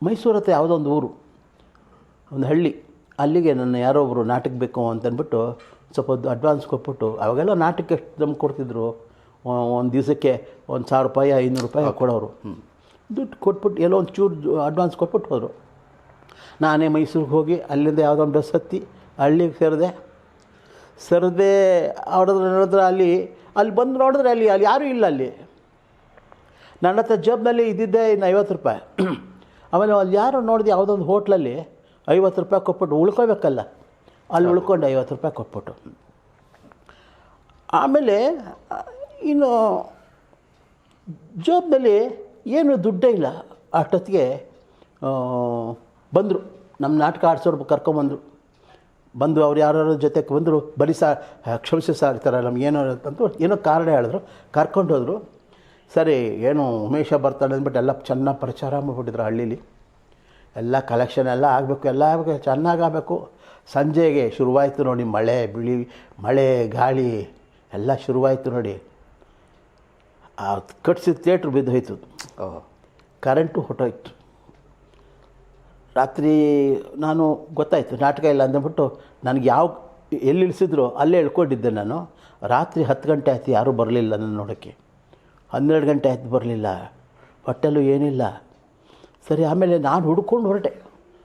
ಮೈಸೂರು ಹತ್ರ ಯಾವುದೋ ಒಂದು ಊರು, ಒಂದು ಹಳ್ಳಿ, ಅಲ್ಲಿಗೆ ನನ್ನ ಯಾರೋ ಒಬ್ಬರು ನಾಟಕ ಬೇಕು ಅಂತಂದ್ಬಿಟ್ಟು ಸ್ವಲ್ಪ ಅಡ್ವಾನ್ಸ್ ಕೊಟ್ಬಿಟ್ಟು, ಅವಾಗೆಲ್ಲ ನಾಟಕಕ್ಕೆ ಎಷ್ಟು ದಮ್ ಕೊಡ್ತಿದ್ರು, ಒಂದು ದಿವಸಕ್ಕೆ 1,000 ರೂಪಾಯಿ 500 ರೂಪಾಯಿ ಕೊಡೋರು. ದುಡ್ಡು ಕೊಟ್ಬಿಟ್ಟು ಎಲ್ಲೋ ಒಂದು ಚೂರು ಅಡ್ವಾನ್ಸ್ ಕೊಟ್ಬಿಟ್ಟು ಹೋದರು. ನಾನೇ ಮೈಸೂರಿಗೆ ಹೋಗಿ ಅಲ್ಲಿಂದ ಯಾವುದೋ ಒಂದು ಬಸ್ ಹತ್ತಿ ಹಳ್ಳಿಗೆ ಸೇರಿದೆ. ನೋಡಿದ್ರೆ ಅಲ್ಲಿ ಬಂದು ನೋಡಿದ್ರೆ ಅಲ್ಲಿ ಯಾರೂ ಇಲ್ಲ. ಅಲ್ಲಿ ನನ್ನ ಹತ್ರ ಜೇಬ್ನಲ್ಲಿ ಇದ್ದಿದ್ದೆ ಇನ್ನು 50 ರೂಪಾಯಿ. ಆಮೇಲೆ ಅಲ್ಲಿ ಯಾರೋ ನೋಡಿದೆ ಯಾವುದೋ ಒಂದು ಹೋಟ್ಲಲ್ಲಿ 50 ರೂಪಾಯಿ ಕೊಟ್ಬಿಟ್ಟು ಉಳ್ಕೋಬೇಕಲ್ಲ, ಅಲ್ಲಿ ಉಳ್ಕೊಂಡು 50 ರೂಪಾಯಿ ಕೊಟ್ಬಿಟ್ಟು. ಆಮೇಲೆ ಇನ್ನು ಜೇಬ್ನಲ್ಲಿ ಏನು ದುಡ್ಡೇ ಇಲ್ಲ. ಅಷ್ಟೊತ್ತಿಗೆ ಬಂದರು, ನಮ್ಮ ನಾಟಕ ಆಡಿಸೋರು ಬಂದು ಅವ್ರು ಯಾರು ಜೊತೆಗೆ ಬಂದರು. ಬರೀ ಕ್ಷಮಿಸಿ ಸಾರ್ ಈ ಥರ ನಮಗೇನೋ ಅಂತಂದು ಏನೋ ಕಾರಣ ಹೇಳಿದ್ರು, ಕರ್ಕೊಂಡು ಹೋದರು. ಸರಿ, ಏನು ಉಮೇಶ ಬರ್ತಾನೆ ಅಂದ್ಬಿಟ್ಟು ಎಲ್ಲ ಚೆನ್ನಾಗಿ ಪ್ರಚಾರ ಮಾಡಿಬಿಟ್ಟಿದ್ರು ಹಳ್ಳೀಲಿ. ಎಲ್ಲ ಕಲೆಕ್ಷನ್ ಎಲ್ಲ ಆಗಬೇಕು, ಚೆನ್ನಾಗಾಗಬೇಕು. ಸಂಜೆಗೆ ಶುರುವಾಯಿತು ನೋಡಿ ಮಳೆ ಗಾಳಿ ಎಲ್ಲ ಶುರುವಾಯಿತು ನೋಡಿ. ಕಟ್ಸಿದ ಥಿಯೇಟ್ರ್ ಬಿದ್ದೋಯ್ತು, ಕರೆಂಟು ಹೊಟ್ಟೋಯ್ತು. ರಾತ್ರಿ ನಾನು ಗೊತ್ತಾಯಿತು ನಾಟಕ ಇಲ್ಲ ಅಂದ್ಬಿಟ್ಟು ನನಗೆ ಎಲ್ಲಿ ಇಳಿಸಿದ್ರು ಅಲ್ಲೇ ಇಳ್ಕೊಂಡಿದ್ದೆ ನಾನು. ರಾತ್ರಿ 10 ಗಂಟೆ ಆಯ್ತು, ಯಾರೂ ಬರಲಿಲ್ಲ ನನ್ನ ನೋಡೋಕ್ಕೆ. 12 ಗಂಟೆ ಆಯ್ತು, ಬರಲಿಲ್ಲ. ಹೊಟ್ಟೆಲ್ಲೂ ಏನಿಲ್ಲ. ಸರಿ, ಆಮೇಲೆ ನಾನು ಹುಡ್ಕೊಂಡು ಹೊರಟೆ.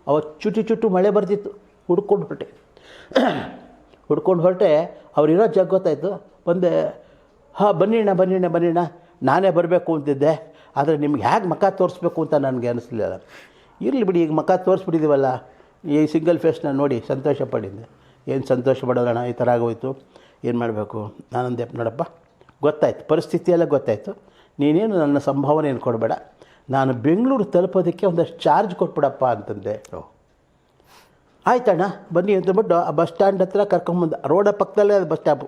ಅವತ್ತು ಚುಟ್ಟು ಮಳೆ ಬರ್ತಿತ್ತು. ಹುಡ್ಕೊಂಡು ಹೊರಟೆ. ಅವ್ರಿರೋ ಜಾಗ ಗೊತ್ತಾಯಿತು. ಬಂದೆ. ಬನ್ನಿಣ್ಣ ನಾನೇ ಬರಬೇಕು ಅಂತಿದ್ದೆ, ಆದರೆ ನಿಮ್ಗೆ ಹೇಗೆ ಮುಖ ತೋರಿಸ್ಬೇಕು ಅಂತ ನನಗೆ ಅನ್ನಿಸ್ಲಿಲ್ಲ. ಇರಲಿ ಬಿಡಿ, ಈಗ ಮುಖ ತೋರಿಸ್ಬಿಟ್ಟಿದ್ದೀವಲ್ಲ, ಈ ಸಿಂಗಲ್ ಫೇಸ್ನ ನೋಡಿ ಸಂತೋಷ ಪಡಿದ್ದೆ. ಏನು ಸಂತೋಷ ಪಡೋಣ, ಈ ಥರ ಆಗೋಯ್ತು, ಏನು ಮಾಡಬೇಕು. ನಾನಂದೆ, ನೋಡಪ್ಪ ಗೊತ್ತಾಯ್ತು, ಪರಿಸ್ಥಿತಿ ಎಲ್ಲ ಗೊತ್ತಾಯಿತು, ನೀನೇನು ನನ್ನ ಸಂಭಾವನೆ ಏನು ಕೊಡಬೇಡ, ನಾನು ಬೆಂಗಳೂರು ತಲುಪೋದಕ್ಕೆ ಒಂದಷ್ಟು ಚಾರ್ಜ್ ಕೊಟ್ಬಿಡಪ್ಪ ಅಂತಂದೆ. ಆಯ್ತಣ್ಣ ಬನ್ನಿ ಅಂತಂದ್ಬಿಟ್ಟು ಆ ಬಸ್ ಸ್ಟ್ಯಾಂಡ್ ಹತ್ರ ಕರ್ಕೊಂಬಂದ. ರೋಡ ಪಕ್ಕದಲ್ಲೇ ಅದು ಬಸ್ ಸ್ಟಾಪ್.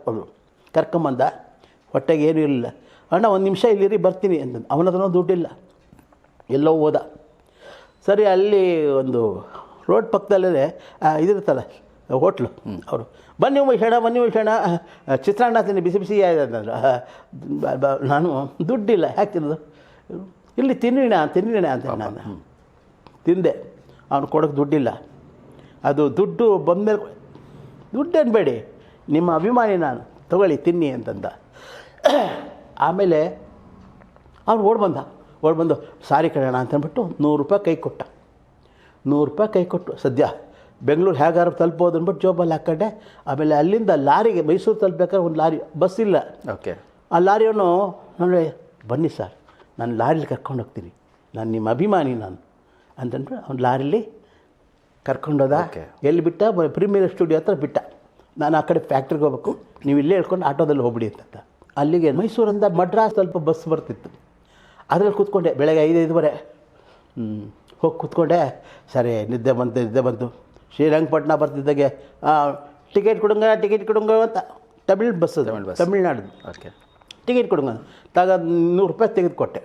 ಕರ್ಕೊಂಬಂದ. ಹೊಟ್ಟೆಗೆ ಏನೂ ಇರಲಿಲ್ಲ. ಅಣ್ಣ 1 ನಿಮಿಷ ಇಲ್ಲಿರಿ ಬರ್ತೀನಿ ಅಂತಂದು. ಅವನ ಹತ್ರ ದುಡ್ಡಿಲ್ಲ, ಎಲ್ಲೋ ಹೋದ. ಸರಿ, ಅಲ್ಲಿ ಒಂದು ರೋಡ್ ಪಕ್ಕದಲ್ಲೇ ಇದಿರುತ್ತಲ್ಲ ಹೋಟ್ಲು, ಅವರು ಬನ್ನಿ ಉಮೇಶಣ್ಣ ಚಿತ್ರಾನ್ನ ತಿನ್ನಿ, ಬಿಸಿ ಅಂತಂದ್ರು. ನಾನು ದುಡ್ಡಿಲ್ಲ, ಯಾಕೆ ತಿನ್ನೋದು, ಇಲ್ಲಿ ತಿನ್ನಿಣ ಅಂತ ನಾನು ತಿಂದೆ. ಅವನು ಕೊಡೋಕ್ಕೆ ದುಡ್ಡಿಲ್ಲ. ಅದು ದುಡ್ಡು ಬಂದಮೇಲೆ, ದುಡ್ಡೇನು ಬೇಡಿ, ನಿಮ್ಮ ಅಭಿಮಾನಿ ನಾನು, ತಗೊಳ್ಳಿ ತಿನ್ನಿ ಅಂತಂದ. ಆಮೇಲೆ ಅವ್ನು ಓಡ್ಬಂದು ಸಾರಿ ಕಣೋಣ ಅಂತಂದ್ಬಿಟ್ಟು 100 ರೂಪಾಯಿ ಕೈ ಕೊಟ್ಟ. 100 ರೂಪಾಯಿ ಕೈ ಕೊಟ್ಟು, ಸದ್ಯ ಬೆಂಗಳೂರು ಹೇಗಾರು ತಲುಪೋದು ಅಂದ್ಬಿಟ್ಟು ಜೋಬಲ್ಲಿ ಹಾಕ್ಕೊಂಡೆ. ಆಮೇಲೆ ಅಲ್ಲಿಂದ ಲಾರಿಗೆ ಮೈಸೂರು ತಲುಪಬೇಕಾದ್ರೆ ಒಂದು ಲಾರಿ, ಬಸ್ ಇಲ್ಲ.
ಓಕೆ. ಆ
ಲಾರಿಯವನು ನೋಡಿ, ಬನ್ನಿ ಸರ್ ನಾನು ಲಾರಿಲಿ ಕರ್ಕೊಂಡು ಹೋಗ್ತೀನಿ, ನಾನು ನಿಮ್ಮ ಅಭಿಮಾನಿ ನಾನು ಅಂತಂದ್ಬಿಟ್ಟು ಅವ್ನು ಲಾರಿಲಿ ಕರ್ಕೊಂಡೋದ. ಎಲ್ಲಿ ಬಿಟ್ಟ? ಪ್ರೀಮಿಯರ್ ಸ್ಟುಡಿಯೋ ಹತ್ರ ಬಿಟ್ಟ. ನಾನು ಆ ಕಡೆ ಫ್ಯಾಕ್ಟ್ರಿಗೆ ಹೋಗ್ಬೇಕು, ನೀವು ಇಲ್ಲೇ ಹೇಳ್ಕೊಂಡು ಆಟೋದಲ್ಲಿ ಹೋಗ್ಬಿಡಿ ಅಂತ. ಅಲ್ಲಿಗೆ ಮೈಸೂರಿಂದ ಮಡ್ರಾಸ್ ಸ್ವಲ್ಪ ಬಸ್ ಬರ್ತಿತ್ತು, ಅದರಲ್ಲಿ ಕೂತ್ಕೊಂಡೆ. ಬೆಳಗ್ಗೆ 5:05 ಹೋಗಿ ಕೂತ್ಕೊಂಡೆ. ಸರಿ, ನಿದ್ದೆ ಬಂತು. ಶ್ರೀರಂಗಪಟ್ಟಣ ಬರ್ತಿದ್ದಾಗೆ ಟಿಕೆಟ್ ಕೊಡುಂಗ ಅಂತ ತಮಿಳ್ ಬಸ್ ಅದು, ತಮಿಳ್ನಾಡು.
ಓಕೆ.
ಟಿಕೆಟ್ ಕೊಡುಂಗ 100 ರೂಪಾಯಿ ತೆಗೆದುಕೊಟ್ಟೆ.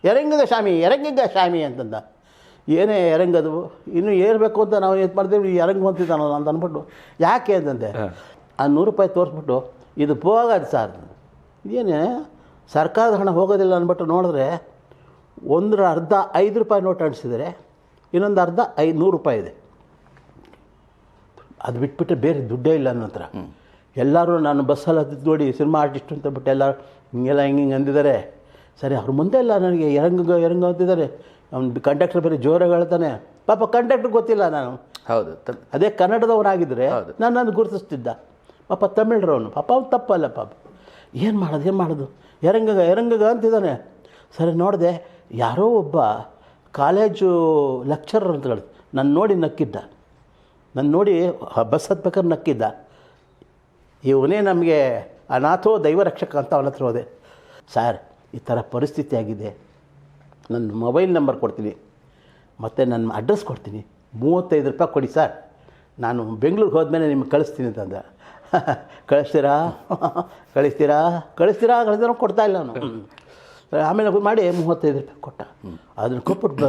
ಎರಂಗದ ಸ್ವಾಮಿ ಅಂತಂದ. ಏನೇ ಎರಂಗದು, ಇನ್ನೂ ಏರಬೇಕು ಅಂತ ನಾವು ಏನು ಮಾಡ್ತೀವಿ, ಎರಂಗ್ ಬಂತಿದ್ದಾನಲ್ಲ ಅಂತ ಅಂದ್ಬಿಟ್ಟು, ಯಾಕೆ ಅಂತಂದೆ. ಆ 100 ರೂಪಾಯಿ ತೋರಿಸ್ಬಿಟ್ಟು, ಇದು ಹೋಗೋದು ಸರ್, ಇದೇನೇ ಸರ್ಕಾರದ ಹಣ ಹೋಗೋದಿಲ್ಲ ಅಂದ್ಬಿಟ್ಟು ನೋಡಿದ್ರೆ 1/2 5 ರೂಪಾಯಿ ನೋಟ್ ಅಂಟಿಸಿದರೆ, ಇನ್ನೊಂದು ಅರ್ಧ 100 ರೂಪಾಯಿ ಇದೆ. ಅದು ಬಿಟ್ಬಿಟ್ರೆ ಬೇರೆ ದುಡ್ಡೇ ಇಲ್ಲ ನನ್ನ ಹತ್ರ. ಎಲ್ಲರೂ ನಾನು ಬಸ್ಸಲ್ಲಿ ಹತ್ತಿದ್ದು ನೋಡಿ ಸಿನಿಮಾ ಆರ್ಟಿಸ್ಟ್ ಅಂತ ಬಿಟ್ಟು ಎಲ್ಲರೂ ಹಿಂಗೆ ಅಂದಿದ್ದಾರೆ. ಸರಿ, ಅವ್ರ ಮುಂದೆ ಎಲ್ಲ ನನಗೆ ಎರಂಗ ಅಂತಿದ್ದಾರೆ. ಅವ್ನು ಕಂಡಕ್ಟರ್ ಬೇರೆ ಜೋರಾಗಿ ಹೇಳ್ತಾನೆ. ಪಾಪ ಕಂಡಕ್ಟರ್ ಗೊತ್ತಿಲ್ಲ ನಾನು. ಹೌದು, ಅದೇ ಕನ್ನಡದವನಾಗಿದ್ದರೆ ನಾನು ಗುರುತಿಸ್ತಿದ್ದ. ಪಾಪ ತಮಿಳ್ರವನು, ಪಾಪ ಅವ್ನು ತಪ್ಪಲ್ಲ. ಪಾಪ ಏನು ಮಾಡೋದು ಎರಂಗ ಅಂತಿದ್ದಾನೆ. ಸರಿ, ನೋಡಿದೆ ಯಾರೋ ಒಬ್ಬ ಕಾಲೇಜು ಲೆಕ್ಚರರ್ ಅಂತ ಹೇಳಿದ್ರು. ನಾನು ನೋಡಿ ನಕ್ಕಿದ್ದ. ಬಸ್ ಹತ್ಬೇಕಾದ್ರೆ ನಕ್ಕಿದ್ದ. ಇವನೇ ನಮಗೆ ಅನಾಥೋ ದೈವರಕ್ಷಕ ಅಂತ ಅವನ ಹತ್ರ ಹೋದೆ. ಸರ್, ಈ ಥರ ಪರಿಸ್ಥಿತಿ ಆಗಿದೆ, ನನ್ನ ಮೊಬೈಲ್ ನಂಬರ್ ಕೊಡ್ತೀನಿ, ಮತ್ತು ನನ್ನ ಅಡ್ರೆಸ್ ಕೊಡ್ತೀನಿ, 35 ರೂಪಾಯಿ ಕೊಡಿ ಸರ್, ನಾನು ಬೆಂಗಳೂರಿಗೆ ಹೋದ್ಮೇಲೆ ನಿಮ್ಗೆ ಕಳಿಸ್ತೀನಿ ಅಂತಂದ. ಕಳಿಸ್ತೀರಾ ಕೊಡ್ತಾ ಇಲ್ಲ ಅವನು. ಆಮೇಲೆ ಮಾಡಿ 35 ರೂಪಾಯಿ ಕೊಟ್ಟ. ಅದನ್ನು ಕೊಟ್ಬಿಟ್ಟು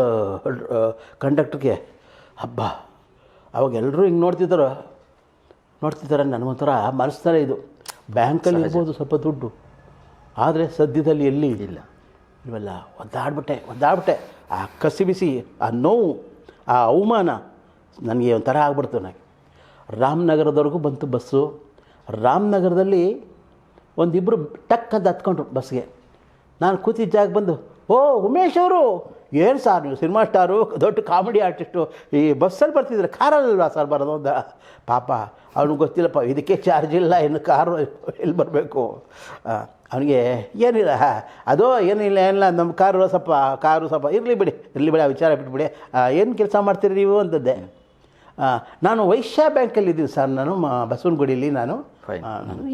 ಕಂಡಕ್ಟ್ರಿಗೆ ಹಬ್ಬ. ಅವಾಗ ಎಲ್ಲರೂ ಹಿಂಗೆ ನೋಡ್ತಿದ್ದಾರೆ. ನನಗೊಂಥರ ಮನಸ್ಸಲ್ಲೇ ಇದು ಬ್ಯಾಂಕಲ್ಲಿ ಇರ್ಬೋದು ಸ್ವಲ್ಪ ದುಡ್ಡು, ಆದರೆ ಸದ್ಯದಲ್ಲಿ ಎಲ್ಲಿ
ಇಲ್ಲ.
ಇವೆಲ್ಲ ಒದ್ದಾಡ್ಬಿಟ್ಟೆ. ಆ ಕಸಿಬಿಸಿ, ಆ ನೋವು, ಆ ಅವಮಾನ ನನಗೆ ಒಂಥರ ಆಗ್ಬಿಡ್ತು. ನನಗೆ ರಾಮನಗರದವರೆಗೂ ಬಂತು ಬಸ್ಸು. ರಾಮನಗರದಲ್ಲಿ ಒಂದಿಬ್ಬರು ಟಕ್ ಅಂತ ಹತ್ಕೊಂಡ್ರು ಬಸ್ಗೆ. ನಾನು ಕೂತಿದ್ದ ಜಾಗ ಬಂದು, ಓ ಉಮೇಶ್ ಅವರು, ಏನು ಸಾರ್ ನೀವು ಸಿನಿಮಾ ಸ್ಟಾರು, ದೊಡ್ಡ ಕಾಮಿಡಿ ಆರ್ಟಿಸ್ಟು, ಈ ಬಸ್ಸಲ್ಲಿ ಬರ್ತಿದ್ರೆ ಕಾರಲ್ಲಲ್ವಾ ಸರ್ ಬರೋದು ಅಂತ. ಪಾಪ ಅವ್ನಿಗೆ ಗೊತ್ತಿಲ್ಲಪ್ಪ, ಇದಕ್ಕೆ ಚಾರ್ಜ್ ಇಲ್ಲ, ಇನ್ನು ಕಾರು ಎಲ್ಲಿ ಬರಬೇಕು. ಅವನಿಗೆ ಏನಿಲ್ಲ, ಅದೋ ಏನಿಲ್ಲ ನಮ್ಮ ಕಾರು ಸ್ವಲ್ಪ ಇರಲಿ ಬಿಡಿ ಆ ವಿಚಾರ ಬಿಟ್ಬಿಡಿ, ಏನು ಕೆಲಸ ಮಾಡ್ತೀರಿ ನೀವು ಅಂತದ್ದೆ. ನಾನು ವೈಶ್ಯ ಬ್ಯಾಂಕಲ್ಲಿ ಇದ್ದೀನಿ ಸರ್, ನಾನು ಬಸವನಗುಡಿಯಲ್ಲಿ. ನಾನು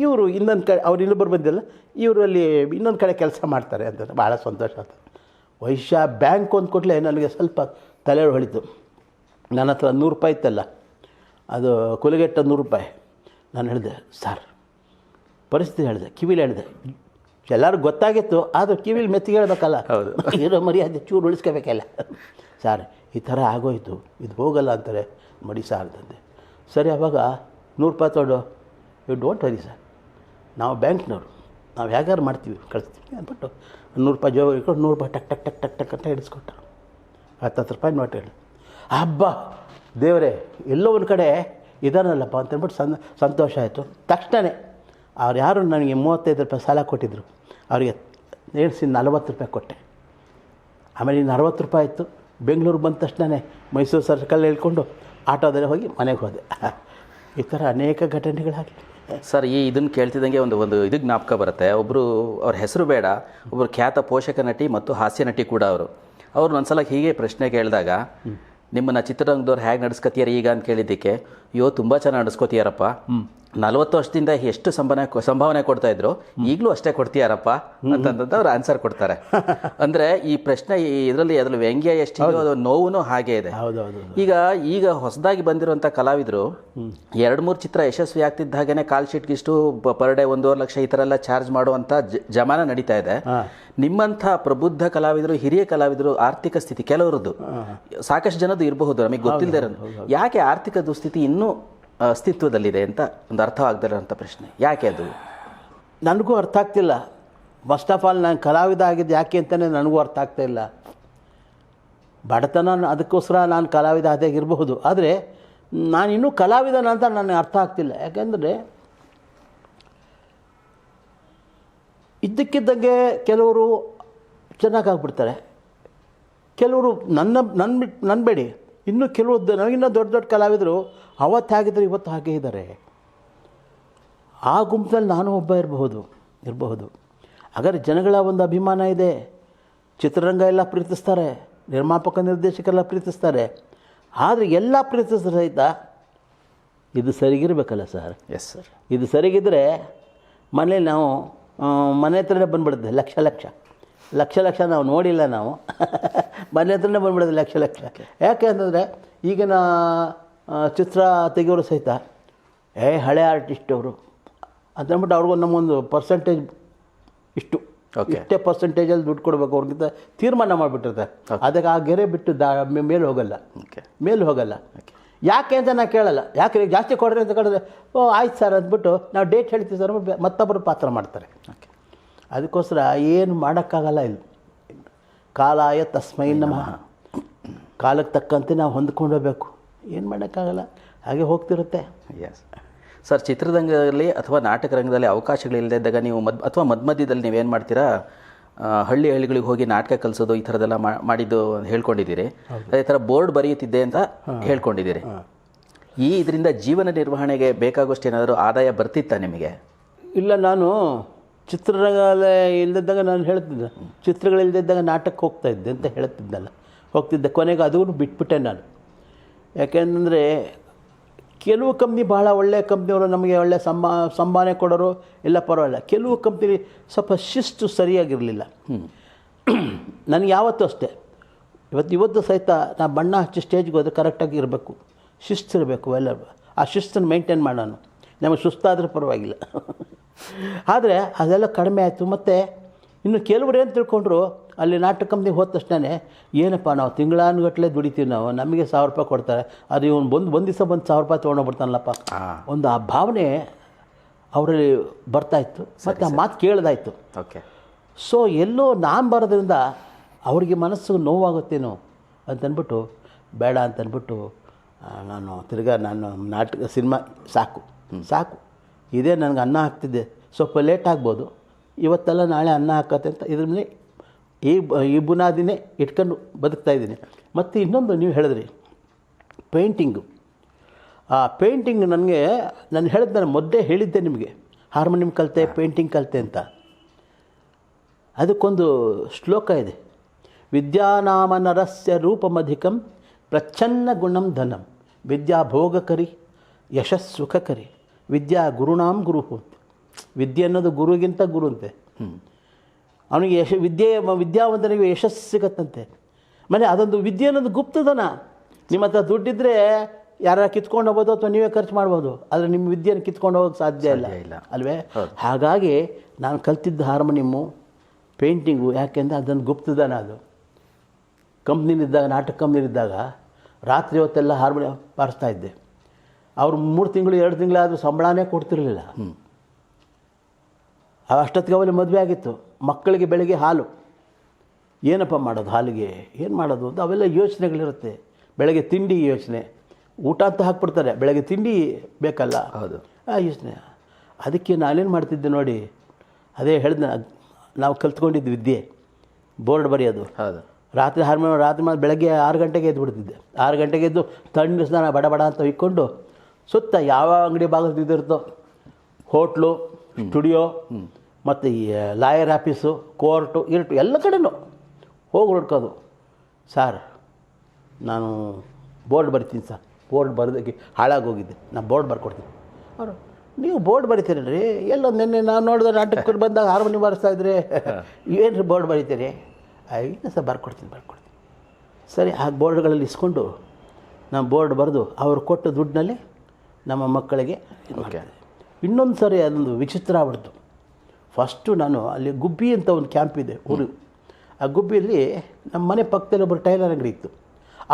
ಇವರು ಇನ್ನೊಂದು ಕಡೆ, ಅವ್ರು ಇನ್ನೊಬ್ಬರು ಬಂದಿಲ್ಲ, ಇವರು ಅಲ್ಲಿ ಇನ್ನೊಂದು ಕಡೆ ಕೆಲಸ ಮಾಡ್ತಾರೆ ಅಂತ. ಭಾಳ ಸಂತೋಷ ಆಯ್ತು. ವೈಶ್ಯ ಬ್ಯಾಂಕ್ ಒಂದು ಕೊಟ್ಟಲೆ ನನಗೆ ಸ್ವಲ್ಪ ತಲೆ ಹೊಳಿತು. ನನ್ನ ಹತ್ರ 100 ರೂಪಾಯಿ ಇತ್ತಲ್ಲ, ಅದು ಕೊಲಗೆಟ್ಟ 100 ರೂಪಾಯಿ. ನಾನು ಹೇಳಿದೆ, ಸರ್ ಪರಿಸ್ಥಿತಿ ಹೇಳಿದೆ, ಕಿವಿಲಿ ಹೇಳಿದೆ. ಎಲ್ಲರಿಗೂ ಗೊತ್ತಾಗಿತ್ತು, ಆದರೂ ಕಿವಿಲಿ ಮೆತ್ತಿಗೆ ಹೇಳ್ಬೇಕಲ್ಲ, ಇರೋ ಮರ್ಯಾದೆ ಚೂರು ಉಳಿಸ್ಕೋಬೇಕಲ್ಲ. ಸರ್ ಈ ಥರ ಆಗೋಯ್ತು, ಇದು ಹೋಗಲ್ಲ ಅಂತಾರೆ, ಮಡಿ ಸಾರ್ ಅಂತಂದೆ. ಸರಿ, ಆವಾಗ 100 ರೂಪಾಯಿ ತೊಗೊಂಡು, ಯು ಡೋಂಟ್ ವರಿ ಸರ್, ನಾವು ಬ್ಯಾಂಕ್ನವರು, ನಾವು ಹೇಗಾರು ಮಾಡ್ತೀವಿ, ಕಳಿಸ್ತೀವಿ ಅಂದ್ಬಿಟ್ಟು 100 ರೂಪಾಯಿ ಜೋಗ ಇಟ್ಕೊಂಡು 100 ರೂಪಾಯಿ ಟಕ್ ಟಕ್ ಟಕ್ ಟಕ್ ಟಕ್ ಅಂತ ಹಿಡಿಸ್ಕೊಟ್ಟ. 10 ರೂಪಾಯಿ ನೋಟ್ ಹೇಳಿ, ಹಬ್ಬ ದೇವರೇ, ಎಲ್ಲೋ ಒಂದು ಕಡೆ ಇದಾನಲ್ಲಪ್ಪ ಅಂತಂದ್ಬಿಟ್ಟು ಸಂತೋಷ ಆಯಿತು. ತಕ್ಷಣವೇ ಅವ್ರು ಯಾರು ನನಗೆ 35 ರೂಪಾಯಿ ಸಾಲ ಕೊಟ್ಟಿದ್ದರು, ಅವರಿಗೆ ನೇರಿಸಿ 40 ರೂಪಾಯಿ ಕೊಟ್ಟೆ. ಆಮೇಲೆ ಇನ್ನು 60 ರೂಪಾಯಿ ಇತ್ತು. ಬೆಂಗಳೂರು ಬಂದ ತಕ್ಷಣವೇ ಮೈಸೂರು ಸರ್ಕಲ್ ಹೇಳ್ಕೊಂಡು ಆಟೋದಲ್ಲೇ ಹೋಗಿ ಮನೆಗೆ ಹೋದೆ. ಈ ಥರ ಅನೇಕ ಘಟನೆಗಳಾಗಿ.
ಸರ್, ಇದನ್ನು ಕೇಳ್ತಿದ್ದಂಗೆ ಒಂದು ಇದು ಜ್ಞಾಪಕ ಬರುತ್ತೆ. ಒಬ್ಬರು, ಅವ್ರ ಹೆಸರು ಬೇಡ, ಒಬ್ಬರು ಖ್ಯಾತ ಪೋಷಕ ನಟಿ ಮತ್ತು ಹಾಸ್ಯ ನಟಿ ಕೂಡ ಅವರು ಒಂದ್ಸಲ ಹೀಗೆ ಪ್ರಶ್ನೆ ಕೇಳಿದಾಗ, ನಿಮ್ಮನ್ನು ಚಿತ್ರರಂಗದವ್ರು ಹೇಗೆ ನಡೆಸ್ಕೊತೀಯಾರ ಈಗ ಅಂತ ಕೇಳಿದ್ದಕ್ಕೆ, ಅಯ್ಯೋ ತುಂಬ ಚೆನ್ನಾಗಿ ನಡೆಸ್ಕೋತೀಯಾರಪ್ಪ, 40 ವರ್ಷದಿಂದ ಎಷ್ಟು ಸಂಭಾವನೆ ಕೊಡ್ತಾ ಇದ್ರು, ಈಗಲೂ ಅಷ್ಟೇ ಕೊಡ್ತೀಯಾರಪ್ಪ ಅಂತಂತ ಅವ್ರು ಆನ್ಸರ್ ಕೊಡ್ತಾರೆ. ಅಂದರೆ ಈ ಪ್ರಶ್ನೆ ಇದರಲ್ಲಿ ಅದ್ರಲ್ಲಿ ವ್ಯಂಗ್ಯ ಎಷ್ಟಿದೆಯೋ ಅದು ನೋವು ಹಾಗೆ ಇದೆ. ಈಗ ಹೊಸದಾಗಿ ಬಂದಿರುವಂಥ ಕಲಾವಿದರು 2-3 ಚಿತ್ರ ಯಶಸ್ವಿ ಆಗ್ತಿದ್ದ ಹಾಗೇನೆ ಕಾಲ್ ಶೀಟ್ಗಿಷ್ಟು ಪರ್ ಡೇ 1.5 ಲಕ್ಷ ಈ ಥರ ಎಲ್ಲ ಚಾರ್ಜ್ ಮಾಡುವಂಥ ಜಮಾನ ನಡೀತಾ ಇದೆ. ನಿಮ್ಮಂಥ ಪ್ರಬುದ್ಧ ಕಲಾವಿದರು, ಹಿರಿಯ ಕಲಾವಿದರು ಆರ್ಥಿಕ ಸ್ಥಿತಿ ಕೆಲವರದ್ದು, ಸಾಕಷ್ಟು ಜನದ್ದು ಇರಬಹುದು, ನಮಗೆ ಗೊತ್ತಿಲ್ಲದೆ ಇರೋದು, ಯಾಕೆ ಆರ್ಥಿಕ ದುಸ್ಥಿತಿ ಇನ್ನೂ ಅಸ್ತಿತ್ವದಲ್ಲಿದೆ ಅಂತ ಒಂದು ಅರ್ಥವಾಗದಿರೋಂಥ ಪ್ರಶ್ನೆ, ಯಾಕೆ ಅದು
ನನಗೂ ಅರ್ಥ ಆಗ್ತಿಲ್ಲ. ಫಸ್ಟ್ ಆಫ್ ಆಲ್ ನಾನು ಕಲಾವಿದ ಆಗಿದ್ದು ಯಾಕೆ ಅಂತಲೇ ನನಗೂ ಅರ್ಥ ಆಗ್ತಾಯಿಲ್ಲ. ಬಡತನ ಅದಕ್ಕೋಸ್ಕರ ನಾನು ಕಲಾವಿದ ಆದಾಗಿರಬಹುದು, ಆದರೆ ನಾನಿನ್ನೂ ಕಲಾವಿದನ ಅಂತ ನನಗೆ ಅರ್ಥ ಆಗ್ತಿಲ್ಲ. ಯಾಕೆಂದರೆ ಇದ್ದಕ್ಕಿದ್ದಂಗೆ ಕೆಲವರು ಚೆನ್ನಾಗಾಗ್ಬಿಡ್ತಾರೆ, ಕೆಲವರು ನನ್ನ ಬೇಡಿ, ಇನ್ನೂ ಕೆಲವು ನನಗಿನ್ನ ದೊಡ್ಡ ಕಲಾವಿದರು ಅವತ್ತು ಆಗಿದ್ದರೆ ಇವತ್ತು ಹಾಗೇ ಇದ್ದಾರೆ. ಆ ಗುಂಪಿನಲ್ಲಿ ನಾನು ಒಬ್ಬ ಇರಬಹುದು. ಹಾಗಾದರೆ ಜನಗಳ ಒಂದು ಅಭಿಮಾನ ಇದೆ. ಚಿತ್ರರಂಗ ಎಲ್ಲ ಪ್ರೀತಿಸ್ತಾರೆ, ನಿರ್ಮಾಪಕ ನಿರ್ದೇಶಕರೆಲ್ಲ ಪ್ರೀತಿಸ್ತಾರೆ. ಆದರೆ ಎಲ್ಲ ಪ್ರೀತಿಸಿದ ಸಹಿತ ಇದು ಸರಿಗಿರಬೇಕಲ್ಲ ಸರ್.
Yes sir. ಇದು
ಸರಿಗಿದ್ರೆ ಮನೇಲಿ ನಾವು ಮನೆ ಹತ್ರನೇ ಬಂದುಬಿಡುತ್ತೆ ಲಕ್ಷ ನಾವು ನೋಡಿಲ್ಲ, ನಾವು ಮನೆ ಹತ್ರನೇ ಬಂದುಬಿಡೋದು ಲಕ್ಷ. ಯಾಕೆ ಅಂತಂದರೆ ಈಗಿನ ಚಿತ್ರ ತೆಗೆಯೋರು ಸಹಿತ ಹಳೆ ಆರ್ಟಿಸ್ಟ್ ಅವರು ಅಂತಂದ್ಬಿಟ್ಟು ಅವ್ರಿಗೊಂದು ನಮಗೊಂದು ಪರ್ಸೆಂಟೇಜ್ ಇಷ್ಟೇ ಪರ್ಸೆಂಟೇಜಲ್ಲಿ ದುಡ್ಡು ಕೊಡಬೇಕು ಅವ್ರಿಗಿಂತ ತೀರ್ಮಾನ ಮಾಡಿಬಿಟ್ಟಿರ್ತಾರೆ. ಅದಕ್ಕೆ ಆ ಗೆರೆ ಬಿಟ್ಟು ಮೇಲೆ ಹೋಗಲ್ಲ. ಯಾಕೆ ಅಂತ ನಾನು ಕೇಳಲ್ಲ, ಯಾಕೆ ಜಾಸ್ತಿ ಕೊಡ್ರಿ ಅಂತ ಕೇಳಿದ್ರೆ, ಓ ಆಯ್ತು ಸರ್ ಅಂದ್ಬಿಟ್ಟು ನಾವು ಡೇಟ್ ಹೇಳ್ತೀವಿ ಸರ್, ಮತ್ತೊಬ್ಬರು ಪಾತ್ರ ಮಾಡ್ತಾರೆ. ಅದಕ್ಕೋಸ್ಕರ ಏನು ಮಾಡೋಕ್ಕಾಗಲ್ಲ. ಇಲ್ಲಿ ಕಾಲಾಯ ತಸ್ಮೈ ನಮಃ, ಕಾಲಕ್ಕೆ ತಕ್ಕಂತೆ ನಾವು ಹೊಂದ್ಕೊಂಡು ಹೋಗಬೇಕು, ಏನು ಮಾಡೋಕ್ಕಾಗಲ್ಲ, ಹಾಗೆ ಹೋಗ್ತಿರುತ್ತೆ.
Yes sir. ಚಿತ್ರರಂಗದಲ್ಲಿ ಅಥವಾ ನಾಟಕ ರಂಗದಲ್ಲಿ ಅವಕಾಶಗಳಿಲ್ಲದೆ ಇದ್ದಾಗ ನೀವು ಅಥವಾ ಮಧ್ಯದಲ್ಲಿ ನೀವೇನು ಮಾಡ್ತೀರಾ, ಹಳ್ಳಿಗಳಿಗೆ ಹೋಗಿ ನಾಟಕ ಕಲಿಸೋದು ಈ ಥರದ್ದೆಲ್ಲ ಮಾಡಿದ್ದು ಹೇಳ್ಕೊಂಡಿದ್ದೀರಿ. ಅದೇ ಥರ ಬೋರ್ಡ್ ಬರೆಯುತ್ತಿದ್ದೆ ಅಂತ ಹೇಳ್ಕೊಂಡಿದ್ದೀರಿ. ಇದರಿಂದ ಜೀವನ ನಿರ್ವಹಣೆಗೆ ಬೇಕಾಗೋಷ್ಟು ಏನಾದರೂ ಆದಾಯ ಬರ್ತಿತ್ತಾ ನಿಮಗೆ?
ಇಲ್ಲ, ನಾನು ಚಿತ್ರರಂಗ ಇಲ್ಲದಿದ್ದಾಗ ನಾನು ಹೇಳ್ತಿದ್ದೆ, ಚಿತ್ರಗಳಿಲ್ಲದಿದ್ದಾಗ ನಾಟಕಕ್ಕೆ ಹೋಗ್ತಾಯಿದ್ದೆ ಅಂತ ಹೋಗ್ತಿದ್ದೆ. ಕೊನೆಗೆ ಅದೂ ಬಿಟ್ಬಿಟ್ಟೆ ನಾನು. ಯಾಕೆಂದರೆ ಕೆಲವು ಕಂಪ್ನಿ ಭಾಳ ಒಳ್ಳೆಯ ಕಂಪ್ನಿಯವರು ನಮಗೆ ಒಳ್ಳೆಯ ಸಂಭಾವನೆ ಕೊಡೋರು ಎಲ್ಲ ಪರವಾಗಿಲ್ಲ. ಕೆಲವು ಕಂಪ್ನಿ ಸ್ವಲ್ಪ ಶಿಸ್ತು ಸರಿಯಾಗಿರಲಿಲ್ಲ. ನನಗೆ ಯಾವತ್ತೂ ಅಷ್ಟೇ, ಇವತ್ತು ಸಹಿತ ನಾ ಬಣ್ಣ ಹಚ್ಚಿ ಸ್ಟೇಜ್ಗೆ ಹೋದರೆ ಕರೆಕ್ಟಾಗಿ ಇರಬೇಕು, ಶಿಸ್ತಿರಬೇಕು. ಎಲ್ಲ ಆ ಶಿಸ್ತನ್ನು ಮೇಂಟೈನ್ ಮಾಡೋಣ. ನಮಗೆ ಸುಸ್ತಾದರೂ ಪರವಾಗಿಲ್ಲ. ಆದರೆ ಅದೆಲ್ಲ ಕಡಿಮೆ ಆಯಿತು. ಮತ್ತು ಇನ್ನು ಕೆಲವರು ಏನು ತಿಳ್ಕೊಂಡ್ರು, ಅಲ್ಲಿ ನಾಟಕ ಕಂಪ್ನಿಗೆ ಹೋದ ತಕ್ಷಣ, ಏನಪ್ಪ ನಾವು ತಿಂಗಳಾನುಗಟ್ಟಲೆ ದುಡಿತೀವಿ, ನಮಗೆ 1000 ರೂಪಾಯಿ ಕೊಡ್ತಾರೆ, ಅದು ಇವನು ಒಂದು ದಿವಸ ಬಂದು 1000 ರೂಪಾಯಿ ತೊಗೊಂಡೋಗ್ಬಿಡ್ತಾನಲ್ಲಪ್ಪ, ಒಂದು ಆ ಭಾವನೆ ಅವರಲ್ಲಿ ಬರ್ತಾಯಿತ್ತು ಮತ್ತು ಆ ಮಾತು ಕೇಳ್ದಾಯ್ತು.
ಓಕೆ.
ಸೊ ಎಲ್ಲೋ ನಾನು ಬರೋದ್ರಿಂದ ಅವ್ರಿಗೆ ಮನಸ್ಸು ನೋವಾಗುತ್ತೇನೋ ಅಂತಂದ್ಬಿಟ್ಟು ಬೇಡ ಅಂತಂದ್ಬಿಟ್ಟು ನಾನು ತಿರ್ಗಾ ನಾಟಕ ಸಿನಿಮಾ ಸಾಕು ಇದೇ ನನಗೆ ಅನ್ನ ಹಾಕ್ತಿದ್ದೆ, ಸ್ವಲ್ಪ ಲೇಟ್ ಆಗ್ಬೋದು, ಇವತ್ತೆಲ್ಲ ನಾಳೆ ಅನ್ನ ಹಾಕತ್ತೆ ಅಂತ ಇದ್ರ ಮೇಲೆ ಈ ಬುನಾದಿನೇ ಇಟ್ಕೊಂಡು ಬದುಕ್ತಾಯಿದ್ದೀನಿ. ಮತ್ತು ಇನ್ನೊಂದು ನೀವು ಹೇಳಿದ್ರಿ ಪೇಂಟಿಂಗು. ಆ ಪೇಂಟಿಂಗ್ ನನಗೆ ನಾನು ನಾನು ಮೊದಲೇ ಹೇಳಿದ್ದೆ ನಿಮಗೆ, ಹಾರ್ಮೋನಿಯಂ ಕಲಿತೆ, ಪೇಂಟಿಂಗ್ ಕಲಿತೆ ಅಂತ. ಅದಕ್ಕೊಂದು ಶ್ಲೋಕ ಇದೆ, ವಿದ್ಯಾನಾಮನರಸ್ಯ ರೂಪಮಧಿಕಂ ಪ್ರಚ್ಛನ್ನ ಗುಣಂ ಧನಂ ವಿದ್ಯಾ ಭೋಗಕರಿ ಯಶಸ್ಸುಖಕರಿ ವಿದ್ಯಾ ಗುರುಣಾಂ ಗುರು ಅಂತ. ವಿದ್ಯೆ ಅನ್ನೋದು ಗುರುಗಿಂತ ಗುರು ಅಂತೆ. ಅವನಿಗೆ ವಿದ್ಯಾವಂತನಿಗೆ ಯಶಸ್ಸು ಸಿಗತ್ತಂತೆ. ಮನೆ ಅದೊಂದು ವಿದ್ಯೆ ಅನ್ನೋದು ಗುಪ್ತದನ. ನಿಮ್ಮ ಹತ್ರ ದುಡ್ಡಿದ್ದರೆ ಯಾರು ಕಿತ್ಕೊಂಡು ಹೋಗ್ಬೋದು ಅಥವಾ ನೀವೇ ಖರ್ಚು ಮಾಡ್ಬೋದು, ಆದರೆ ನಿಮ್ಮ ವಿದ್ಯೆಯನ್ನು ಕಿತ್ಕೊಂಡು ಹೋಗೋಕ್ಕೆ ಸಾಧ್ಯ ಇಲ್ಲ ಅಲ್ವೇ? ಹಾಗಾಗಿ ನಾನು ಕಲ್ತಿದ್ದ ಹಾರ್ಮೋನಿಯಮ್ಮು, ಪೇಂಟಿಂಗು, ಯಾಕೆಂದರೆ ಅದೊಂದು ಗುಪ್ತದನ. ಅದು ಕಂಪ್ನಿಲಿದ್ದಾಗ, ನಾಟಕ ಕಂಪ್ನಿಲಿದ್ದಾಗ ರಾತ್ರಿ ಹೊತ್ತೆಲ್ಲ ಹಾರ್ಮೋನಿಯಂ ಬಾರಿಸ್ತಾಯಿದ್ದೆ. ಅವರು 3 ತಿಂಗಳು 2 ತಿಂಗಳಾದರೂ ಸಂಬಳನೇ ಕೊಡ್ತಿರಲಿಲ್ಲ. ಅಷ್ಟೊತ್ತಿಗೆ ಅವಲ್ಲಿ ಮದುವೆ ಆಗಿತ್ತು. ಮಕ್ಕಳಿಗೆ ಬೆಳಗ್ಗೆ ಹಾಲು, ಏನಪ್ಪ ಮಾಡೋದು ಹಾಲಿಗೆ, ಏನು ಮಾಡೋದು ಅಂತ ಅವೆಲ್ಲ ಯೋಚನೆಗಳಿರುತ್ತೆ. ಬೆಳಗ್ಗೆ ತಿಂಡಿ ಯೋಚನೆ, ಊಟ ಅಂತ ಹಾಕ್ಬಿಡ್ತಾರೆ, ಬೆಳಗ್ಗೆ ತಿಂಡಿ ಬೇಕಲ್ಲ,
ಹೌದು,
ಆ ಯೋಚನೆ. ಅದಕ್ಕೆ ನಾನೇನು ಮಾಡ್ತಿದ್ದೆ ನೋಡಿ, ಅದೇ ಹೇಳಿದ್ನ, ನಾವು ಕಲ್ತ್ಕೊಂಡಿದ್ದು ವಿದ್ಯೆ ಬೋರ್ಡ್ ಬರೆಯೋದು.
ಹೌದು.
ರಾತ್ರಿ ಬೆಳಗ್ಗೆ 6 ಗಂಟೆಗೆ ಎದ್ದು ಬಿಡ್ತಿದ್ದೆ. 6 ಗಂಟೆಗೆ ಎದ್ದು ತಣ್ಣು ಸ್ನಾನ ಬಡ ಅಂತ ಇಕ್ಕೊಂಡು ಸುತ್ತ ಯಾವ ಅಂಗಡಿ ಬಾಗಿಲ್ತಿದ್ದಿರುತ್ತೋ, ಹೋಟ್ಲು, ಸ್ಟುಡಿಯೋ ಮತ್ತು ಈ ಲಾಯರ್ ಆಫೀಸು, ಕೋರ್ಟು, ಇರ್ಟು ಎಲ್ಲ ಕಡೆನೂ ಹೋಗಿ ಹುಡ್ಕೋದು. ಸಾರ್ ನಾನು ಬೋರ್ಡ್ ಬರಿತೀನಿ ಸರ್, ಬೋರ್ಡ್ ಬರೆದಕ್ಕೆ ಹಾಳಾಗೋಗಿದ್ದೆ, ನಾನು ಬೋರ್ಡ್ ಬರ್ಕೊಡ್ತೀನಿ. ಅವರು ನೀವು ಬೋರ್ಡ್ ಬರಿತೀರಲ್ರಿ, ಎಲ್ಲ ನಿನ್ನೆ ನಾನು ನೋಡಿದ್ರೆ ನಾಟಕಕ್ಕೆ ಬಂದಾಗ ಹಾರ್ಮೋನಿಯಂ ಬಾರಿಸ್ತಾಯಿದ್ರೆ ಏನು ರೀ ಬೋರ್ಡ್ ಬರೀತೀರಿ? ಇಲ್ಲ ಸರ್ ಬರ್ಕೊಡ್ತೀನಿ. ಸರಿ, ಆ ಬೋರ್ಡ್ಗಳಲ್ಲಿ ಇಸ್ಕೊಂಡು ನಾನು ಬೋರ್ಡ್ ಬರೆದು ಅವ್ರು ಕೊಟ್ಟ ದುಡ್ಡಿನಲ್ಲಿ ನಮ್ಮ ಮಕ್ಕಳಿಗೆ ಇನ್ನೊಂದು ಸರಿ ಅದೊಂದು ವಿಚಿತ್ರ ಆಗ್ಬಿಡ್ತು. ಫಸ್ಟು ನಾನು ಅಲ್ಲಿ ಗುಬ್ಬಿ ಅಂತ ಒಂದು ಕ್ಯಾಂಪ್ ಇದೆ ಊರು. ಆ ಗುಬ್ಬಿಯಲ್ಲಿ ನಮ್ಮ ಮನೆ ಪಕ್ಕದಲ್ಲಿ ಒಬ್ಬರು ಟೈಲರ್ ಅಂಗಡಿ ಇತ್ತು.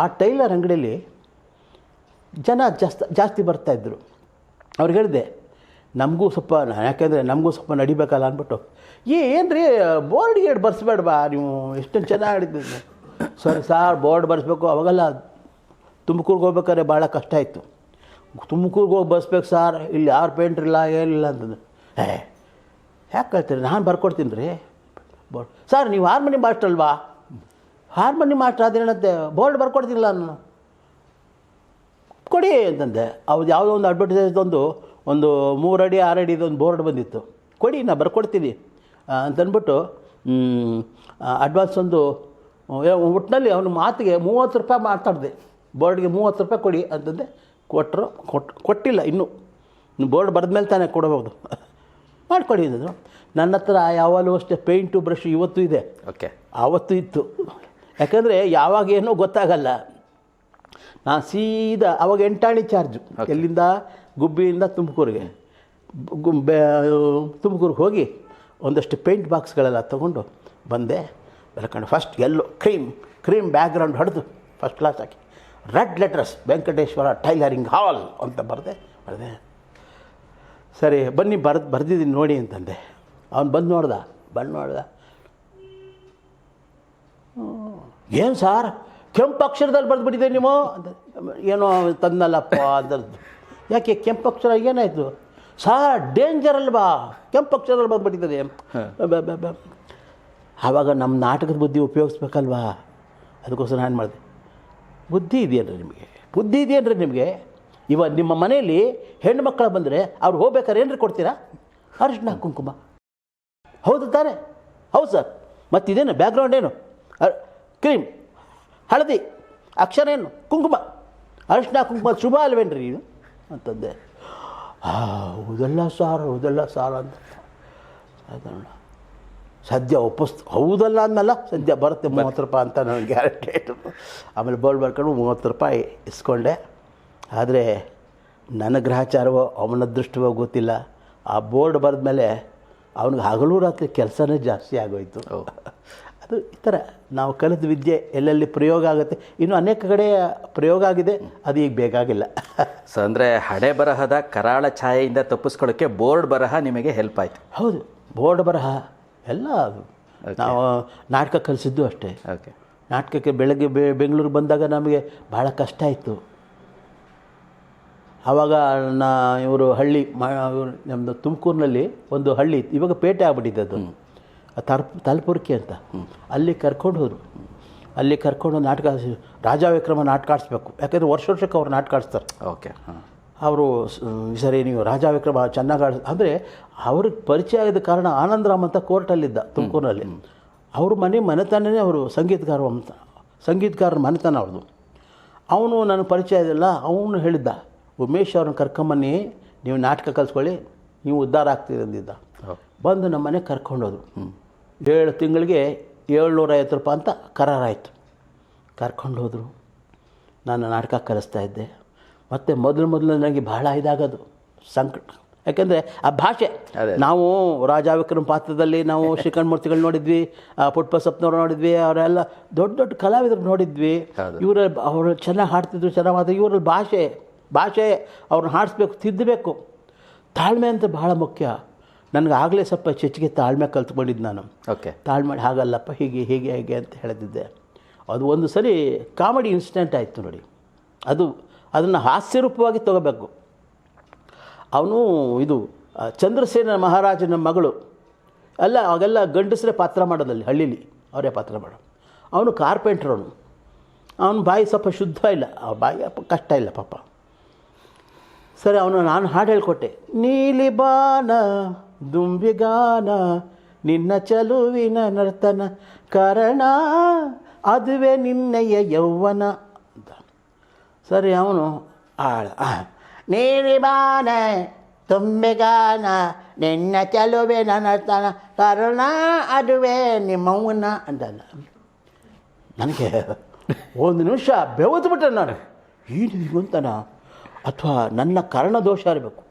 ಆ ಟೈಲರ್ ಅಂಗಡಿಯಲ್ಲಿ ಜನ ಜಾಸ್ತಿ ಬರ್ತಾಯಿದ್ರು. ಅವ್ರಿಗೆ ಹೇಳಿದೆ, ನಮಗೂ ಸ್ವಲ್ಪ, ಯಾಕೆಂದರೆ ನಮಗೂ ಸ್ವಲ್ಪ ನಡಿಬೇಕಲ್ಲ ಅಂದ್ಬಿಟ್ಟು, ಏನು ರೀ ಬೋರ್ಡ್ಗೆ ಬರ್ಸ್ಬೇಡ್ಬಾ ನೀವು, ಎಷ್ಟೊಂದು ಚೆನ್ನಾಗಿ ಆಡಿದ್ದೆ. ಸರಿ ಸಾರ್ ಬೋರ್ಡ್ ಬರ್ಸ್ಬೇಕು. ಅವಾಗೆಲ್ಲ ತುಮಕೂರಿಗೆ ಹೋಗ್ಬೇಕಾದ್ರೆ ಭಾಳ ಕಷ್ಟ ಇತ್ತು. ತುಮಕೂರಿಗೆ ಹೋಗಿ ಬರ್ಸ್ಬೇಕು ಸಾರ್, ಇಲ್ಲಿ ಯಾರು ಪೇಂಟ್ರ್ ಇಲ್ಲ ಏನಿಲ್ಲ ಅಂತಂದು. ಯಾಕೆ ಹೇಳ್ತೀರಿ, ನಾನು ಬರ್ಕೊಡ್ತೀನಿ ರೀ ಬೋರ್ಡ್. ಸರ್ ನೀವು ಹಾರ್ಮೋನಿಯಂ ಮಾಸ್ಟರ್ ಅಲ್ವಾ? ಹಾರ್ಮೋನಿಯಂ ಮಾಸ್ಟರ್ ಅದೇನಂತೆ, ಬೋರ್ಡ್ ಬರ್ಕೊಡ್ತೀನಿಲ್ಲ ನಾನು, ಕೊಡಿ ಅಂತಂದೆ. ಅವ್ರು ಯಾವುದೋ ಒಂದು ಅಡ್ವರ್ಟೈಸ್ ಒಂದು 3 ಅಡಿ 6 ಅಡಿದು ಒಂದು ಬೋರ್ಡ್ ಬಂದಿತ್ತು. ಕೊಡಿ ನಾನು ಬರ್ಕೊಡ್ತೀನಿ ಅಂತಂದ್ಬಿಟ್ಟು ಅಡ್ವಾನ್ಸ್ ಒಟ್ಟಿನಲ್ಲಿ ಅವನ ಮಾತಿಗೆ 30 ರೂಪಾಯಿ ಮಾತಾಡಿದೆ. ಬೋರ್ಡ್ಗೆ 30 ರೂಪಾಯಿ ಕೊಡಿ ಅಂತಂದೆ. ಕೊಟ್ಟಿಲ್ಲ ಇನ್ನೂ ಬೋರ್ಡ್ ಬರೆದ್ಮೇಲೆ ತಾನೇ ಕೊಡಬಹುದು, ಮಾಡಿಕೊಡಿ ಅಂದರು. ನನ್ನ ಹತ್ರ ಯಾವಾಗಲೂ ಅಷ್ಟೇ ಪೇಂಟು ಬ್ರಷ್ ಇವತ್ತು ಇದೆ.
ಓಕೆ.
ಆವತ್ತು ಇತ್ತು, ಯಾಕಂದರೆ ಯಾವಾಗ ಏನೋ ಗೊತ್ತಾಗಲ್ಲ. ನಾನು ಸೀದಾ ಅವಾಗ 8 ಆಣೆ ಚಾರ್ಜು, ಎಲ್ಲಿಂದ ಗುಬ್ಬಿಯಿಂದ ತುಮಕೂರಿಗೆ. ತುಮಕೂರಿಗೆ ಹೋಗಿ ಒಂದಷ್ಟು ಪೇಂಟ್ ಬಾಕ್ಸ್ಗಳೆಲ್ಲ ತೊಗೊಂಡು ಬಂದೆ. ಬೆಳ್ಕೊಂಡು ಫಸ್ಟ್ ಎಲ್ಲೋ ಕ್ರೀಮ್ ಬ್ಯಾಕ್ಗ್ರೌಂಡ್ ಹೊಡೆದು ಫಸ್ಟ್ ಕ್ಲಾಸ್ ಹಾಕಿ ರೆಡ್ ಲೆಟರ್ಸ್ ವೆಂಕಟೇಶ್ವರ ಟೈಲರಿಂಗ್ ಹಾಲ್ ಅಂತ ಬರೆದೆ. ಸರಿ ಬನ್ನಿ ಬರೆದಿದ್ದೀನಿ ನೋಡಿ ಅಂತಂದೆ. ಅವನು ಬಂದು ನೋಡ್ದ. ಏನು ಸಾರ್ ಕೆಂಪು ಅಕ್ಷರದಲ್ಲಿ ಬರೆದ್ಬಿಟ್ಟಿದೆ ನೀವು ಅಂತ. ಏನೋ ತಂದಲ್ಲಪ್ಪ ಅಂದದ್ದು. ಯಾಕೆ ಕೆಂಪು ಅಕ್ಷರ ಏನಾಯಿತು? ಸಾರ್ ಡೇಂಜರ್ ಅಲ್ವಾ, ಕೆಂಪು ಅಕ್ಷರದಲ್ಲಿ ಬಂದುಬಿಟ್ಟಿದ್ದಾರೆ. ಆವಾಗ ನಮ್ಮ ನಾಟಕದ ಬುದ್ಧಿ ಉಪಯೋಗಿಸ್ಬೇಕಲ್ವಾ, ಅದಕ್ಕೋಸ್ಕರ ನಾನು ಮಾಡಿದೆ. ಬುದ್ಧಿ ಇದೆಯೇನ್ರಿ ನಿಮಗೆ? ಇವಾಗ ನಿಮ್ಮ ಮನೆಯಲ್ಲಿ ಹೆಣ್ಣು ಮಕ್ಕಳು ಬಂದರೆ ಅವ್ರು ಹೋಗ್ಬೇಕಾದ್ರೆ ಏನ್ರಿ ಕೊಡ್ತೀರಾ? ಅರಿಶಿನ ಕುಂಕುಮ, ಹೌದು ತಾನೆ? ಹೌದು ಸರ್. ಮತ್ತಿದೇನು ಬ್ಯಾಕ್ಗ್ರೌಂಡ್ ಏನು? ಕ್ರೀಮ್, ಹಳದಿ, ಅಕ್ಷರ ಏನು? ಕುಂಕುಮ, ಅರಿಶಿನ ಕುಂಕುಮ ಶುಭ ಅಲ್ವೇನ್ರಿ ಇದು ಅಂತಂದೆ. ಹೌದಲ್ಲ ಸಾರ್ ಅಂತ ಅದನ್ನು ಸದ್ಯ ಹೌದಲ್ಲ ಅಂದಲ್ಲ, ಸದ್ಯ ಬರುತ್ತೆ 30 ರೂಪಾಯಿ ಅಂತ ನನಗೆ ಗ್ಯಾರಂಟಿ ಆಯಿತು. ಆಮೇಲೆ ಬೋರ್ಡ್ ಬರ್ಕೊಂಡು 30 ರೂಪಾಯಿ ಇಸ್ಕೊಂಡೆ. ಆದರೆ ನನ್ನ ಗ್ರಹಚಾರವೋ ಅವನ ಅದೃಷ್ಟವೋ ಗೊತ್ತಿಲ್ಲ, ಆ ಬೋರ್ಡ್ ಬರೆದ ಮೇಲೆ ಅವನಿಗೆ ಹಗಲು ರಾತ್ರಿ ಕೆಲಸನೇ ಜಾಸ್ತಿ ಆಗೋಯಿತು. ಅದು ಈ ಥರ ನಾವು ಕಲಿತ ವಿದ್ಯೆ ಎಲ್ಲೆಲ್ಲಿ ಪ್ರಯೋಗ ಆಗುತ್ತೆ, ಇನ್ನೂ ಅನೇಕ ಕಡೆ ಪ್ರಯೋಗ ಆಗಿದೆ, ಅದು ಈಗ ಬೇಕಾಗಿಲ್ಲ.
ಸೊ ಅಂದರೆ ಹಣೆ ಬರಹದ ಕರಾಳ ಛಾಯೆಯಿಂದ ತಪ್ಪಿಸ್ಕೊಳ್ಳೋಕ್ಕೆ ಬೋರ್ಡ್ ಬರಹ ನಿಮಗೆ ಹೆಲ್ಪ್ ಆಯಿತು?
ಹೌದು, ಬೋರ್ಡ್ ಬರಹ ಎಲ್ಲ ಅದು. ನಾವು ನಾಟಕ ಕಲಿಸಿದ್ದು ಅಷ್ಟೇ.
ಓಕೆ.
ನಾಟಕಕ್ಕೆ ಬೆಳಗ್ಗೆ ಬೆಂಗಳೂರಿಗೆ ಬಂದಾಗ ನಮಗೆ ಭಾಳ ಕಷ್ಟ ಆಯಿತು. ಆವಾಗ ಇವರು ಹಳ್ಳಿ ನಮ್ಮದು ತುಮಕೂರಿನಲ್ಲಿ ಒಂದು ಹಳ್ಳಿ ಇತ್ತು, ಇವಾಗ ಪೇಟೆ ಆಗ್ಬಿಟ್ಟಿದೆ ಅದು, ತಲಪುರ್ಕಿ ಅಂತ. ಅಲ್ಲಿ ಕರ್ಕೊಂಡು ಹೋದರು. ಅಲ್ಲಿ ಕರ್ಕೊಂಡು ನಾಟಕ ರಾಜ ವಿಕ್ರಮ ನಾಟಕ ಆಡಿಸ್ಬೇಕು, ಯಾಕಂದರೆ ವರ್ಷಕ್ಕೆ ಅವ್ರು ನಾಟಕ ಆಡಿಸ್ತಾರೆ.
ಓಕೆ.
ಅವರು ಸರಿ ನೀವು ರಾಜ ವಿಕ್ರಮ ಚೆನ್ನಾಗಿ ಅಂದರೆ ಅವ್ರಿಗೆ ಪರಿಚಯ ಆಗಿದ್ದ ಕಾರಣ ಆನಂದರಾಮ್ ಅಂತ ಕೋರ್ಟಲ್ಲಿದ್ದ ತುಮಕೂರಿನಲ್ಲಿ. ಅವ್ರ ಮನೆತನನೇ ಅವರು ಸಂಗೀತಗಾರರ ಮನೆತನ ಅವ್ರದ್ದು. ಅವನು ನನಗೆ ಪರಿಚಯ ಇದಿಲ್ಲ, ಅವನು ಹೇಳಿದ್ದ, ಉಮೇಶ್ ಅವ್ರನ್ನ ಕರ್ಕೊಂಬನ್ನಿ, ನೀವು ನಾಟಕ ಕಲಿಸ್ಕೊಳ್ಳಿ, ನೀವು ಉದ್ಧಾರ ಆಗ್ತೀರಿ ಅಂದಿದ್ದ. ಬಂದು ನಮ್ಮ ಮನೆಗೆ ಕರ್ಕೊಂಡೋದ್ರು. 7 ತಿಂಗಳಿಗೆ 750 ರೂಪಾಯಿ ಅಂತ ಕರಾರಾಯಿತು. ಕರ್ಕೊಂಡು ಹೋದರು. ನಾನು ನಾಟಕ ಕಲಿಸ್ತಾ ಇದ್ದೆ. ಮತ್ತು ಮೊದಲು ನನಗೆ ಭಾಳ ಇದಾಗೋದು ಸಂಕಟ, ಯಾಕೆಂದರೆ ಆ ಭಾಷೆ. ನಾವು ರಾಜ ವಿಕ್ರಮ್ ಪಾತ್ರದಲ್ಲಿ ನಾವು ಶ್ರೀಕಂಠ ಮೂರ್ತಿಗಳು ನೋಡಿದ್ವಿ, ಪುಟ್ಟಬಸಪ್ಪನವ್ರು ನೋಡಿದ್ವಿ, ಅವರೆಲ್ಲ ದೊಡ್ಡ ದೊಡ್ಡ ಕಲಾವಿದರು ನೋಡಿದ್ವಿ. ಅವರು ಚೆನ್ನಾಗಿ ಹಾಡ್ತಿದ್ರು, ಚೆನ್ನಾಗಿ ಮಾತಾಡಿ. ಇವರಲ್ಲಿ ಭಾಷೆ ಅವ್ರನ್ನ ಹಾಡಿಸ್ಬೇಕು, ತಿದ್ದಬೇಕು. ತಾಳ್ಮೆ ಅಂತ ಭಾಳ ಮುಖ್ಯ. ನನಗೆ ಆಗಲೇ ಸ್ವಲ್ಪ ಹೆಚ್ಚಿಗೆ ತಾಳ್ಮೆ ಕಲ್ತ್ಕೊಂಡಿದ್ದು ನಾನು.
ಓಕೆ.
ತಾಳ್ಮೆ ಹಾಗಲ್ಲಪ್ಪ, ಹೀಗೆ ಅಂತ ಹೇಳ್ತಿದ್ದೆ. ಅದು ಒಂದು ಸರಿ ಕಾಮಿಡಿ ಇನ್ಸಿಡೆಂಟ್ ಆಯಿತು ನೋಡಿ. ಅದನ್ನು ಹಾಸ್ಯರೂಪವಾಗಿ ತಗೋಬೇಕು. ಅವನು ಇದು ಚಂದ್ರಸೇನ ಮಹಾರಾಜನ ಮಗಳು ಅವಾಗೆಲ್ಲ ಗಂಡಸರೇ ಪಾತ್ರ ಮಾಡೋದಲ್ಲಿ, ಹಳ್ಳೀಲಿ ಅವರೇ ಪಾತ್ರ ಮಾಡೋದು. ಅವನು ಕಾರ್ಪೆಂಟ್ರ್. ಅವನ ಬಾಯಿ ಸ್ವಲ್ಪ ಶುದ್ಧ ಇಲ್ಲ, ಅವ್ರ ಬಾಯಿ ಕಷ್ಟ ಇಲ್ಲ ಪಾಪ. ಸರಿ, ನಾನು ಹಾಡು ಹೇಳ್ಕೊಟ್ಟೆ. ನೀಲಿ ಬಾನ ದುಂಬಿಗಾನ ನಿನ್ನ ಚಲುವಿನ ನರ್ತನ ಕಾರಣ ಅದುವೇ ನಿನ್ನಯ ಯೌವನ ಅಂತ. ಸರಿ, ಅವನು ನೀಲಿ ಬಾನ ದುಂಬಿಗಾನ ನಿನ್ನ ಚಲುವಿನ ನರ್ತನ ಕಾರಣ ಅದುವೇ ನಿಮ್ಮವ್ವನ ಅಂತ. ನನಗೆ ಒಂದು ನಿಮಿಷ ಬೆವತ್ಬಿಟ್ಟೆ ನಾನು. ಏನು ಅಂತಾನ, ಅಥವಾ ನನ್ನ ಕರ್ಣದೋಷ ಇರಬೇಕು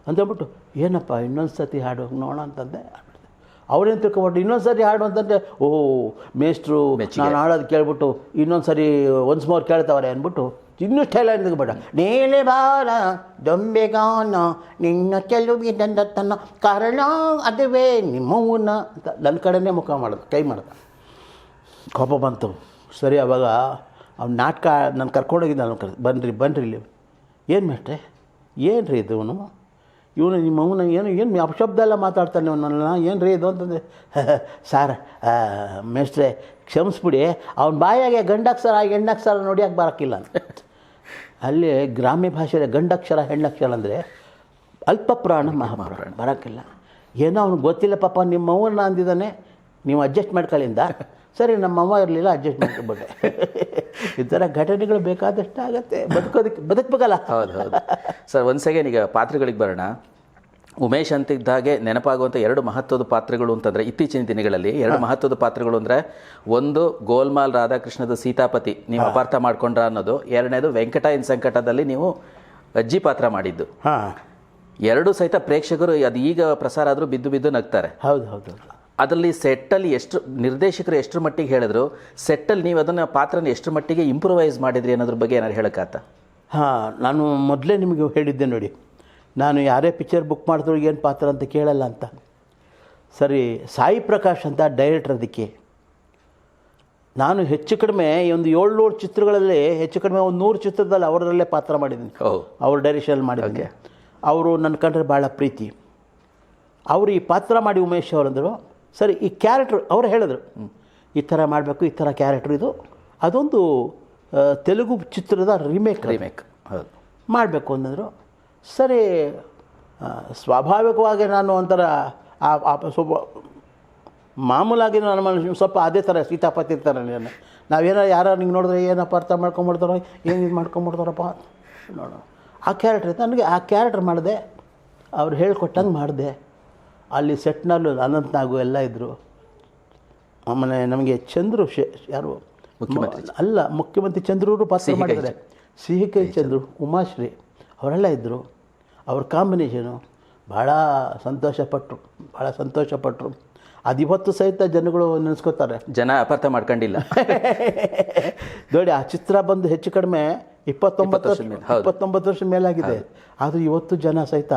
ಅಂತಂದ್ಬಿಟ್ಟು, ಏನಪ್ಪ ಇನ್ನೊಂದು ಸತಿ ಹಾಡು ನೋಡೋಣ ಅಂತಂದೆ. ಅವ್ರೇನು ತಿಳ್ಕೊಬಿಟ್ಟು ಇನ್ನೊಂದು ಸರಿ ಹಾಡು ಅಂತಂದರೆ, ಮೇಷ್ಟ್ರು ನಾನು ಹಾಡೋದು ಕೇಳ್ಬಿಟ್ಟು ಇನ್ನೊಂದು ಸರಿ ಒನ್ಸ್ ಮೋರ್ ಕೇಳ್ತಾವ್ರೆ ಅಂದ್ಬಿಟ್ಟು ಇನ್ನೂ ಸ್ಟೈಲ್ ಅಂದ್ಬಿಟ್ಟ. ನೀಲೆ ಬಾರ ದೊಂಬೆಗಾನ ನಿನ್ನ ಚೆಲುವಿನ ತನ್ನ ಕಾರಣ ಅದುವೇ ನಿಮ್ಮವ್ವನ ಅಂತ ನನ್ನ ಕಡೆನೇ ಮುಖ ಮಾಡೋದು, ಕೈ ಮಾಡೋದು. ಕೋಪ ಬಂತು. ಸರಿ, ಅವಾಗ ಅವ್ನು ನಾಟಕ ನಾನು ಕರ್ಕೊಂಡೋಗಿದ್ದ. ನಾನು ಬನ್ನಿರಿ ಇಲ್ಲಿ. ಏನು ಮೇಷ್ಟ್ರೆ, ಏನು ರೀ ಇದು ಇವನು ನಿಮ್ಮವನ ಏನು ಅಪಶಬ್ದ ಎಲ್ಲ ಮಾತಾಡ್ತಾನೆ ಇವನಲ್ಲ, ಏನು ರೀ ಇದು ಅಂತಂದರೆ, ಸಾರ್ ಮೇಷ್ಟ್ರೆ ಕ್ಷಮಿಸ್ಬಿಡಿ, ಅವ್ನ ಬಾಯಾಗೆ ಗಂಡಕ್ಷರ ಹೆಣ್ಣಕ್ಷರ ನೋಡಿಯಾಕೆ ಬರೋಕ್ಕಿಲ್ಲ ಅಂತ. ಅಲ್ಲಿ ಗ್ರಾಮ್ಯ ಭಾಷೆಯಲ್ಲಿ ಗಂಡಕ್ಷರ ಹೆಣ್ಣಕ್ಷರ ಅಂದರೆ ಅಲ್ಪ ಪ್ರಾಣ ಮಹಾಪ್ರಾಣ ಬರೋಕ್ಕಿಲ್ಲ. ಏನೋ ಅವ್ನಿಗೆ ಗೊತ್ತಿಲ್ಲ ಪಾಪ, ನಿಮ್ಮವ್ವನ ಅಂದಿದ್ದಾನೆ, ನೀವು ಅಡ್ಜಸ್ಟ್ ಮಾಡ್ಕೊಳ್ಳಿಂದ. ಸರಿ, ನಮ್ಮಮ್ಮ ಇರಲಿಲ್ಲ, ಅಡ್ಜಸ್ಟ್ ಮಾಡ್ಕೊಬಿಟ್ಟೆ. ಈ ಥರ ಘಟನೆಗಳು ಬೇಕಾದಷ್ಟು ಆಗುತ್ತೆ, ಬದುಕಬೇಕಲ್ಲ.
ಹೌದು. ಸರ್, ಒಂದು ಸೆಕೆಂಡ್, ಈಗ ಪಾತ್ರಗಳಿಗೆ ಬರೋಣ. ಉಮೇಶ್ ಅಂತಿದ್ದಾಗೆ ನೆನಪಾಗುವಂಥ 2 ಮಹತ್ವದ ಪಾತ್ರಗಳು ಅಂತಂದರೆ, ಇತ್ತೀಚಿನ ದಿನಗಳಲ್ಲಿ 2 ಮಹತ್ವದ ಪಾತ್ರಗಳು ಅಂದರೆ, ಒಂದು ಗೋಲ್ಮಾಲ್ ರಾಧಾಕೃಷ್ಣದ ಸೀತಾಪತಿ ನೀವು ಅಪಾರ್ಥ ಮಾಡ್ಕೊಂಡ್ರ ಅನ್ನೋದು, 2ನೇದು ವೆಂಕಟ ಇನ್ ಸಂಕಟದಲ್ಲಿ ನೀವು ಅಜ್ಜಿ ಪಾತ್ರ ಮಾಡಿದ್ದು. 2 ಸಹಿತ ಪ್ರೇಕ್ಷಕರು ಅದು ಈಗ ಪ್ರಸಾರ ಆದರೂ ಬಿದ್ದು ನಗ್ತಾರೆ.
ಹೌದು.
ಅದರಲ್ಲಿ ಸೆಟ್ಟಲ್ಲಿ ನಿರ್ದೇಶಕರು ಎಷ್ಟರ ಮಟ್ಟಿಗೆ ಹೇಳಿದ್ರು, ಸೆಟ್ಟಲ್ಲಿ ನೀವು ಅದನ್ನು ಪಾತ್ರನ ಎಷ್ಟರ ಮಟ್ಟಿಗೆ ಇಂಪ್ರೂವೈಸ್ ಮಾಡಿದ್ರಿ ಅನ್ನೋದ್ರ ಬಗ್ಗೆ ಏನಾದ್ರು ಹೇಳೋಕ್ಕಾತ?
ನಾನು ಮೊದಲೇ ನಿಮಗೆ ಹೇಳಿದ್ದೆ ನೋಡಿ, ನಾನು ಯಾರೇ ಪಿಕ್ಚರ್ ಬುಕ್ ಮಾಡಿದ್ರು ಏನು ಪಾತ್ರ ಅಂತ ಕೇಳಲ್ಲ ಅಂತ. ಸರಿ, ಸಾಯಿ ಪ್ರಕಾಶ್ ಅಂತ ಡೈರೆಕ್ಟರ್. ಅದಕ್ಕೆ ನಾನು ಹೆಚ್ಚು ಕಡಿಮೆ ಒಂದು 700 ಚಿತ್ರಗಳಲ್ಲಿ ಹೆಚ್ಚು ಕಡಿಮೆ ಒಂದು 100 ಚಿತ್ರದಲ್ಲಿ ಅವರಲ್ಲೇ ಪಾತ್ರ ಮಾಡಿದ್ದೀನಿ. ಅವ್ರ ಡೈರೆಕ್ಷನ್ ಮಾಡಿದ್ದೀನಿ. ಅವರು ನನ್ನ ಕಂಡ್ರೆ ಭಾಳ ಪ್ರೀತಿ. ಅವರು ಈ ಪಾತ್ರ ಮಾಡಿ ಉಮೇಶ್ ಅವರಂದರು, ಸರಿ ಈ ಕ್ಯಾರೆಕ್ಟ್ರ್ ಅವರು ಹೇಳಿದ್ರು, ಈ ಥರ ಮಾಡಬೇಕು, ಈ ಥರ ಕ್ಯಾರೆಕ್ಟ್ರ್ ಇದು, ಅದೊಂದು ತೆಲುಗು ಚಿತ್ರದ ರಿಮೇಕ್ ಮಾಡಬೇಕು ಅಂದರು. ಸರಿ, ಸ್ವಾಭಾವಿಕವಾಗಿ ನಾನು ಒಂಥರ ಸ್ವಲ್ಪ ಮಾಮೂಲಾಗಿ ನನ್ನ ಮನುಷ್ಯ ಸ್ವಲ್ಪ ಅದೇ ಥರ ಸೀತಾಪತಿ ಥರ. ನಾವೇನೋ ಯಾರು ನಿಂಗೆ ನೋಡಿದ್ರೆ ಏನಪ್ಪ ಅರ್ಥ ಮಾಡ್ಕೊಂಬಿಡ್ತಾರೋ, ಏನು ಇದು ಮಾಡ್ಕೊಂಬಿಡ್ತಾರಪ್ಪ ನೋಡೋಣ. ಆ ಕ್ಯಾರೆಕ್ಟ್ರ್ ಇತ್ತು. ನನಗೆ ಆ ಕ್ಯಾರೆಕ್ಟ್ರ್ ಮಾಡಿದೆ, ಅವ್ರು ಹೇಳ್ಕೊಟ್ಟಂಗೆ ಮಾಡಿದೆ. ಅಲ್ಲಿ ಸೆಟ್ನಲ್ಲೂ ಅನಂತನಾಗು ಎಲ್ಲ ಇದ್ದರು. ಆಮೇಲೆ ನಮಗೆ ಚಂದ್ರು ಯಾರು ಮುಖ್ಯಮಂತ್ರಿ ಚಂದ್ರೂರು ಪಾತ್ರ ಮಾಡಿದ್ದಾರೆ. ಸಿಹಿಕೈ ಚಂದ್ರು, ಉಮಾಶ್ರೀ ಅವರೆಲ್ಲ ಇದ್ದರು. ಅವ್ರ ಕಾಂಬಿನೇಷನು ಭಾಳ ಸಂತೋಷಪಟ್ಟರು. ಅದು ಇವತ್ತು ಸಹಿತ ಜನಗಳು ನೆನೆಸ್ಕೋತಾರೆ.
ಜನ ಅಪಾರ್ಥ ಮಾಡ್ಕೊಂಡಿಲ್ಲ.
ನೋಡಿ, ಆ ಚಿತ್ರ ಬಂದು ಹೆಚ್ಚು ಕಡಿಮೆ 29 ವರ್ಷ ಮೇಲಾಗಿದೆ. ಆದರೂ ಇವತ್ತು ಜನ ಸಹಿತ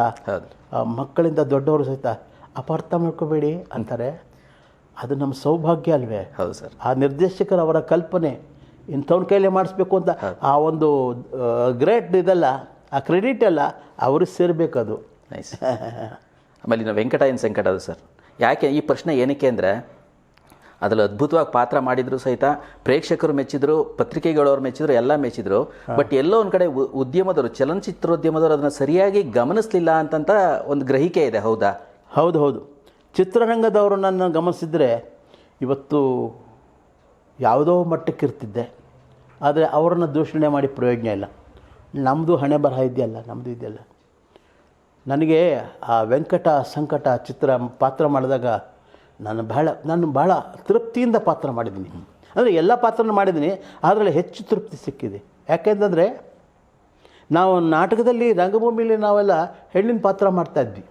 ಮಕ್ಕಳಿಂದ ದೊಡ್ಡವರು ಸಹಿತ ಅಪಾರ್ಥ ಮಾಡ್ಕೋಬೇಡಿ ಅಂತಾರೆ. ಅದು ನಮ್ಮ ಸೌಭಾಗ್ಯ ಅಲ್ವೇ?
ಹೌದು ಸರ್.
ಆ ನಿರ್ದೇಶಕರು ಅವರ ಕಲ್ಪನೆ ಇಂಥವ್ನ ಕೈಲೇ ಮಾಡಿಸ್ಬೇಕು ಅಂತ ಆ ಒಂದು ಗ್ರೇಟ್ ಇದಲ್ಲ, ಆ ಕ್ರೆಡಿಟ್ ಎಲ್ಲ ಅವ್ರಿಗೆ ಸೇರಬೇಕು. ಅದು
ನೈಸ್. ಆಮೇಲೆ ಇನ್ನು ವೆಂಕಟ ಏನು ಸಂಕಟ ಅದು ಸರ್. ಯಾಕೆ ಈ ಪ್ರಶ್ನೆ ಏನಕ್ಕೆ ಅಂದರೆ, ಅದರಲ್ಲಿ ಅದ್ಭುತವಾಗಿ ಪಾತ್ರ ಮಾಡಿದ್ರು ಸಹಿತ ಪ್ರೇಕ್ಷಕರು ಮೆಚ್ಚಿದ್ರು, ಪತ್ರಿಕೆಗಳವ್ರು ಮೆಚ್ಚಿದ್ರು, ಎಲ್ಲ ಮೆಚ್ಚಿದ್ರು. ಬಟ್ ಎಲ್ಲೋ ಒಂದು ಕಡೆ ಉದ್ಯಮದವರು, ಚಲನಚಿತ್ರೋದ್ಯಮದವರು ಅದನ್ನು ಸರಿಯಾಗಿ ಗಮನಿಸಲಿಲ್ಲ ಅಂತಂತ ಒಂದು ಗ್ರಹಿಕೆ ಇದೆ. ಹೌದಾ?
ಹೌದು ಹೌದು. ಚಿತ್ರರಂಗದವರು ನನ್ನ ಗಮನಿಸಿದರೆ ಇವತ್ತು ಯಾವುದೋ ಮಟ್ಟಕ್ಕೆ ಇರ್ತಿದ್ದೆ. ಆದರೆ ಅವರನ್ನು ದೂಷಣೆ ಮಾಡಿ ಪ್ರಯೋಜನ ಇಲ್ಲ. ನಮ್ಮದು ಹಣೆ ಬರಹ ಇದೆಯಲ್ಲ, ನಮ್ಮದು ಇದೆಯಲ್ಲ. ನನಗೆ ಆ ವೆಂಕಟ ಸಂಕಟ ಚಿತ್ರ ಪಾತ್ರ ಮಾಡಿದಾಗ ನಾನು ಭಾಳ ತೃಪ್ತಿಯಿಂದ ಪಾತ್ರ ಮಾಡಿದ್ದೀನಿ. ಅಂದರೆ ಎಲ್ಲ ಪಾತ್ರನೂ ಮಾಡಿದ್ದೀನಿ, ಅದರಲ್ಲಿ ಹೆಚ್ಚು ತೃಪ್ತಿ ಸಿಕ್ಕಿದೆ. ಯಾಕೆಂತಂದರೆ ನಾವು ನಾಟಕದಲ್ಲಿ ರಂಗಭೂಮಿಯಲ್ಲಿ ನಾವೆಲ್ಲ ಹೆಣ್ಣಿನ ಪಾತ್ರ ಮಾಡ್ತಾಯಿದ್ವಿ.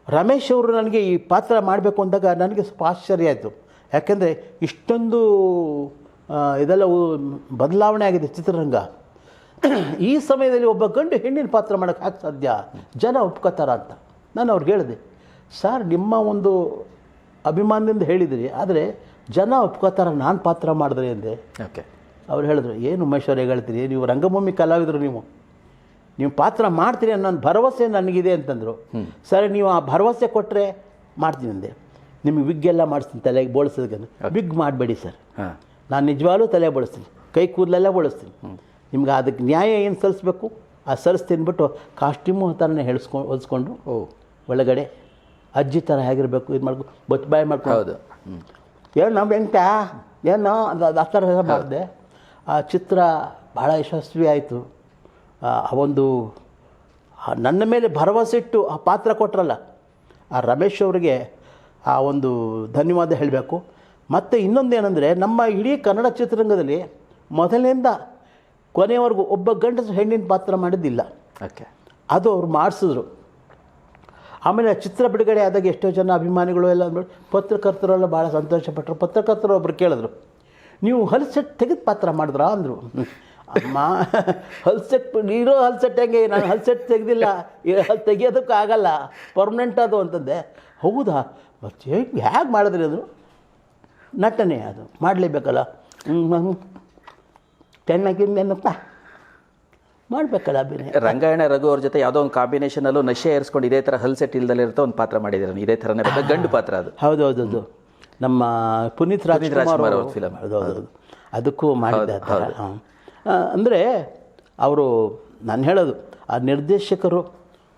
ರಮೇಶ್ ಅವರು ನನಗೆ ಈ ಪಾತ್ರ ಮಾಡಬೇಕು ಅಂದಾಗ ನನಗೆ ಸ್ವಲ್ಪ ಆಶ್ಚರ್ಯ ಆಯಿತು. ಯಾಕೆಂದರೆ ಇಷ್ಟೊಂದು ಇದೆಲ್ಲ ಬದಲಾವಣೆ ಆಗಿದೆ ಚಿತ್ರರಂಗ. ಈ ಸಮಯದಲ್ಲಿ ಒಬ್ಬ ಗಂಡು ಹೆಣ್ಣಿನ ಪಾತ್ರ ಮಾಡೋಕ್ಕೆ ಯಾಕೆ ಸಾಧ್ಯ, ಜನ ಒಪ್ಕೋತಾರ ಅಂತ ನಾನು ಅವ್ರಿಗೆ ಹೇಳಿದೆ. ಸರ್, ನಿಮ್ಮ ಒಂದು ಅಭಿಮಾನದಿಂದ ಹೇಳಿದಿರಿ, ಆದರೆ ಜನ ಒಪ್ಕೋತಾರ ನಾನು ಪಾತ್ರ ಮಾಡಿದ್ರಿ ಅಂದೆ.
ಓಕೆ.
ಅವ್ರು ಹೇಳಿದ್ರು, ಏನು ಉಮೇಶ್ವರ ಹೇಳ್ತೀರಿ, ನೀವು ರಂಗಭೂಮಿ ಕಲಾವಿದರು, ನೀವು ಪಾತ್ರ ಮಾಡ್ತೀರಿ ಅನ್ನೋ ಭರವಸೆ ನನಗಿದೆ ಅಂತಂದರು. ಸರಿ, ನೀವು ಆ ಭರವಸೆ ಕೊಟ್ಟರೆ ಮಾಡ್ತೀನಿ ಅಂದೆ. ನಿಮಗೆ ವಿಗ್ ಎಲ್ಲ ಮಾಡಿಸ್ತೀನಿ, ತಲೆಗೆ ಬೋಳಿಸೋದಕ್ಕೆ. ವಿಗ್ ಮಾಡಬೇಡಿ ಸರ್, ನಾನು ನಿಜವಾಗ್ಲೂ ತಲೆ ಬೋಳಿಸ್ತೀನಿ, ಕೈ ಕೂದಲೆಲ್ಲ ಬೋಳಿಸ್ತೀನಿ. ನಿಮ್ಗೆ ಅದಕ್ಕೆ ನ್ಯಾಯ ಏನು ಸಲ್ಲಿಸ್ಬೇಕು ಅದು ಸಲ್ಲಿಸ್ತೀನಿ ಬಿಟ್ಟು ಕಾಸ್ಟ್ಯೂಮು ಥರನೇ ಹೊಲಿಸ್ಕೊಂಡು ಒಳಗಡೆ ಅಜ್ಜಿ ಥರ ಹೇಗಿರಬೇಕು ಇದು ಮಾಡ್ಕೊ ಬೊಚ್ಚ ಬಾಯಿ ಮಾಡ್ಕೊಂಡು.
ಹೌದು.
ಏನು ನಮ್ಮ ವೆಂಕಟ ಏನೋ ಅದು ಆ ಥರ ಮಾಡಿದೆ. ಆ ಚಿತ್ರ ಭಾಳ ಯಶಸ್ವಿ ಆಯಿತು. ಆ ಒಂದು ನನ್ನ ಮೇಲೆ ಭರವಸೆ ಇಟ್ಟು ಆ ಪಾತ್ರ ಕೊಟ್ಟರಲ್ಲ, ಆ ರಮೇಶ್ ಅವರಿಗೆ ಆ ಒಂದು ಧನ್ಯವಾದ ಹೇಳಬೇಕು. ಮತ್ತು ಇನ್ನೊಂದೇನೆಂದರೆ, ನಮ್ಮ ಇಡೀ ಕನ್ನಡ ಚಿತ್ರರಂಗದಲ್ಲಿ ಮೊದಲಿನಿಂದ ಕೊನೆಯವರೆಗೂ ಒಬ್ಬ ಗಂಡಸು ಹೆಣ್ಣಿನ ಪಾತ್ರ ಮಾಡಿದ್ದಿಲ್ಲ.
ಓಕೆ. ಅದು
ಅವ್ರು ಮಾಡಿಸಿದ್ರು. ಆಮೇಲೆ ಚಿತ್ರ ಬಿಡುಗಡೆ ಆದಾಗ ಎಷ್ಟೋ ಜನ ಅಭಿಮಾನಿಗಳು ಎಲ್ಲ ಪತ್ರಕರ್ತರೆಲ್ಲ ಭಾಳ ಸಂತೋಷಪಟ್ಟರು. ಪತ್ರಕರ್ತರು ಒಬ್ಬರು ಕೇಳಿದ್ರು, ನೀವು ಹಲ್ಸೆಟ್ ತೆಗೆದು ಪಾತ್ರ ಮಾಡಿದ್ರಾ ಅಂದರು. ಅಮ್ಮ, ಹಲ್ಸೆಟ್ ಇರೋ ಹಲ್ಸೆಟ್ ಹೆಂಗೆ, ನಾನು ಹಲ್ಸೆಟ್ ತೆಗೆದಿಲ್ಲ, ತೆಗಿಯೋದಕ್ಕೂ ಆಗಲ್ಲ, ಪರ್ಮನೆಂಟ್ ಅದು ಅಂತಂದೆ. ಹೌದಾ, ಮತ್ತು ಹೇಗೆ ಮಾಡಿದ್ರಿ ಅಂದರು. ನಟನೆ ಅದು ಮಾಡಲೇಬೇಕಲ್ಲ, ಚೆನ್ನಾಗಿಂದೇನಪ್ಪ ಮಾಡಬೇಕಲ್ಲ ಅಭಿನಯ.
ರಂಗಾಯಣ ರಘು ಅವ್ರ ಜೊತೆ ಯಾವುದೋ ಒಂದು ಕಾಂಬಿನೇಷನಲ್ಲೂ ನಶೆ ಏರಿಸ್ಕೊಂಡು ಇದೇ ಥರ ಹಲ್ಸೆಟ್ ಇಲ್ದಲ್ಲಿರುತ್ತೆ ಒಂದು ಪಾತ್ರ ಮಾಡಿದ್ದಾರೆ, ಇದೇ ಥರನೇ ಗಂಡು ಪಾತ್ರ ಅದು.
ಹೌದೌದು, ನಮ್ಮ ಪುನೀತ್ ರಾಜ್ಕುಮಾರ್ ಅವ್ರ
ಫಿಲಮ್.
ಹೌದೌದು, ಅದಕ್ಕೂ ಮಾಡಿದ್ದೆ ಆ ಥರ. ಅಂದರೆ ಅವರು, ನಾನು ಹೇಳೋದು, ಆ ನಿರ್ದೇಶಕರು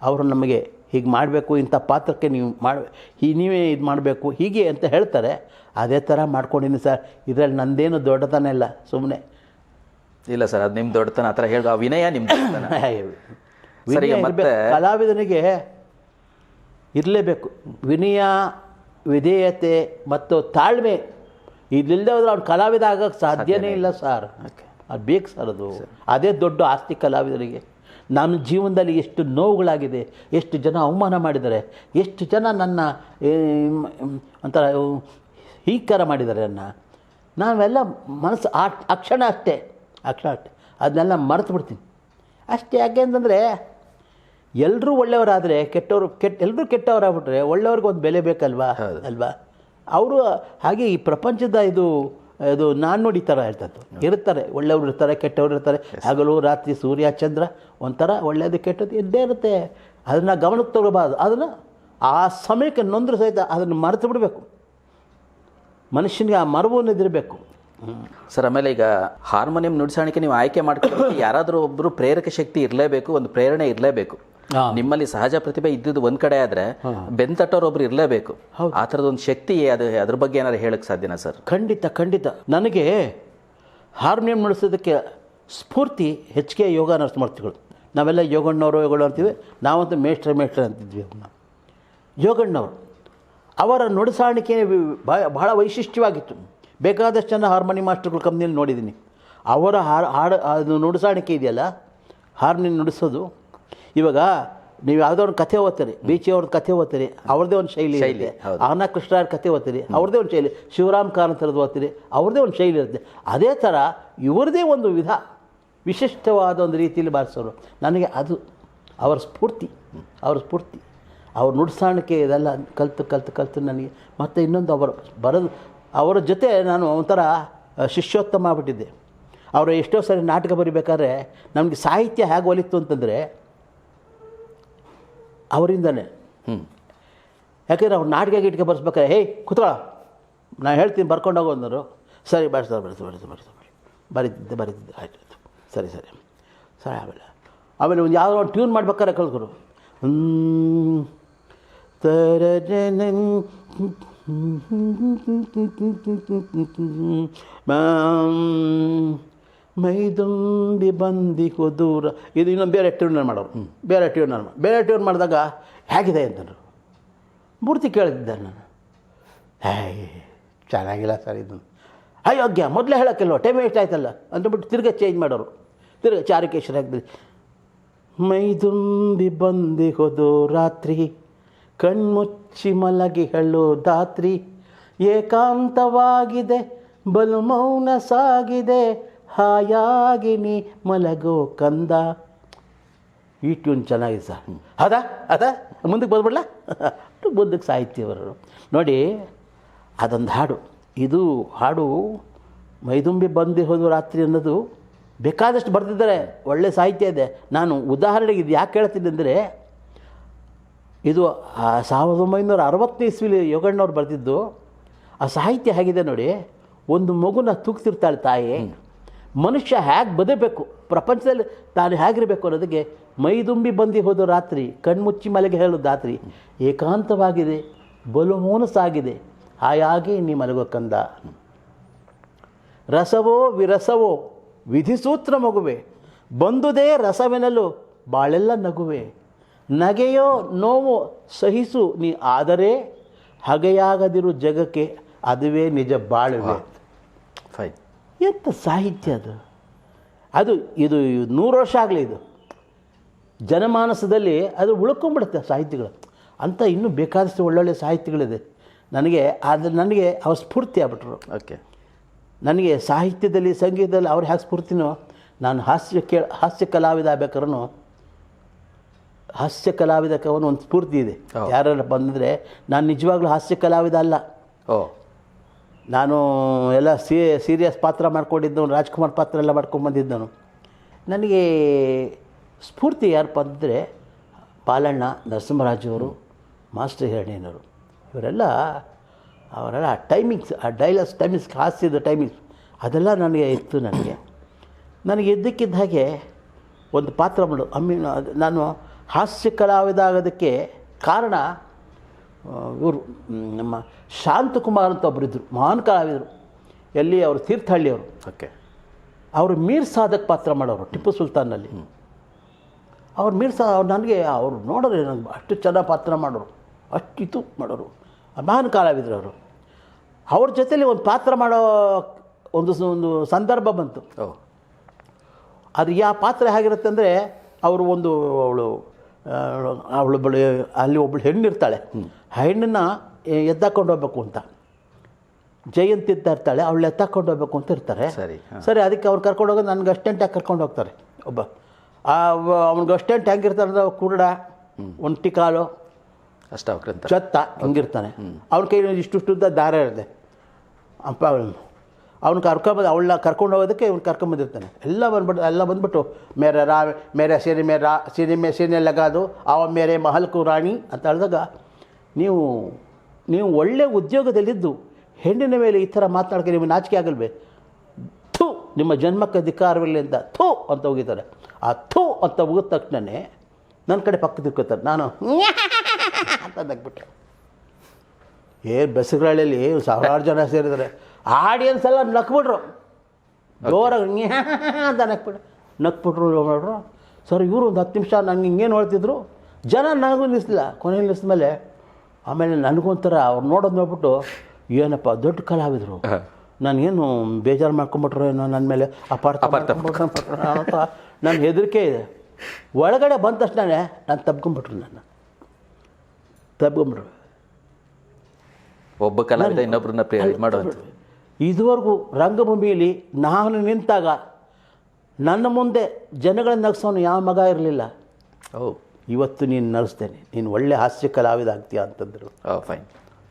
ಅವರು ನಮಗೆ ಹೀಗೆ ಮಾಡಬೇಕು, ಇಂಥ ಪಾತ್ರಕ್ಕೆ ನೀವು ನೀವೇ ಇದು ಮಾಡಬೇಕು ಹೀಗೆ ಅಂತ ಹೇಳ್ತಾರೆ. ಅದೇ ಥರ ಮಾಡ್ಕೊಂಡಿದ್ದೀನಿ ಸರ್. ಇದರಲ್ಲಿ ನಂದೇನು ದೊಡ್ಡತನ ಇಲ್ಲ, ಸುಮ್ಮನೆ
ಇಲ್ಲ ಸರ್, ಅದು ನಿಮ್ಮ ದೊಡ್ಡತನ. ಆ ಥರ ಹೇಳೋ ಆ ವಿನಯ ನಿಮ್ಮ ಸರಿ. ಮತ್ತೆ
ಕಲಾವಿದನಿಗೆ ಇರಲೇಬೇಕು ವಿನಯ, ವಿಧೇಯತೆ ಮತ್ತು ತಾಳ್ಮೆ. ಇದಿಲ್ಲದೆ ಹೋದ್ರೆ ಅವ್ನು ಕಲಾವಿದ ಆಗೋಕ್ಕೆ ಸಾಧ್ಯನೇ ಇಲ್ಲ ಸರ್. ಅದು ಬೇಕು ಸರ್, ಅದು ಅದೇ ದೊಡ್ಡ ಆಸ್ತಿ ಕಲಾವಿದರಿಗೆ. ನನ್ನ ಜೀವನದಲ್ಲಿ ಎಷ್ಟು ನೋವುಗಳಾಗಿದೆ, ಎಷ್ಟು ಜನ ಅವಮಾನ ಮಾಡಿದ್ದಾರೆ, ಎಷ್ಟು ಜನ ನನ್ನ ಒಂಥರ ಹೀಕಾರ ಮಾಡಿದ್ದಾರೆ ನಾವೆಲ್ಲ ಮನಸ್ಸು ಆ ಕ್ಷಣ ಅಷ್ಟೇ ಅದನ್ನೆಲ್ಲ ಮರೆತು ಬಿಡ್ತೀನಿ ಅಷ್ಟೇ. ಯಾಕೆ ಅಂತಂದರೆ ಎಲ್ಲರೂ ಒಳ್ಳೆಯವರಾದರೆ ಎಲ್ಲರೂ ಕೆಟ್ಟವರಾಗ್ಬಿಟ್ರೆ ಒಳ್ಳೆಯವ್ರಿಗೆ ಒಂದು ಬೆಲೆ ಬೇಕಲ್ವಾ ಅಲ್ವಾ? ಅವರು ಹಾಗೆ ಈ ಪ್ರಪಂಚದ ಇದು ನಾನು ನೋಡಿ ಥರ ಹೇಳ್ತದ್ದು ಇರ್ತಾರೆ. ಒಳ್ಳೆಯವರು ಇರ್ತಾರೆ, ಕೆಟ್ಟವರು ಇರ್ತಾರೆ. ಹಗಲು ರಾತ್ರಿ ಸೂರ್ಯ ಚಂದ್ರ ಒಂಥರ ಒಳ್ಳೆಯದು ಕೆಟ್ಟದ್ದು ಇದ್ದೇ ಇರುತ್ತೆ. ಅದನ್ನು ಗಮನಕ್ಕೆ ತಗೋಬಾರ್ದು. ಅದನ್ನು ಆ ಸಮಯಕ್ಕೆ ನೊಂದರೂ ಸಹಿತ ಅದನ್ನು ಮರೆತು ಬಿಡಬೇಕು. ಮನುಷ್ಯನಿಗೆ ಆ ಮರವು ಅನ್ನೋದಿರಬೇಕು
ಸರ್. ಆಮೇಲೆ ಈಗ ಹಾರ್ಮೋನಿಯಂ ನುಡಿಸಾಣಿಕೆ ನೀವು ಆಯ್ಕೆ ಮಾಡ್ಕೊಳ್ಳೋಕೆ ಯಾರಾದರೂ ಒಬ್ಬರು ಪ್ರೇರಕ ಶಕ್ತಿ ಇರಲೇಬೇಕು, ಒಂದು ಪ್ರೇರಣೆ ಇರಲೇಬೇಕು. ನಿಮ್ಮಲ್ಲಿ ಸಹಜ ಪ್ರತಿಭೆ ಇದ್ದಿದ್ದು ಒಂದು ಕಡೆ ಆದರೆ ಬೆಂತಟ್ಟೋರು ಒಬ್ರು ಇರಲೇಬೇಕು. ಆ ಥರದೊಂದು ಶಕ್ತಿ ಅದ್ರ ಬಗ್ಗೆ ಏನಾದ್ರು ಹೇಳಕ್ಕೆ ಸಾಧ್ಯನಾ ಸರ್?
ಖಂಡಿತ. ನನಗೆ ಹಾರ್ಮೋನಿಯಂ ನುಡಿಸೋದಕ್ಕೆ ಸ್ಫೂರ್ತಿ ಹೆಚ್ಚಿಗೆ ಯೋಗ ನರಸಿಂಹಮೂರ್ತಿಗಳು. ನಾವೆಲ್ಲ ಯೋಗಣ್ಣವರು ಅಂತೀವಿ, ನಾವಂತೂ ಮೇಷ್ಟ್ರ ಅಂತಿದ್ವಿ. ಯೋಗಣ್ಣವರು ಅವರ ನುಡಿಸಾಣಿಕೆ ಬಹಳ ವೈಶಿಷ್ಟ್ಯವಾಗಿತ್ತು. ಬೇಕಾದಷ್ಟು ಜನ ಹಾರ್ಮೋನಿಯಂ ಮಾಸ್ಟರ್ಗಳು ಕಂಪ್ನಿಯಲ್ಲಿ ನೋಡಿದ್ದೀನಿ. ಅವರ ಅದು ನುಡಿಸಾಣಿಕೆ ಇದೆಯಲ್ಲ, ಹಾರ್ಮೋನಿಯಂ ನುಡಿಸೋದು. ಇವಾಗ ನೀವು ಯಾವುದೋ ಒಂದು ಕಥೆ ಓದ್ತೀರಿ, ಬೀಚಿ ಅವ್ರದ್ದು ಕಥೆ ಓದ್ತೀರಿ, ಅವ್ರದ್ದೇ ಒಂದು ಶೈಲಿ ಇದೆ. ಆನಾ ಕೃಷ್ಣರ ಕಥೆ ಓದ್ತೀರಿ, ಅವ್ರದ್ದೇ ಒಂದು ಶೈಲಿ. ಶಿವರಾಮ್ ಕಾರಂತರದ್ದು ಓದ್ತೀರಿ, ಅವ್ರದ್ದೇ ಒಂದು ಶೈಲಿ ಇರುತ್ತೆ. ಅದೇ ಥರ ಇವ್ರದ್ದೇ ಒಂದು ವಿಶಿಷ್ಟವಾದ ಒಂದು ರೀತಿಯಲ್ಲಿ ಬಾರಿಸೋರು. ನನಗೆ ಅದು ಅವರ ಸ್ಫೂರ್ತಿ. ಅವ್ರ ನುಡಿಸಾಣಿಕೆ ಇದೆಲ್ಲ ಕಲಿತು ನನಗೆ ಮತ್ತು ಇನ್ನೊಂದು ಅವರ ಜೊತೆ ನಾನು ಒಂಥರ ಶಿಷ್ಯೋತ್ತಮ ಆಗ್ಬಿಟ್ಟಿದ್ದೆ. ಅವರು ಎಷ್ಟೋ ಸರಿ ನಾಟಕ ಬರಿಬೇಕಾದ್ರೆ ನಮಗೆ ಸಾಹಿತ್ಯ ಹೇಗೆ ಒಲಿತು ಅಂತಂದರೆ ಅವರಿಂದನೇ. ಯಾಕೆಂದರೆ ಅವ್ರು ನಾಟಕ ಗೀಟಿಗೆ ಬರ್ಸ್ಬೇಕಾದ್ರೆ ಹೇಯ್ ಕೂತ್ಕೊಳ್ಳ, ನಾನು ಹೇಳ್ತೀನಿ ಬರ್ಕೊಂಡು ಹೋಗೋಂದರು. ಸರಿ ಬರೀತಿದ್ದೆ ಆಯ್ತು ಸರಿ ಆಮೇಲೆ ಒಂದು ಯಾವುದೋ ಒಂದು ಟ್ಯೂನ್ ಮಾಡ್ಬೇಕಾದ್ರೆ ಕಲ್ತ್ಕೊರು. ಮೈದುಂಬಿ ಬಂದಿಕೋ ದೂರ, ಇದು ಇನ್ನೊಂದು ಬೇರೆ ಟ್ಯೂನ್ ಮಾಡೋರು. ಬೇರೆ ಟ್ಯೂನ್ ಮಾಡಿದಾಗ ಹೇಗಿದೆ ಅಂತಂದರು. ಮೂರ್ತಿ ಕೇಳಿದ್ದೆ ನಾನು, ಚೆನ್ನಾಗಿಲ್ಲ ಸರ್ ಇದು, ಅಯೋಗ್ಯ, ಮೊದಲೇ ಹೇಳೋಕ್ಕಿಲ್ವ, ಟೈಮ್ ವೇಸ್ಟ್ ಆಯ್ತಲ್ಲ ಅಂತಬಿಟ್ಟು ತಿರ್ಗಾ ಚೇಂಜ್ ಮಾಡೋರು. ತಿರ್ಗಾ ಚಾರುಕೇಶ್ವರ ಆಗ್ತದೆ. ಮೈದುಂಬಿ ಬಂದಿಹೋದು ರಾತ್ರಿ, ಕಣ್ಮುಚ್ಚಿ ಮಲಗಿ ಹೇಳೋ ದಾತ್ರಿ, ಏಕಾಂತವಾಗಿದೆ ಬಲು ಮೌನ ಸಾಗಿದೆ, ಹಾಯಾಗಿ ನೀ ಮಲಗೋ ಕಂದ. ಈ ಟ್ಯೂನ್ ಚೆನ್ನಾಗಿದೆ ಸರ್. ಅದಾ ಮುಂದಕ್ಕೆ ಬಂದ್ಬಿಡ್ಲ ಮುಂದಕ್ಕೆ ಸಾಹಿತ್ಯವರು ನೋಡಿ. ಅದೊಂದು ಹಾಡು, ಇದು ಹಾಡು ಮೈದುಂಬಿ ಬಂದಿಹೋದು ರಾತ್ರಿ ಅನ್ನೋದು ಬೇಕಾದಷ್ಟು ಬರೆದಿದ್ದಾರೆ, ಒಳ್ಳೆ ಸಾಹಿತ್ಯ ಇದೆ. ನಾನು ಉದಾಹರಣೆಗೆ ಇದು ಯಾಕೆ ಹೇಳ್ತೀನಿ ಅಂದರೆ, ಇದು 1960 ಇಸ್ವಿಲಿ ಯೋಗಣ್ಣವ್ರು ಬರೆದಿದ್ದು. ಆ ಸಾಹಿತ್ಯ ಹೇಗಿದೆ ನೋಡಿ. ಒಂದು ಮಗುನ ತೂಗ್ತಿರ್ತಾಳೆ ತಾಯಿ, ಮನುಷ್ಯ ಹೇಗೆ ಬದಬೇಕು, ಪ್ರಪಂಚದಲ್ಲಿ ತಾನು ಹೇಗಿರಬೇಕು ಅನ್ನೋದಕ್ಕೆ ಮೈದುಂಬಿ ಬಂದಿ ಹೋದ ರಾತ್ರಿ, ಕಣ್ಮುಚ್ಚಿ ಮಲೆಗೆ ಹೇಳೋ ದಾತ್ರಿ, ಏಕಾಂತವಾಗಿದೆ ಬಲು ಮೌನಸಾಗಿದೆ, ಹಾಯಾಗಿ ನೀ ಮಲಗೋ ಕಂದ. ರಸವೋ ವಿರಸವೋ ವಿಧಿಸೂತ್ರ ಮಗುವೆ, ಬಂದುದೇ ರಸವೆನಲು ಬಾಳೆಲ್ಲ ನಗುವೆ, ನಗೆಯೋ ನೋವು ಸಹಿಸು ನೀ, ಆದರೆ ಹಗೆಯಾಗದಿರು ಜಗಕ್ಕೆ ಅದುವೇ ನಿಜ ಬಾಳುವೆ.
ಫೈನ್.
ಎಂಥ ಸಾಹಿತ್ಯ ಅದು ಇದು 100 ವರ್ಷ ಆಗಲಿ, ಇದು ಜನಮಾನಸದಲ್ಲಿ ಅದು ಉಳ್ಕೊಂಡ್ಬಿಡುತ್ತೆ ಸಾಹಿತ್ಯಗಳು ಅಂತ. ಇನ್ನೂ ಬೇಕಾದಷ್ಟು ಒಳ್ಳೊಳ್ಳೆ ಸಾಹಿತ್ಯಗಳಿದೆ. ನನಗೆ ಅವ್ರ ಸ್ಫೂರ್ತಿ ಆಗ್ಬಿಟ್ರು.
ಓಕೆ.
ನನಗೆ ಸಾಹಿತ್ಯದಲ್ಲಿ ಸಂಗೀತದಲ್ಲಿ ಅವ್ರು ಹೇಗೆ ಸ್ಫೂರ್ತಿನೋ, ನಾನು ಹಾಸ್ಯ ಕಲಾವಿದ ಆಗ್ಬೇಕಾದ್ರೂ ಹಾಸ್ಯ ಕಲಾವಿದಕವನು ಒಂದು ಸ್ಫೂರ್ತಿ ಇದೆ. ಯಾರು ಬಂದರೆ ನಾನು ನಿಜವಾಗ್ಲೂ ಹಾಸ್ಯ ಕಲಾವಿದ ಅಲ್ಲ. ನಾನು ಎಲ್ಲ ಸೀರಿಯಸ್ ಪಾತ್ರ ಮಾಡ್ಕೊಂಡಿದ್ದವನು, ರಾಜ್ಕುಮಾರ್ ಪಾತ್ರ ಎಲ್ಲ ಮಾಡ್ಕೊಂಡ್ಬಂದಿದ್ದವನು. ನನಗೆ ಸ್ಫೂರ್ತಿ ಯಾರಪ್ಪ ಅಂದರೆ ಬಾಲಣ್ಣ, ನರಸಿಂಹರಾಜವರು, ಮಾಸ್ಟರ್ ಹಿರಣ್ಣಯ್ಯನವರು. ಅವರೆಲ್ಲ ಟೈಮಿಂಗ್ಸ್, ಆ ಟೈಮಿಂಗ್ಸ್, ಹಾಸ್ಯದ ಟೈಮಿಂಗ್ಸ್ ಅದೆಲ್ಲ ನನಗೆ ಇತ್ತು. ನನಗೆ ಇದ್ದಕ್ಕಿದ್ದ ಹಾಗೆ ಒಂದು ಪಾತ್ರ ನಾನು ಹಾಸ್ಯ ಕಲಾವಿದ ಆಗೋದಕ್ಕೆ ಕಾರಣ ಇವರು ನಮ್ಮ ಶಾಂತಕುಮಾರ್ ಅಂತ ಒಬ್ಬರಿದ್ದರು, ಮಹಾನ್ ಕಲಾವಿದರು. ಎಲ್ಲಿ ಅವರು ತೀರ್ಥಹಳ್ಳಿಯವರು.
ಓಕೆ. ಅವರು
ಮೀರ್ ಸಾಧಕ್ ಪಾತ್ರ ಮಾಡೋರು ಟಿಪ್ಪು ಸುಲ್ತಾನ್ನಲ್ಲಿ. ಅವ್ರು ನನಗೆ ಅವ್ರು ನೋಡೋರು ನನಗೆ ಅಷ್ಟು ಚೆನ್ನಾಗಿ ಪಾತ್ರ ಮಾಡೋರು, ಅಷ್ಟಿತು ಮಾಡೋರು, ಮಹಾನ್ ಕಲಾವಿದರು ಅವರು. ಅವ್ರ ಜೊತೆಲಿ ಒಂದು ಪಾತ್ರ ಮಾಡೋ ಒಂದು ಸಂದರ್ಭ ಬಂತು. ಅದು ಯಾವ ಪಾತ್ರ ಹೇಗಿರುತ್ತೆ ಅಂದರೆ, ಅವರು ಅವಳು ಅಲ್ಲಿ ಒಬ್ಬಳು ಹೆಣ್ಣಿರ್ತಾಳೆ, ಆ ಹೆಣ್ಣನ್ನು ಎತ್ತಾಕೊಂಡು ಹೋಗ್ಬೇಕು ಅಂತ, ಜಯಂತಿ ಇರ್ತಾ ಇರ್ತಾಳೆ, ಅವಳು ಎತ್ತಾಕೊಂಡು ಹೋಗ್ಬೇಕು ಅಂತ ಇರ್ತಾರೆ. ಸರಿ, ಅದಕ್ಕೆ ಅವ್ರು ಕರ್ಕೊಂಡು ಹೋಗೋದು ನನಗೆ ಅಷ್ಟೆಂಟಾಗಿ ಕರ್ಕೊಂಡು ಹೋಗ್ತಾರೆ. ಅವ್ನಿಗೆ ಅಷ್ಟೆಂಟ್ ಹೆಂಗಿರ್ತಾನೆ ಅಂದರೆ, ಕುರುಡ, ಒಂಟಿ ಕಾಲು, ಚತ್ತ ಹಿಂಗಿರ್ತಾನೆ. ಅವ್ನ ಕೈ ಇಷ್ಟುದ್ದ ದಾರ ಇರುತ್ತೆ. ಅಪ್ಪ ಅವ್ನು ಅವಳನ್ನ ಕರ್ಕೊಂಡು ಹೋಗೋದಕ್ಕೆ ಇವ್ನು ಕರ್ಕೊಂಬಂದಿರ್ತಾನೆ. ಎಲ್ಲ ಬಂದ್ಬಿಟ್ಟು ಮೇರೆ ಸೀರೆ ಲಗಾದು ಅವ ಮೇರೆ ಮಹಲ್ಕು ರಾಣಿ ಅಂತ ಹೇಳಿದಾಗ, ನೀವು ಒಳ್ಳೆ ಉದ್ಯೋಗದಲ್ಲಿದ್ದು ಹೆಣ್ಣಿನ ಮೇಲೆ ಈ ಥರ ಮಾತನಾಡೋಕ್ಕೆ ನಿಮಗೆ ನಾಚಿಕೆ ಆಗಲ್ವೇ? ಥೂ, ನಿಮ್ಮ ಜನ್ಮಕ್ಕೆ ಅಧಿಕಾರವಿಲ್ಲ ಅಂತ ಥೂ ಅಂತ ಹೋಗಿದ್ದಾರೆ. ಆ ಥೂ ಅಂತ ಹೋಗಿದ ತಕ್ಷಣವೇ ನನ್ನ ಕಡೆ ಪಕ್ಕ ತಿರ್ಕೋತಾರೆ. ನಾನು ಅಂತ ನಗ್ಬಿಟ್ಟೆ. ಬಸ್ಸುಗಳಲ್ಲಿ 1000 ಜನ ಸೇರಿದ್ದಾರೆ. ಆಡಿಯನ್ಸ್ ಎಲ್ಲ ನಕ್ಬಿಟ್ರು, ಜೋರಾಗಿ ಅಂತ ನಕ್ಬಿಟ್ರು ನೋಡ್ರು. ಸರ್, ಇವರು ಒಂದು 10 ನಿಮಿಷ ನನಗೆ ಹಿಂಗೇನು ಹೇಳ್ತಿದ್ರು. ಜನ ನನಗೂ ನಿಲ್ಲಿಸಲಿಲ್ಲ. ಕೊನೆಯಲ್ಲಿ ನಿಲ್ಲಿಸಿದ್ಮೇಲೆ ಆಮೇಲೆ ನನಗೊಂಥರ ಅವ್ರು ನೋಡೋದು ನೋಡ್ಬಿಟ್ಟು, ಏನಪ್ಪ ದೊಡ್ಡ ಕಲಾವಿದರು, ನಾನೇನು ಬೇಜಾರು ಮಾಡ್ಕೊಂಬಿಟ್ರು ಏನೋ ನನ್ನ ಮೇಲೆ ಅಪಾರ್ಥ ಅಂತ ನನ್ನ ಹೆದರಿಕೆ ಇದೆ. ಒಳಗಡೆ ಬಂದ ತಕ್ಷಣ ನಾನು ತಬ್ಕೊಂಬಿಟ್ರು, ತಬ್ಕೊಂಬಿಟ್ರು.
ಒಬ್ಬ ಕಲಾವಿದ ಇನ್ನೊಬ್ಬರನ್ನ ಮಾಡುವಂಥ.
ಇದುವರೆಗೂ ರಂಗಭೂಮಿಯಲ್ಲಿ ನಾನು ನಿಂತಾಗ ನನ್ನ ಮುಂದೆ ಜನಗಳನ್ನ ನಗಿಸೋನು ಯಾವ ಮಗ ಇರಲಿಲ್ಲ. ಇವತ್ತು ನೀನು ನಗಿಸ್ತೇನೆ, ನೀನು ಒಳ್ಳೆ ಹಾಸ್ಯ ಕಲಾವಿದ ಆಗ್ತೀಯ ಅಂತಂದರು.
ಫೈನ್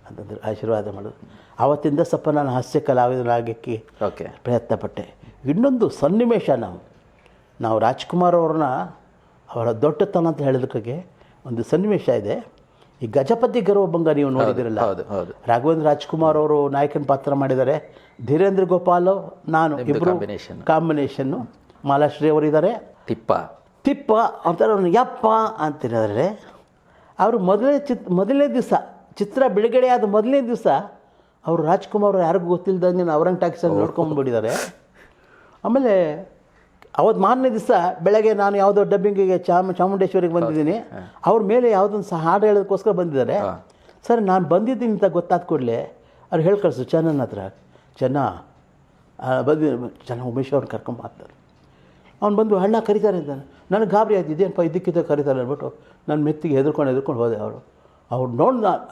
ಅಂತಂದರು, ಆಶೀರ್ವಾದ ಮಾಡೋದು. ಆವತ್ತಿಂದ ಸ್ವಲ್ಪ ನಾನು ಹಾಸ್ಯ ಕಲಾವಿದನಾಗಕ್ಕೆ ಪ್ರಯತ್ನ ಪಟ್ಟೆ. ಇನ್ನೊಂದು ಸನ್ನಿವೇಶ, ನಾವು ರಾಜ್ಕುಮಾರ್ ಅವ್ರನ್ನ ಅವರ ದೊಡ್ಡತನ ಅಂತ ಹೇಳೋದಕ್ಕೆ ಒಂದು ಸನ್ನಿವೇಶ ಇದೆ. ಈ ಗಜಪತಿ ಗರ್ವಭಂಗ ನೀವು ನೋಡಿದಿರಲ್ಲ, ರಾಘವೇಂದ್ರ ರಾಜ್ಕುಮಾರ್ ಅವರು ನಾಯಕನ ಪಾತ್ರ ಮಾಡಿದ್ದಾರೆ, ಧೀರೇಂದ್ರ ಗೋಪಾಲ್ ನಾನು ಇಬ್ಬರು ಕಾಂಬಿನೇಷನ್ನು, ಮಾಲಾಶ್ರೀ ಅವರಿದ್ದಾರೆ, ತಿಪ್ಪ ಅಂತಾರೆ. ಅವ್ರನ್ನ ಯಪ್ಪ ಅಂತಿದ್ದಾರೆ. ಅವರು ಮೊದಲನೇ ದಿವಸ ಚಿತ್ರ ಬಿಡುಗಡೆ ಆದ ಮೊದಲನೇ ದಿವಸ ಅವರು ರಾಜ್ಕುಮಾರ್ ಯಾರಿಗೂ ಗೊತ್ತಿಲ್ಲದಂಗೆ ಅವರಂಗೆ ಟ್ಯಾಕ್ಸಲ್ಲಿ ನೋಡ್ಕೊಂಡ್ಬಿಟ್ಟಿದ್ದಾರೆ. ಆಮೇಲೆ ಅವತ್ತು ಮಾರನೇ ದಿವಸ ಬೆಳಗ್ಗೆ ನಾನು ಯಾವುದೋ ಡಬ್ಬಿಂಗಿಗೆ ಚಾಮುಂಡೇಶ್ವರಿಗೆ ಬಂದಿದ್ದೀನಿ, ಅವ್ರ ಮೇಲೆ ಯಾವುದೊಂದು ಹಾಡು ಹೇಳೋದಕ್ಕೋಸ್ಕರ ಬಂದಿದ್ದಾರೆ. ಸರ್ ನಾನು ಬಂದಿದ್ದೀನಿ ಅಂತ ಗೊತ್ತಾದ ಕೂಡಲೇ ಅವ್ರು ಹೇಳಿ ಕಳಿಸು ಚೆನ್ನನ ಹತ್ರ, ಚೆನ್ನ ಉಮೇಶ್ ಅವ್ರನ್ನ ಕರ್ಕೊಂಬರ್ತಾರೆ. ಅವ್ನು ಬಂದು ಅಣ್ಣ ಕರೀತಾರೆ ಅಂತ ನನಗೆ ಗಾಬರಿ ಆಯ್ತು, ಇದೇನಪ್ಪ ಇದಕ್ಕಿದ್ದ ಕರೀತಾರೆ ಅಂದ್ಬಿಟ್ಟು ನನ್ನ ಮೆತ್ತಿಗೆ ಹೆದರ್ಕೊಂಡು ಹೋದೆ.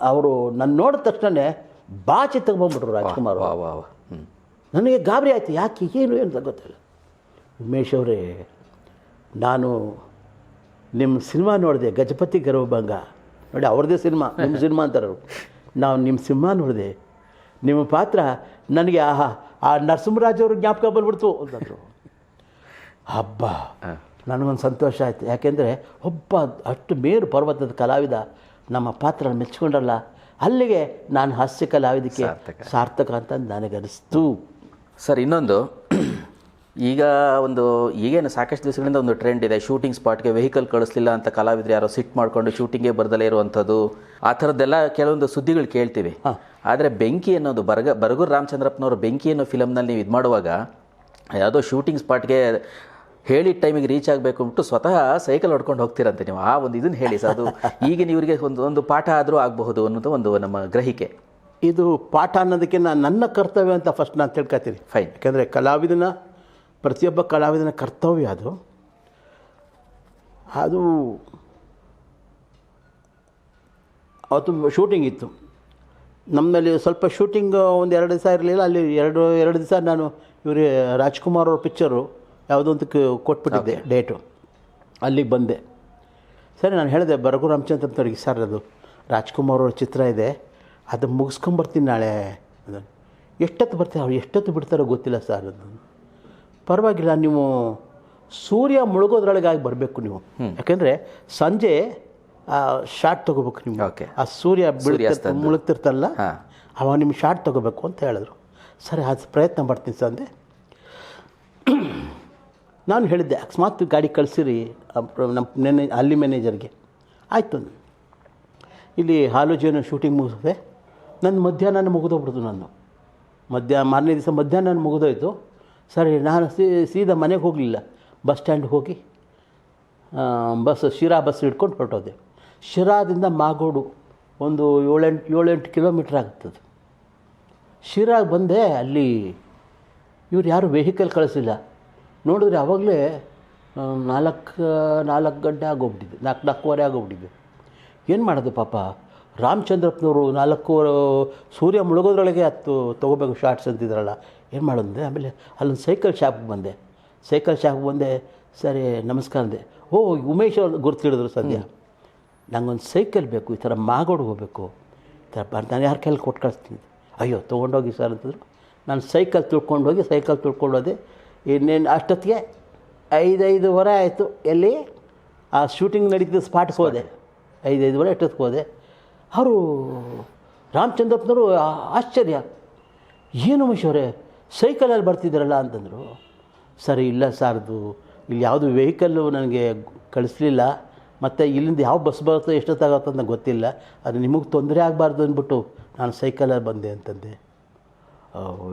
ಅವರು ನನ್ನ ನೋಡಿದ ತಕ್ಷಣ ಬಾಚಿ ತಗೊಂಡ್ಬಿಟ್ರು ರಾಜ್ಕುಮಾರ್. ನನಗೆ ಗಾಬರಿ ಆಯಿತು, ಯಾಕೆ ಏನು ಅಂತ ಗೊತ್ತಿಲ್ಲ. ಉಮೇಶ್ ಅವರೇ, ನಾನು ನಿಮ್ಮ ಸಿನಿಮಾ ನೋಡಿದೆ, ಗಜಪತಿ ಗರ್ವಭಂಗ ನೋಡಿ, ಅವ್ರದ್ದೇ ಸಿನಿಮಾ, ನಿಮ್ಮ ಸಿನಿಮಾ ಅಂತಾರೆ. ನಾವು ನಿಮ್ಮ ಸಿನಿಮಾ ನೋಡಿದೆ, ನಿಮ್ಮ ಪಾತ್ರ ನನಗೆ ಆ ನರಸಿಂಹರಾಜ್ ಜ್ಞಾಪಕ ಬಂದ್ಬಿಡ್ತು ಅಂತಂದರು. ಹಬ್ಬ, ನನಗೊಂದು ಸಂತೋಷ ಆಯಿತು. ಯಾಕೆಂದರೆ ಒಬ್ಬ ಅಷ್ಟು ಮೇರು ಪರ್ವತದ ಕಲಾವಿದ ನಮ್ಮ ಪಾತ್ರ ಮೆಚ್ಚಿಕೊಂಡ್ರಲ್ಲ, ಅಲ್ಲಿಗೆ ನಾನು ಹಾಸ್ಯ ಕಲಾವಿದಕ್ಕೆ ಸಾರ್ಥಕ ಅಂತ ನನಗನ್ನಿಸ್ತು.
ಸರ್, ಇನ್ನೊಂದು, ಈಗೇನು ಸಾಕಷ್ಟು ದಿವಸಗಳಿಂದ ಒಂದು ಟ್ರೆಂಡ್ ಇದೆ, ಶೂಟಿಂಗ್ ಸ್ಪಾಟ್ಗೆ ವೆಹಿಕಲ್ ಕಳಿಸ್ಲಿಲ್ಲ ಅಂತ ಕಲಾವಿದರು ಯಾರೋ ಸಿಟ್ಟು ಮಾಡಿಕೊಂಡು ಶೂಟಿಂಗೇ ಬರ್ದಲೇ ಇರುವಂಥದ್ದು, ಆ ಥರದ್ದೆಲ್ಲ ಕೆಲವೊಂದು ಸುದ್ದಿಗಳು ಕೇಳ್ತೀವಿ. ಆದರೆ ಬೆಂಕಿ ಅನ್ನೋದು ಬರಗೂರು ರಾಮಚಂದ್ರಪ್ಪನವರು ಬೆಂಕಿ ಅನ್ನೋ ಫಿಲಮ್ನಲ್ಲಿ ನೀವು ಇದು ಮಾಡುವಾಗ ಯಾವುದೋ ಶೂಟಿಂಗ್ ಸ್ಪಾಟ್ಗೆ ಹೇಳಿದ ಟೈಮಿಗೆ ರೀಚ್ ಆಗಬೇಕು ಅಂದ್ಬಿಟ್ಟು ಸ್ವತಃ ಸೈಕಲ್ ಹೊಡ್ಕೊಂಡು ಹೋಗ್ತೀರಂತೆ ನೀವು. ಆ ಒಂದು ಇದನ್ನು ಹೇಳಿ ಸರ್, ಅದು ಈಗಿನ ಇವರಿಗೆ ಒಂದು ಪಾಠ ಆದರೂ ಆಗಬಹುದು ಅನ್ನೋದು ಒಂದು ನಮ್ಮ ಗ್ರಹಿಕೆ.
ಇದು ಪಾಠ ಅನ್ನೋದಕ್ಕೆ ನನ್ನ ಕರ್ತವ್ಯ ಅಂತ ಫಸ್ಟ್ ನಾನು ತಿಳ್ಕೊತೀನಿ.
ಫೈನ್.
ಯಾಕೆಂದರೆ ಪ್ರತಿಯೊಬ್ಬ ಕಲಾವಿದನ ಕರ್ತವ್ಯ ಅದು ಅವತ್ತು ಶೂಟಿಂಗ್ ಇತ್ತು ನಮ್ಮಲ್ಲಿ. ಸ್ವಲ್ಪ ಶೂಟಿಂಗ್ ಒಂದು 2 ದಿವಸ ಇರಲಿಲ್ಲ. ಅಲ್ಲಿ ಎರಡು ದಿವಸ ನಾನು ಇವರು ರಾಜ್ಕುಮಾರ್ ಅವ್ರ ಪಿಕ್ಚರು ಯಾವುದೋ ಅಂತ ಕೊಟ್ಬಿಟ್ಟಿದ್ದೆ ಡೇಟು. ಅಲ್ಲಿಗೆ ಬಂದೆ. ಸರಿ, ನಾನು ಹೇಳಿದೆ ಬರಗೂರು ರಾಮಚಂದ್ರಪ್ಪನವ್ರಿಗೆ, ಸರ್ ಅದು ರಾಜ್ಕುಮಾರ್ ಅವ್ರ ಚಿತ್ರ ಇದೆ, ಅದು ಮುಗಿಸ್ಕೊಂಬರ್ತೀನಿ ನಾಳೆ. ಎಷ್ಟೊತ್ತು ಬರ್ತಾರೆ, ಅವ್ರು ಎಷ್ಟೊತ್ತು ಬಿಡ್ತಾರೋ ಗೊತ್ತಿಲ್ಲ ಸರ್. ಅದು ಪರವಾಗಿಲ್ಲ, ನೀವು ಸೂರ್ಯ ಮುಳುಗೋದ್ರೊಳಗಾಗಿ ಬರಬೇಕು ನೀವು. ಯಾಕೆಂದರೆ ಸಂಜೆ ಶಾರ್ಟ್ ತೊಗೋಬೇಕು ನೀವು. ಆ ಸೂರ್ಯ ಮುಳುಗ್ತಿರ್ತಲ್ಲ, ಅವಾಗ ನಿಮ್ಗೆ ಶಾರ್ಟ್ ತೊಗೋಬೇಕು ಅಂತ ಹೇಳಿದ್ರು. ಸರಿ, ಅದು ಪ್ರಯತ್ನ ಮಾಡ್ತೀನಿ ಸರ್ ಅಂದೆ. ನಾನು ಹೇಳಿದ್ದೆ, ಅಕಸ್ಮಾತ್ ಗಾಡಿ ಕಳಿಸಿರಿ ನಮ್ಮ ಅಲ್ಲಿ ಮ್ಯಾನೇಜರ್ಗೆ. ಆಯಿತು, ಇಲ್ಲಿ ಹಾಲುಜಿಯನ್ನು ಶೂಟಿಂಗ್ ಮುಗಿಸಿದೆ. ನನ್ನ ಮಧ್ಯಾಹ್ನ ಮುಗಿದೋಗ್ಬಿಡ್ತು. ಮಾರನೇ ದಿವಸ ಮಧ್ಯಾಹ್ನ ಮುಗಿದೋಯ್ತು. ಸರಿ, ನಾನು ಸೀದಾ ಮನೆಗೆ ಹೋಗಲಿಲ್ಲ, ಬಸ್ ಸ್ಟ್ಯಾಂಡ್ಗೆ ಹೋಗಿ ಶಿರಾ ಬಸ್ ಹಿಡ್ಕೊಂಡು ಹೊರಟೋದೆ. ಶಿರಾದಿಂದ ಮಾಗೋಡು ಒಂದು 7-8 ಕಿಲೋಮೀಟ್ರ್ ಆಗುತ್ತದೆ. ಶಿರಾಗೆ ಬಂದೆ. ಅಲ್ಲಿ ಇವ್ರು ಯಾರು ವೆಹಿಕಲ್ ಕಳಿಸಿಲ್ಲ. ನೋಡಿದ್ರೆ ಆವಾಗಲೇ 4 ಗಂಟೆ ಆಗೋಗ್ಬಿಟ್ಟಿದೆ, 4:15 ಆಗೋಗ್ಬಿಟ್ಟಿದೆ. ಏನು ಮಾಡೋದು ಪಾಪ, ರಾಮಚಂದ್ರಪ್ಪನವರು 4 ಸೂರ್ಯ ಮುಳುಗೋದ್ರೊಳಗೆ ತೊಗೋಬೇಕು ಶಾರ್ಟ್ಸ್ ಅಂತಿದ್ರಲ್ಲ, ಏನು ಮಾಡೋದು. ಆಮೇಲೆ ಅಲ್ಲೊಂದು ಸೈಕಲ್ ಶಾಪ್ಗೆ ಬಂದೆ. ಸರಿ, ನಮಸ್ಕಾರ ಅಂದೆ. ಉಮೇಶ್ ಅವ್ರು ಗುರ್ತಿಡಿದ್ರು. ಸದ್ಯ ನಂಗೊಂದು ಸೈಕಲ್ ಬೇಕು, ಈ ಥರ ಮಾಗೋಡು ಹೋಗಬೇಕು, ಈ ಥರ ನಾನು ಯಾರ ಕೈಲಿ ಕೊಟ್ಟು ಕಳಿಸ್ತೀನಿ. ಅಯ್ಯೋ ತೊಗೊಂಡೋಗಿ ಸರ್ ಅಂತಂದರು. ನಾನು ಸೈಕಲ್ ತುಳ್ಕೊಂಡೋದೆ. ಇನ್ನೇನು ಅಷ್ಟೊತ್ತಿಗೆ 5:05 ಆಯಿತು. ಎಲ್ಲಿ ಆ ಶೂಟಿಂಗ್ ನಡೀತಿದ್ದ ಸ್ಪಾಟ್ಗೆ ಹೋದೆ. 5:05 ಅಷ್ಟೊತ್ತಿಗೆ ಹೋದೆ. ಅವರು ರಾಮಚಂದ್ರಪ್ಪನವರು ಆಶ್ಚರ್ಯ, ಏನು ಉಮೇಶ್ ಅವರೇ ಸೈಕಲಲ್ಲಿ ಬರ್ತಿದ್ದಾರಲ್ಲ ಅಂತಂದರು. ಸರಿ, ಇಲ್ಲ ಸಾರ್ದು ಇಲ್ಲಿ ಯಾವುದು ವೆಹಿಕಲ್ಲು ನನಗೆ ಕಳಿಸ್ಲಿಲ್ಲ, ಮತ್ತು ಇಲ್ಲಿಂದ ಯಾವ ಬಸ್ ಬರುತ್ತೋ ಎಷ್ಟೊತ್ತಾಗುತ್ತೋ ಅಂತ ಗೊತ್ತಿಲ್ಲ, ಅದು ನಿಮಗೆ ತೊಂದರೆ ಆಗಬಾರ್ದು ಅಂದ್ಬಿಟ್ಟು ನಾನು ಸೈಕಲಲ್ಲಿ ಬಂದೆ ಅಂತಂದೆ.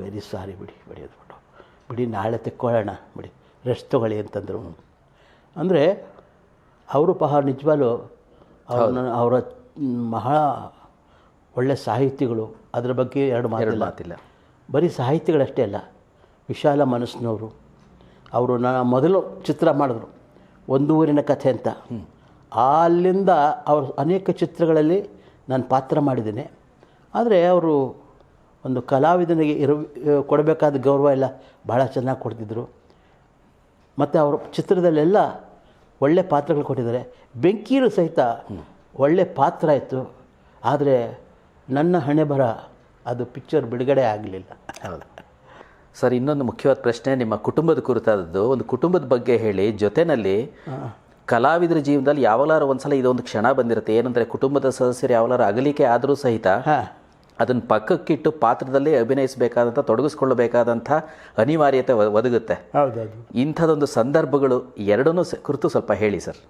ವೆರಿ ಸಾರಿ, ಬಿಡಿ ನಾಳೆ ತೆಕ್ಕೊಳ್ಳೋಣ, ರೆಸ್ಟ್ ತೊಗೊಳ್ಳಿ ಅಂತಂದರು. ಅಂದರೆ ಅವರು ನಿಜವಾಗ್ಲೂ ಅವರ ಬಹಳ ಒಳ್ಳೆಯ ಸಾಹಿತಿಗಳು. ಅದರ ಬಗ್ಗೆ ಎರಡು ಮಾತಿಲ್ಲ. ಬರೀ ಸಾಹಿತಿಗಳಷ್ಟೇ ಅಲ್ಲ, ವಿಶಾಲ ಮನಸ್ಸಿನವರು. ಅವರು ಮೊದಲು ಚಿತ್ರ ಮಾಡಿದ್ರು, ಒಂದು ಊರಿನ ಕಥೆ ಅಂತ. ಅಲ್ಲಿಂದ ಅವರು ಅನೇಕ ಚಿತ್ರಗಳಲ್ಲಿ ನಾನು ಪಾತ್ರ ಮಾಡಿದ್ದೇನೆ. ಆದರೆ ಅವರು ಒಂದು ಕಲಾವಿದನಿಗೆ ಕೊಡಬೇಕಾದ ಗೌರವ ಎಲ್ಲ ಭಾಳ ಚೆನ್ನಾಗಿ ಕೊಡ್ತಿದ್ದರು. ಮತ್ತು ಅವರು ಚಿತ್ರದಲ್ಲೆಲ್ಲ ಒಳ್ಳೆ ಪಾತ್ರಗಳು ಕೊಟ್ಟಿದ್ದಾರೆ. ಬೆಂಕಿಯೂ ಸಹಿತ ಒಳ್ಳೆ ಪಾತ್ರ ಆಯಿತು. ಆದರೆ ನನ್ನ ಹಣೆ ಬರ ಅದು ಪಿಕ್ಚರ್ ಬಿಡುಗಡೆ ಆಗಲಿಲ್ಲ.
ಹೌದು ಸರ್. ಇನ್ನೊಂದು ಮುಖ್ಯವಾದ ಪ್ರಶ್ನೆ ನಿಮ್ಮ ಕುಟುಂಬದ ಕುರಿತಾದದ್ದು. ಒಂದು ಕುಟುಂಬದ ಬಗ್ಗೆ ಹೇಳಿ, ಜೊತೆಯಲ್ಲಿ ಕಲಾವಿದರ ಜೀವನದಲ್ಲಿ ಯಾವಾಗಲಾರು ಒಂದ್ಸಲ ಇದೊಂದು ಕ್ಷಣ ಬಂದಿರುತ್ತೆ, ಏನಂದರೆ ಕುಟುಂಬದ ಸದಸ್ಯರು ಯಾವಾಗಲಾರು ಅಗಲಿಕೆ ಆದರೂ ಸಹಿತ ಅದನ್ನು ಪಕ್ಕಕ್ಕಿಟ್ಟು ಪಾತ್ರದಲ್ಲೇ ಅಭಿನಯಿಸಬೇಕಾದಂಥ, ತೊಡಗಿಸ್ಕೊಳ್ಳಬೇಕಾದಂಥ ಅನಿವಾರ್ಯತೆ ಒದಗುತ್ತೆ.
ಹೌದೌದು.
ಇಂಥದ್ದೊಂದು ಸಂದರ್ಭಗಳು ಎರಡನ್ನೂ ಕುರಿತು ಸ್ವಲ್ಪ ಹೇಳಿ ಸರ್.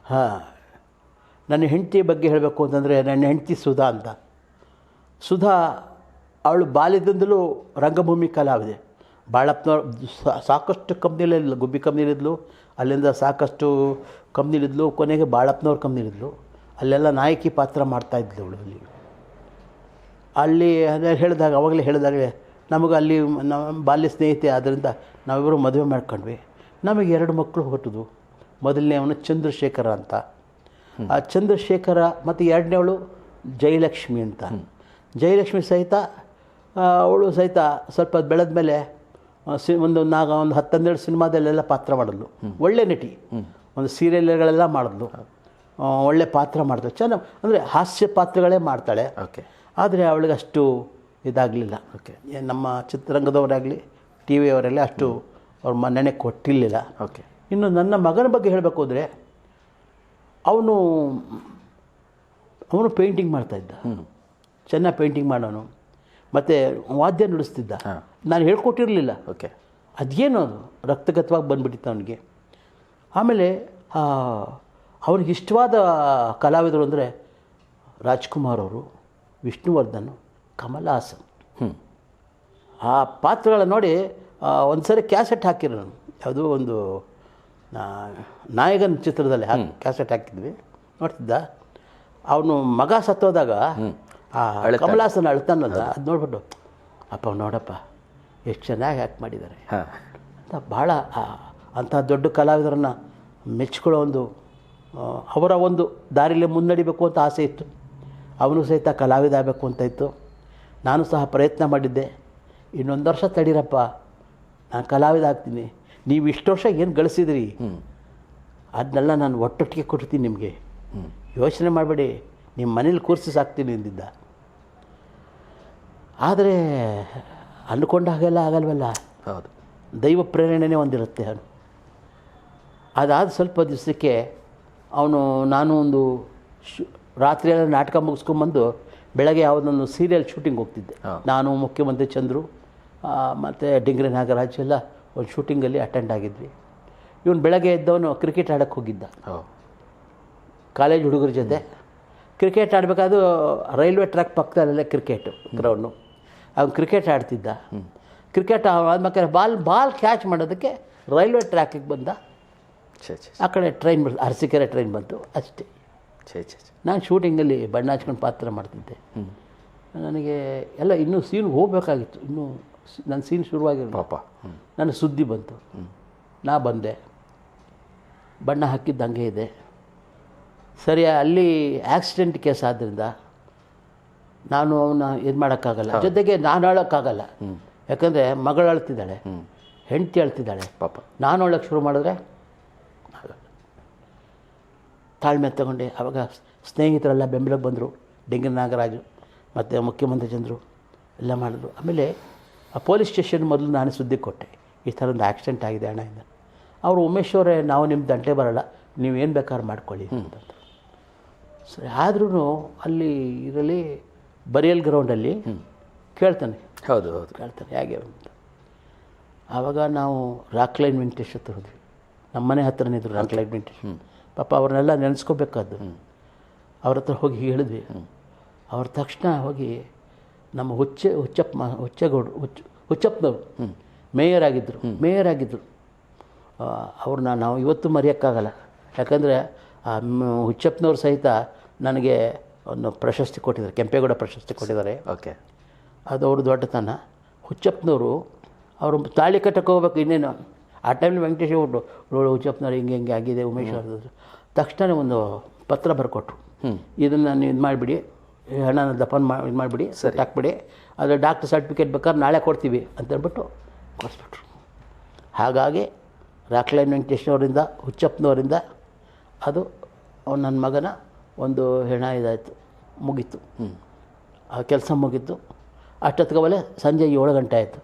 ನನ್ನ ಹೆಂಡತಿ ಬಗ್ಗೆ ಹೇಳಬೇಕು ಅಂತಂದರೆ, ನನ್ನ ಹೆಂಡತಿ ಸುಧಾ ಅಂತ. ಸುಧಾ ಅವಳು ಬಾಲ್ಯದಿಂದಲೂ ರಂಗಭೂಮಿ ಕಲಾವಿದೆ. ಬಾಳಪ್ಪನವ್ರು ಸಾಕಷ್ಟು ಕಂಪ್ನಿಲಿದ್ಲು, ಗುಬ್ಬಿ ಕಂಪ್ನಿಲಿದ್ಲು, ಅಲ್ಲಿಂದ ಸಾಕಷ್ಟು ಕಂಪ್ನಿಲಿದ್ಲು, ಕೊನೆಗೆ ಬಾಳಪ್ಪನವ್ರ ಕಂಪ್ನಿಲಿದ್ಲು. ಅಲ್ಲೆಲ್ಲ ನಾಯಕಿ ಪಾತ್ರ ಮಾಡ್ತಾಯಿದ್ಲು ಅವಳು. ಅಲ್ಲಿ ಹೇಳಿದಾಗ ಅವಾಗಲೇ ಹೇಳಿದಾಗಲೇ ನಮಗೆ ಅಲ್ಲಿ ನಮ್ಮ ಬಾಲ್ಯ ಸ್ನೇಹಿತೆ ಆದ್ದರಿಂದ ನಾವಿಬ್ಬರು ಮದುವೆ ಮಾಡ್ಕೊಂಡ್ವಿ. ನಮಗೆ 2 ಮಕ್ಕಳು ಹುಟ್ಟಿದ್ವು. ಮೊದಲನೇವನು ಚಂದ್ರಶೇಖರ ಅಂತ. ಆ ಚಂದ್ರಶೇಖರ ಮತ್ತು ಎರಡನೇವಳು ಜಯಲಕ್ಷ್ಮಿ ಅಂತ. ಜಯಲಕ್ಷ್ಮಿ ಸಹಿತ ಅವಳು ಸಹಿತ ಸ್ವಲ್ಪ ಬೆಳೆದ ಮೇಲೆ ಒಂದು 10-12 ಸಿನಿಮಾದಲ್ಲೆಲ್ಲ ಪಾತ್ರ ಮಾಡಿದ್ಲು. ಒಳ್ಳೆ ನಟಿ. ಒಂದು ಸೀರಿಯಲ್ಗಳೆಲ್ಲ ಮಾಡಿದ್ಲು. ಒಳ್ಳೆ ಪಾತ್ರ ಮಾಡಿದ್ಲು. ಚೆನ್ನಾಗಿ ಅಂದರೆ ಹಾಸ್ಯ ಪಾತ್ರಗಳೇ ಮಾಡ್ತಾಳೆ.
ಓಕೆ.
ಆದರೆ ಅವಳಿಗೆ ಅಷ್ಟು ಇದಾಗಲಿಲ್ಲ.
ಓಕೆ.
ನಮ್ಮ ಚಿತ್ರರಂಗದವರಾಗಲಿ ಟಿ ವಿಯವರೆಲ್ಲ ಅಷ್ಟು ಅವ್ರ ಮನ್ನಣೆ ಕೊಟ್ಟಿರಲಿಲ್ಲ.
ಓಕೆ.
ಇನ್ನು ನನ್ನ ಮಗನ ಬಗ್ಗೆ ಹೇಳಬೇಕು ಅಂದರೆ, ಅವನು ಪೇಂಟಿಂಗ್ ಮಾಡ್ತಾಯಿದ್ದ. ಚೆನ್ನಾಗಿ ಪೇಂಟಿಂಗ್ ಮಾಡೋನು. ಮತ್ತು ವಾದ್ಯ ನುಡಿಸ್ತಿದ್ದ. ನಾನು ಹೇಳ್ಕೊಟ್ಟಿರಲಿಲ್ಲ.
ಓಕೆ.
ಅದೇನೋ ಅದು ರಕ್ತಗತವಾಗಿ ಬಂದುಬಿಟ್ಟಿತ್ತು ಅವನಿಗೆ. ಆಮೇಲೆ ಅವನಿಗೆ ಇಷ್ಟವಾದ ಕಲಾವಿದರು ಅಂದರೆ ರಾಜ್ಕುಮಾರ್ ಅವರು, ವಿಷ್ಣುವರ್ಧನ್, ಕಮಲ್ ಹಾಸನ್. ಆ ಪಾತ್ರಗಳ ನೋಡಿ ಒಂದು ಸರಿ ಕ್ಯಾಸೆಟ್ ಹಾಕಿರೋ ನಾನು. ಯಾವುದೋ ಒಂದು ನಾಯಕನ ಚಿತ್ರದಲ್ಲಿ ಕ್ಯಾಸೆಟ್ ಹಾಕಿದ್ವಿ, ನೋಡ್ತಿದ್ದ. ಅವನು ಮಗ ಸತ್ತೋದಾಗ ಕಮಲ್ ಹಾಸನ್ ಅಳ್ತಾನಲ್ಲ, ಅದು ನೋಡ್ಬಿಟ್ಟು ಅಪ್ಪ ನೋಡಪ್ಪ ಎಷ್ಟು ಚೆನ್ನಾಗಿ ಆ್ಯಕ್ಟ್ ಮಾಡಿದ್ದಾರೆ ಅಂತ ಭಾಳ ಅಂಥ ದೊಡ್ಡ ಕಲಾವಿದರನ್ನು ಮೆಚ್ಕೊಳ್ಳೋ ಒಂದು ಅವರ ಒಂದು ದಾರಿಯಲ್ಲಿ ಮುನ್ನಡಿಬೇಕು ಅಂತ ಆಸೆ ಇತ್ತು. ಅವನು ಸಹಿತ ಕಲಾವಿದ ಆಗಬೇಕು ಅಂತ ಇತ್ತು. ನಾನು ಸಹ ಪ್ರಯತ್ನ ಮಾಡಿದ್ದೆ. ಇನ್ನೊಂದು ವರ್ಷ ತಡೀರಪ್ಪ, ನಾನು ಕಲಾವಿದ ಆಗ್ತೀನಿ, ನೀವು ಇಷ್ಟು ವರ್ಷ ಏನು ಗಳಿಸಿದ್ರಿ ಅದನ್ನೆಲ್ಲ ನಾನು ಒಟ್ಟೊಟ್ಟಿಗೆ ಕೊಡ್ತೀನಿ ನಿಮಗೆ, ಯೋಚನೆ ಮಾಡಬೇಡಿ, ನಿಮ್ಮ ಮನೇಲಿ ಕೂರಿಸಿ ಸಾಕ್ತೀನಿ ಎಂದಿದ್ದ. ಆದರೆ ಅಂದ್ಕೊಂಡ ಹಾಗೆಲ್ಲ ಆಗಲ್ವಲ್ಲ.
ಹೌದು.
ದೈವ ಪ್ರೇರಣೆನೇ ಒಂದಿರುತ್ತೆ. ಅವನು ಅದಾದ ಸ್ವಲ್ಪ ದಿವಸಕ್ಕೆ ನಾನು ಒಂದು ರಾತ್ರಿಯೆಲ್ಲ ನಾಟಕ ಮುಗಿಸ್ಕೊಂಬಂದು ಬೆಳಗ್ಗೆ ಯಾವುದೊಂದು ಸೀರಿಯಲ್ ಶೂಟಿಂಗ್ ಹೋಗ್ತಿದ್ದೆ. ನಾನು, ಮುಖ್ಯಮಂತ್ರಿ ಚಂದ್ರು ಮತ್ತು ಡಿಂಗ್ರಿ ನಾಗರಾಜ್ ಎಲ್ಲ ಒಂದು ಶೂಟಿಂಗಲ್ಲಿ ಅಟೆಂಡ್ ಆಗಿದ್ವಿ. ಇವನು ಬೆಳಗ್ಗೆ ಎದ್ದವನು ಕ್ರಿಕೆಟ್ ಆಡೋಕ್ಕೆ ಹೋಗಿದ್ದ ಕಾಲೇಜ್ ಹುಡುಗರ ಜೊತೆ. ಕ್ರಿಕೆಟ್ ಆಡಬೇಕಾದ್ರೂ ರೈಲ್ವೆ ಟ್ರ್ಯಾಕ್ ಪಕ್ಕದಲ್ಲೇ ಕ್ರಿಕೆಟು ಗ್ರೌಂಡು. ಅವ್ನು ಕ್ರಿಕೆಟ್ ಆಡ್ತಿದ್ದ. ಕ್ರಿಕೆಟ್ ಆದ್ಮೇಲೆ ಬಾಲ್ ಕ್ಯಾಚ್ ಮಾಡೋದಕ್ಕೆ ರೈಲ್ವೆ ಟ್ರ್ಯಾಕಿಗೆ ಬಂದ. ಆ ಕಡೆ ಟ್ರೈನ್ ಬಂತು, ಅರಸೀಕೆರೆ ಟ್ರೈನ್ ಬಂತು, ಅಷ್ಟೇ. ನಾನು ಶೂಟಿಂಗಲ್ಲಿ ಬಣ್ಣ ಹಚ್ಕೊಂಡು ಪಾತ್ರ ಮಾಡ್ತಿದ್ದೆ. ನನಗೆ ಎಲ್ಲ ಇನ್ನೂ ಸೀನ್ಗೆ ಹೋಗಬೇಕಾಗಿತ್ತು. ಇನ್ನೂ ನನ್ನ ಸೀನ್ ಶುರುವಾಗಿರಲಿಲ್ಲ.
ಪಾಪ
ನನ್ನ ಸುದ್ದಿ ಬಂತು. ನಾ ಬಂದೆ. ಬಣ್ಣ ಹಾಕಿದ್ದು ಹಂಗೆ ಇದೆ. ಸರಿ, ಅಲ್ಲಿ ಆಕ್ಸಿಡೆಂಟ್ ಕೇಸ್ ಆದ್ದರಿಂದ ನಾನು ಅವನ್ನ ಇದು ಮಾಡೋಕ್ಕಾಗಲ್ಲ. ಜೊತೆಗೆ ನಾನು ಅಳೋಕ್ಕಾಗಲ್ಲ. ಯಾಕಂದರೆ ಮಗಳು ಅಳ್ತಿದ್ದಾಳೆ, ಹೆಂಡತಿ ಅಳ್ತಿದ್ದಾಳೆ.
ಪಾಪ
ನಾನು ಅಳೋಕ್ಕೆ ಶುರು ಮಾಡಿದ್ರೆ ತಾಳ್ಮೆ ತಗೊಂಡೆ. ಆವಾಗ ಸ್ನೇಹಿತರೆಲ್ಲ ಬೆಂಬಲಕ್ಕೆ ಬಂದರು. ಡಿಂಗರ ನಾಗರಾಜು ಮತ್ತು ಮುಖ್ಯಮಂತ್ರಿ ಚಂದ್ರು ಎಲ್ಲ ಮಾಡಿದ್ರು. ಆಮೇಲೆ ಆ ಪೊಲೀಸ್ ಸ್ಟೇಷನ್ ಮೊದಲು ನಾನು ಸುದ್ದಿ ಕೊಟ್ಟೆ, ಈ ಥರ ಒಂದು ಆಕ್ಸಿಡೆಂಟ್ ಆಗಿದೆ ಅಣ್ಣ ಇಂದ. ಅವರು ಉಮೇಶ್ ಅವರೇ, ನಾವು ನಿಮ್ಮ ದಂಟೆ ಬರೋಲ್ಲ, ನೀವೇನು ಬೇಕಾದ್ರೂ ಮಾಡ್ಕೊಳ್ಳಿ ಅಂತ. ಸರಿ, ಆದ್ರೂ ಅಲ್ಲಿ ಇದರಲ್ಲಿ ಬರಿಯಲ್ ಗ್ರೌಂಡಲ್ಲಿ ಕೇಳ್ತಾನೆ.
ಹೌದು
ಕೇಳ್ತಾನೆ ಹೇಗೆ ಅಂತ. ಆವಾಗ ನಾವು ರಾಕ್ಲೈನ್ ವೆಂಕಟೇಶ್ ಹತ್ರ ಹೋದ್ವಿ. ನಮ್ಮ ಮನೆ ಹತ್ರನೇ ಇದ್ರು ರಾಕ್ಲೈನ್ ವೆಂಕಟೇಶ್. ಪಾಪ ಅವ್ರನ್ನೆಲ್ಲ ನೆನೆಸ್ಕೋಬೇಕಾದ್ದು. ಅವ್ರ ಹತ್ರ ಹೋಗಿ ಹೇಳಿದ್ವಿ. ಅವ್ರ ತಕ್ಷಣ ಹೋಗಿ ನಮ್ಮ ಹುಚ್ಚಪ್ಪನವರು ಮೇಯರ್ ಆಗಿದ್ದರು. ಅವ್ರನ್ನ ನಾವು ಇವತ್ತು ಮರೆಯೋಕ್ಕಾಗಲ್ಲ. ಯಾಕಂದರೆ ಹುಚ್ಚಪ್ಪನವ್ರು ಸಹಿತ ನನಗೆ ಒಂದು ಪ್ರಶಸ್ತಿ ಕೊಟ್ಟಿದ್ದಾರೆ, ಕೆಂಪೇಗೌಡ ಪ್ರಶಸ್ತಿ ಕೊಟ್ಟಿದ್ದಾರೆ.
ಓಕೆ.
ಅದು ಅವ್ರ ದೊಡ್ಡತನ. ಹುಚ್ಚಪ್ಪನವರು ಅವರು ತಾಳಿ ಕಟ್ಟಕ್ಕೆ ಹೋಗ್ಬೇಕು, ಇನ್ನೇನು ಆ ಟೈಮಲ್ಲಿ ವೆಂಕಟೇಶ್ ಅವ್ರು ನೋಡು ಹುಚ್ಚಪ್ಪನವ್ರು ಹಿಂಗೆ ಆಗಿದೆ ಉಮೇಶ್ ಅವ್ರದ್ದು ತಕ್ಷಣ ಒಂದು ಪತ್ರ ಬರ್ಕೊಟ್ರು, ಇದನ್ನು ನೀವು ಇದು ಮಾಡಿಬಿಡಿ, ಹಣನ ದಫನ್ ಇದು ಮಾಡಿಬಿಡಿ, ಹಾಕ್ಬಿಡಿ, ಅದು ಡಾಕ್ಟರ್ ಸರ್ಟಿಫಿಕೇಟ್ ಬೇಕಾದ್ರೆ ನಾಳೆ ಕೊಡ್ತೀವಿ ಅಂತ ಹೇಳ್ಬಿಟ್ಟು ಕೊಡಿಸ್ಬಿಟ್ರು. ಹಾಗಾಗಿ ರಾಕ್ಲೈನ್ ವೆಂಕಟೇಶ್ ಅವರಿಂದ ಹುಚ್ಚಪ್ಪನವರಿಂದ ಅದು ನನ್ನ ಮಗನ ಒಂದು ಹೆಣ ಇದಾಯಿತು, ಮುಗೀತು. ಆ ಕೆಲಸ ಮುಗೀತು. ಅಷ್ಟೊತ್ತಿಗೆ ಸಂಜೆ 7 ಗಂಟೆ ಆಯಿತು.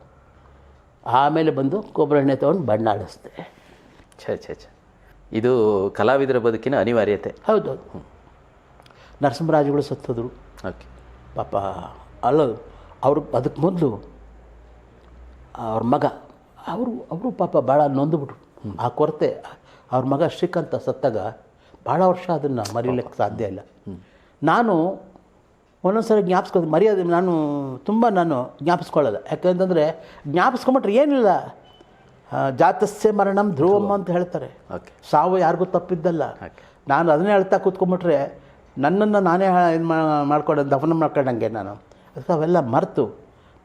ಆಮೇಲೆ ಬಂದು ಕೊಬ್ಬರಿ ಎಣ್ಣೆ ತೊಗೊಂಡು ಬಣ್ಣ ಆಡಿಸ್ದೆ.
ಛೇ ಇದು ಕಲಾವಿದರ ಬದುಕಿನ ಅನಿವಾರ್ಯತೆ.
ಹೌದು. ನರಸಿಂಹರಾಜುಗಳು ಸತ್ತೋದ್ರು.
ಓಕೆ.
ಪಾಪ ಅವರು ಅದಕ್ಕೆ ಮೊದಲು ಅವ್ರ ಮಗ ಅವರು ಪಾಪ ಭಾಳ ನೊಂದುಬಿಟ್ರು. ಆ ಕೊರತೆ ಅವ್ರ ಮಗ ಶ್ರೀಕಾಂತ ಸತ್ತಾಗ ಭಾಳ ವರ್ಷ ಅದನ್ನು ಮರೀಲಿಕ್ಕೆ ಸಾಧ್ಯ ಇಲ್ಲ. ನಾನು ಒಂದೊಂದು ಸಲ ಮರೆಯೋದು ನಾನು ಜ್ಞಾಪಿಸ್ಕೊಳ್ಳೋಲ್ಲ. ಯಾಕೆಂತಂದರೆ ಜ್ಞಾಪಿಸ್ಕೊಂಬಿಟ್ರೆ ಏನಿಲ್ಲ, ಜಾತಸ್ಯ ಮರಣಂ ಧ್ರುವಮ್ ಅಂತ ಹೇಳ್ತಾರೆ. ಸಾವು ಯಾರಿಗೂ ತಪ್ಪಿದ್ದಲ್ಲ. ನಾನು ಅದನ್ನೇ ಹೇಳ್ತಾ ಕೂತ್ಕೊಂಡ್ಬಿಟ್ರೆ ನನ್ನನ್ನು ನಾನೇ ಇದು ದಫನ ಮಾಡ್ಕೊಂಡಂಗೆ ನಾನು. ಅದಕ್ಕೆ ಅವೆಲ್ಲ ಮರೆತು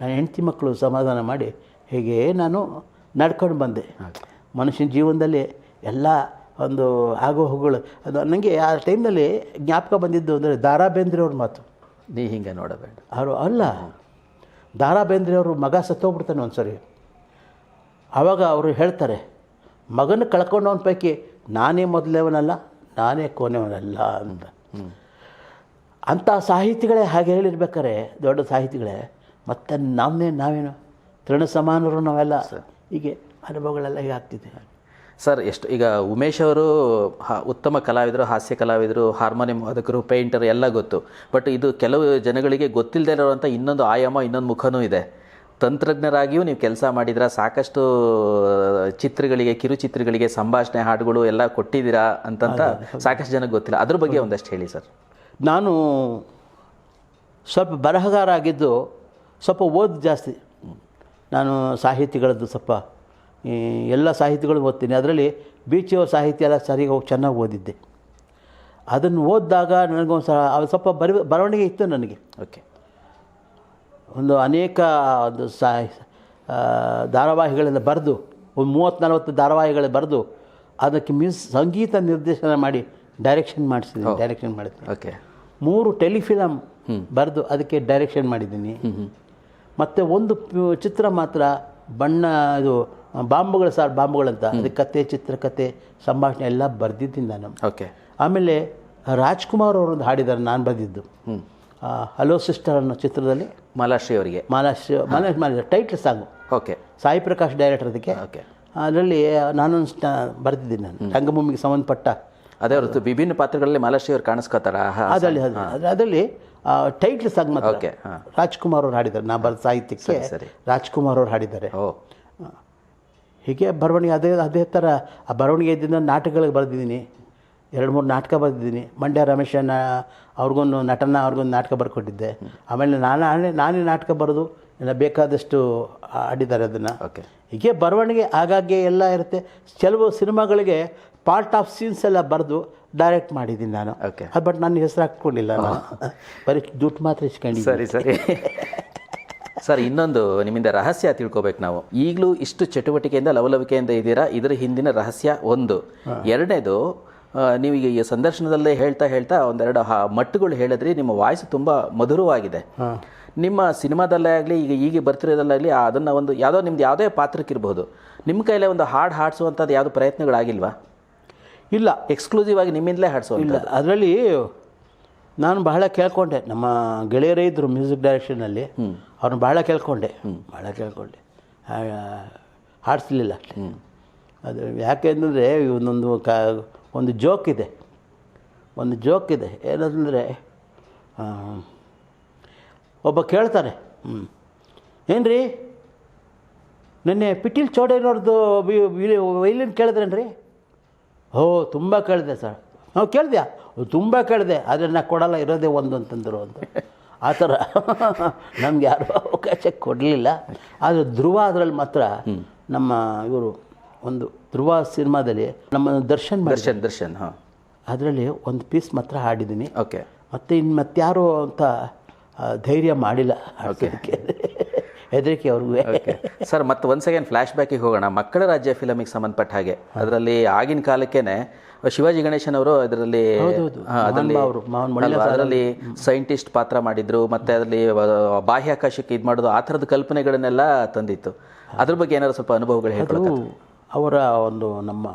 ನನ್ನ ಹೆಂಡತಿ ಮಕ್ಕಳು ಸಮಾಧಾನ ಮಾಡಿ ಹೀಗೆ ನಾನು ನಡ್ಕೊಂಡು ಬಂದೆ. ಮನುಷ್ಯನ ಜೀವನದಲ್ಲಿ ಎಲ್ಲ ಒಂದು ಆಗೋ ಹೋಗಳು ಅದು ನನಗೆ ಆ ಟೈಮ್ನಲ್ಲಿ ಜ್ಞಾಪಕ ಬಂದಿದ್ದು ಅಂದರೆ ದಾರಾ ಬೇಂದ್ರೆ ಅವ್ರ ಮಾತು.
ನೀ ಹಿಂಗೆ ನೋಡಬೇಡ
ಅವರು ಅಲ್ಲ, ದಾರಾ ಬೇಂದ್ರೆ ಅವರು ಮಗ ಸತ್ತೋಗ್ಬಿಡ್ತಾನೆ ಒಂದು ಸರಿ. ಆವಾಗ ಅವರು ಹೇಳ್ತಾರೆ, ಮಗನ ಕಳ್ಕೊಂಡವನ ಪೈಕಿ ನಾನೇ ಮೊದಲವನಲ್ಲ, ನಾನೇ ಕೊನೆಯವನಲ್ಲ ಅಂತ. ಅಂಥ ಸಾಹಿತಿಗಳೇ ಹಾಗೆ ಹೇಳಿರ್ಬೇಕಾರೆ, ದೊಡ್ಡ ಸಾಹಿತಿಗಳೇ, ಮತ್ತು ನಾವೇನು ತೃಣ ಸಮಾನರು ನಾವೆಲ್ಲ. ಹೀಗೆ ಅನುಭವಗಳೆಲ್ಲ ಹೀಗೆ ಆಗ್ತಿದೆ
ಸರ್. ಎಷ್ಟು ಈಗ ಉಮೇಶ್ ಅವರು ಉತ್ತಮ ಕಲಾವಿದರು, ಹಾಸ್ಯ ಕಲಾವಿದರು, ಹಾರ್ಮೋನಿಯಂ ವಾದಕರು, ಪೇಂಟರ್ ಎಲ್ಲ ಗೊತ್ತು. ಬಟ್ ಇದು ಕೆಲವು ಜನಗಳಿಗೆ ಗೊತ್ತಿಲ್ಲದೆ ಇರೋವಂಥ ಇನ್ನೊಂದು ಆಯಾಮ, ಇನ್ನೊಂದು ಮುಖನೂ ಇದೆ. ತಂತ್ರಜ್ಞರಾಗಿಯೂ ನೀವು ಕೆಲಸ ಮಾಡಿದ್ದೀರಾ, ಸಾಕಷ್ಟು ಚಿತ್ರಗಳಿಗೆ, ಕಿರುಚಿತ್ರಗಳಿಗೆ ಸಂಭಾಷಣೆ ಹಾಡುಗಳು ಎಲ್ಲ ಕೊಟ್ಟಿದ್ದೀರಾ ಅಂತಂತ ಸಾಕಷ್ಟು ಜನಕ್ಕೆ ಗೊತ್ತಿಲ್ಲ. ಅದ್ರ ಬಗ್ಗೆ ಒಂದಷ್ಟು ಹೇಳಿ ಸರ್.
ನಾನು ಸ್ವಲ್ಪ ಬರಹಗಾರ ಆಗಿದ್ದು, ಸ್ವಲ್ಪ ಓದು ಜಾಸ್ತಿ. ನಾನು ಸಾಹಿತಿಗಳದ್ದು ಸ್ವಲ್ಪ ಎಲ್ಲ ಸಾಹಿತಿಗಳು ಓದ್ತೀನಿ. ಅದರಲ್ಲಿ ಬೀಚಿಯವ್ರ ಸಾಹಿತ್ಯ ಎಲ್ಲ ಸರಿಯಾಗಿ ಹೋಗಿ ಚೆನ್ನಾಗಿ ಓದಿದ್ದೆ. ಅದನ್ನು ಓದಿದಾಗ ನನಗೊಂದು ಸ್ವಲ್ಪ ಬರವಣಿಗೆ ಇತ್ತು ನನಗೆ.
ಓಕೆ.
ಒಂದು ಅನೇಕ ಒಂದು ಧಾರಾವಾಹಿಗಳೆಲ್ಲ ಬರೆದು, ಒಂದು 30-40 ಧಾರಾವಾಹಿಗಳು ಬರೆದು ಅದಕ್ಕೆ ಸಂಗೀತ ನಿರ್ದೇಶನ ಮಾಡಿ ಡೈರೆಕ್ಷನ್ ಮಾಡಿದ್ದೀನಿ.
ಓಕೆ.
3 ಟೆಲಿಫಿಲಮ್ ಬರೆದು ಅದಕ್ಕೆ ಡೈರೆಕ್ಷನ್ ಮಾಡಿದ್ದೀನಿ. ಮತ್ತು ಒಂದು ಚಿತ್ರ ಮಾತ್ರ ಇದು ಬಾಂಬುಗಳಂತ, ಅದಕ್ಕೆ ಕತೆ, ಚಿತ್ರಕಥೆ, ಸಂಭಾಷಣೆ ಎಲ್ಲ ಬರೆದಿದ್ದೀನಿ ನಾನು.
ಓಕೆ.
ಆಮೇಲೆ ರಾಜ್ಕುಮಾರ್ ಅವರೊಂದು ಹಾಡಿದ್ದಾರೆ, ನಾನು ಬರೆದಿದ್ದು. ಹಲೋ ಸಿಸ್ಟರ್ ಅನ್ನೋ ಚಿತ್ರದಲ್ಲಿ
ಮಾಲಾಶ್ರೀ ಅವರಿಗೆ
Malashri title song.
Okay.
Sai Prakash director ಅದಕ್ಕೆ.
ಓಕೆ.
ಅದರಲ್ಲಿ ನಾನೊಂದು ಬರೆದಿದ್ದೀನಿ. ನಾನು ರಂಗಭೂಮಿಗೆ ಸಂಬಂಧಪಟ್ಟ
ಅದೇ ಹೊರತು ವಿಭಿನ್ನ ಪಾತ್ರಗಳಲ್ಲಿ ಮಾಲಾಶ್ರೀ ಅವರು ಕಾಣಿಸ್ಕೋತಾರ
ಅದರಲ್ಲಿ ಟೈಟ್ಲ್ ಸಾಂಗ್ ಮಾತ್ರ ರಾಜ್ಕುಮಾರ್ ಅವ್ರು ಹಾಡಿದ್ದಾರೆ. ನಾ ಬರೆದ ಸಾಹಿತ್ಯಕ್ಕೆ ರಾಜ್ಕುಮಾರ್ ಅವ್ರು ಹಾಡಿದ್ದಾರೆ. ಹೀಗೆ ಬರವಣಿಗೆ ಅದೇ ಥರ ಆ ಬರವಣಿಗೆ ಇದ್ದಿಂದ ನಾಟಕಗಳಿಗೆ ಬರೆದಿದ್ದೀನಿ. 2-3 ನಾಟಕ ಬರೆದಿದ್ದೀನಿ. ಮಂಡ್ಯ ರಮೇಶನ ಅವ್ರಿಗೊಂದು ಅವ್ರಿಗೊಂದು ನಾಟಕ ಬರ್ಕೊಟ್ಟಿದ್ದೆ. ಆಮೇಲೆ ನಾನೇ ನಾಟಕ ಬರೆದು ಎಲ್ಲ ಬೇಕಾದಷ್ಟು ಆಡಿದ್ದಾರೆ ಅದನ್ನು.
ಓಕೆ.
ಹೀಗೆ ಬರವಣಿಗೆ ಆಗಾಗ್ಗೆ ಎಲ್ಲ ಇರುತ್ತೆ. ಕೆಲವು ಸಿನಿಮಾಗಳಿಗೆ ಪಾರ್ಟ್ ಆಫ್ ಸೀನ್ಸ್ ಎಲ್ಲ ಬರೆದು ಡೈರೆಕ್ಟ್ ಮಾಡಿದ್ದೀನಿ ನಾನು.
ಓಕೆ.
ಬಟ್ ನನ್ನ ಹೆಸರು ಹಾಕ್ಕೊಂಡಿಲ್ಲ ನಾನು, ಬರೀ ದುಡ್ಡು ಮಾತ್ರ ಇಸ್ಕೊಂಡಿದ್ದೀನಿ.
ಸರಿ ಸರ್, ಇನ್ನೊಂದು ನಿಮ್ಮಿಂದ ರಹಸ್ಯ ತಿಳ್ಕೊಬೇಕು ನಾವು. ಈಗಲೂ ಇಷ್ಟು ಚಟುವಟಿಕೆಯಿಂದ ಲವಲವಿಕೆಯಿಂದ ಇದ್ದೀರಾ, ಇದರ ಹಿಂದಿನ ರಹಸ್ಯ ಒಂದು. ಎರಡನೇದು, ನೀವು ಈಗ ಈ ಸಂದರ್ಶನದಲ್ಲೇ ಹೇಳ್ತಾ ಒಂದೆರಡು ಮಟ್ಟುಗಳು ಹೇಳಿದ್ರಿ. ನಿಮ್ಮ ವಾಯ್ಸ್ ತುಂಬ ಮಧುರವಾಗಿದೆ. ನಿಮ್ಮ ಸಿನಿಮಾದಲ್ಲೇ ಆಗಲಿ, ಈಗ ಬರ್ತಿರೋದಲ್ಲಾಗಲಿ, ಅದನ್ನು ಒಂದು ನಿಮ್ದು ಯಾವುದೇ ಪಾತ್ರಕ್ಕಿರ್ಬೋದು, ನಿಮ್ಮ ಕೈಲೇ ಒಂದು ಹಾಡಿಸುವಂಥದ್ದು ಯಾವುದೋ ಪ್ರಯತ್ನಗಳಾಗಿಲ್ವಾ?
ಇಲ್ಲ,
ಎಕ್ಸ್ಕ್ಲೂಸಿವ್ ಆಗಿ ನಿಮ್ಮಿಂದಲೇ
ಇಲ್ಲ. ಅದರಲ್ಲಿ ನಾನು ಬಹಳ ಕೇಳ್ಕೊಂಡೆ. ನಮ್ಮ ಗೆಳೆಯರೇ ಇದ್ದರು ಮ್ಯೂಸಿಕ್ ಡೈರೆಕ್ಷನಲ್ಲಿ, ಅವ್ರನ್ನ ಬಹಳ ಕೇಳ್ಕೊಂಡೆ. ಹಾಡಿಸ್ಲಿಲ್ಲ ಅಷ್ಟೇ. ಅದು ಯಾಕೆ ಅಂತಂದರೆ ಒಂದು ಜೋಕ್ ಇದೆ. ಏನಂದರೆ, ಒಬ್ಬ ಕೇಳ್ತಾನೆ, ಏನ್ರಿ ನಿನ್ನೆ ಪಿಟೀಲ್ ಚೌಡಯ್ಯನವ್ರದ್ದು ವೈಲಿನ್ ಕೇಳಿದ್ರೇನ್ರಿ? ತುಂಬ ಕೇಳಿದೆ ಸರ್. ಕೇಳಿದ್ಯಾ? ತುಂಬ ಕೇಳಿದೆ, ಆದರೆ ನಾ ಕೊಡಲ್ಲ, ಇರೋದೇ ಒಂದು ಅಂತಂದರು ಅಂತ. ಆ ಥರ ನಮ್ಗೆ ಯಾರು ಅವಕಾಶ ಕೊಡಲಿಲ್ಲ. ಆದರೆ ಧ್ರುವ ಅದರಲ್ಲಿ ಮಾತ್ರ ನಮ್ಮ ಇವರು ಒಂದು ಧ್ರುವ ಸಿನಿಮಾದಲ್ಲಿ ನಮ್ಮ ದರ್ಶನ್ ಅದರಲ್ಲಿ ಒಂದು ಪೀಸ್ ಮಾತ್ರ ಹಾಡಿದ್ದೀನಿ.
ಓಕೆ.
ಮತ್ತು ಮತ್ತಾರು ಅಂತ ಧೈರ್ಯ ಮಾಡಿಲ್ಲ ಹಾಡೋದಕ್ಕೆ. ಹೆದರಿಕೆ ಅವ್ರಿಗೂ.
ಓಕೆ ಸರ್, ಮತ್ತೆ ಒಂದು ಸೆಕೆಂಡ್ ಫ್ಲ್ಯಾಶ್ ಬ್ಯಾಕಿಗೆ ಹೋಗೋಣ. ಮಕ್ಕಳ ರಾಜ್ಯ ಫಿಲಮಿಗೆ ಸಂಬಂಧಪಟ್ಟ ಹಾಗೆ ಅದರಲ್ಲಿ ಆಗಿನ ಕಾಲಕ್ಕೇನೆ ಶಿವಾಜಿ ಗಣೇಶನ್ ಅವರು ಅದರಲ್ಲಿ ಅದರಲ್ಲಿ ಸೈಂಟಿಸ್ಟ್ ಪಾತ್ರ ಮಾಡಿದ್ರು, ಮತ್ತೆ ಅದರಲ್ಲಿ ಬಾಹ್ಯಾಕಾಶಕ್ಕೆ ಇದು ಮಾಡೋದು, ಆ ಥರದ ಕಲ್ಪನೆಗಳನ್ನೆಲ್ಲ ತಂದಿತ್ತು. ಅದ್ರ ಬಗ್ಗೆ ಏನಾದ್ರು ಸ್ವಲ್ಪ ಅನುಭವಗಳು ಹೇಳ್ಕೊಳ್ಳೋದು?
ಅವರ ಒಂದು ನಮ್ಮ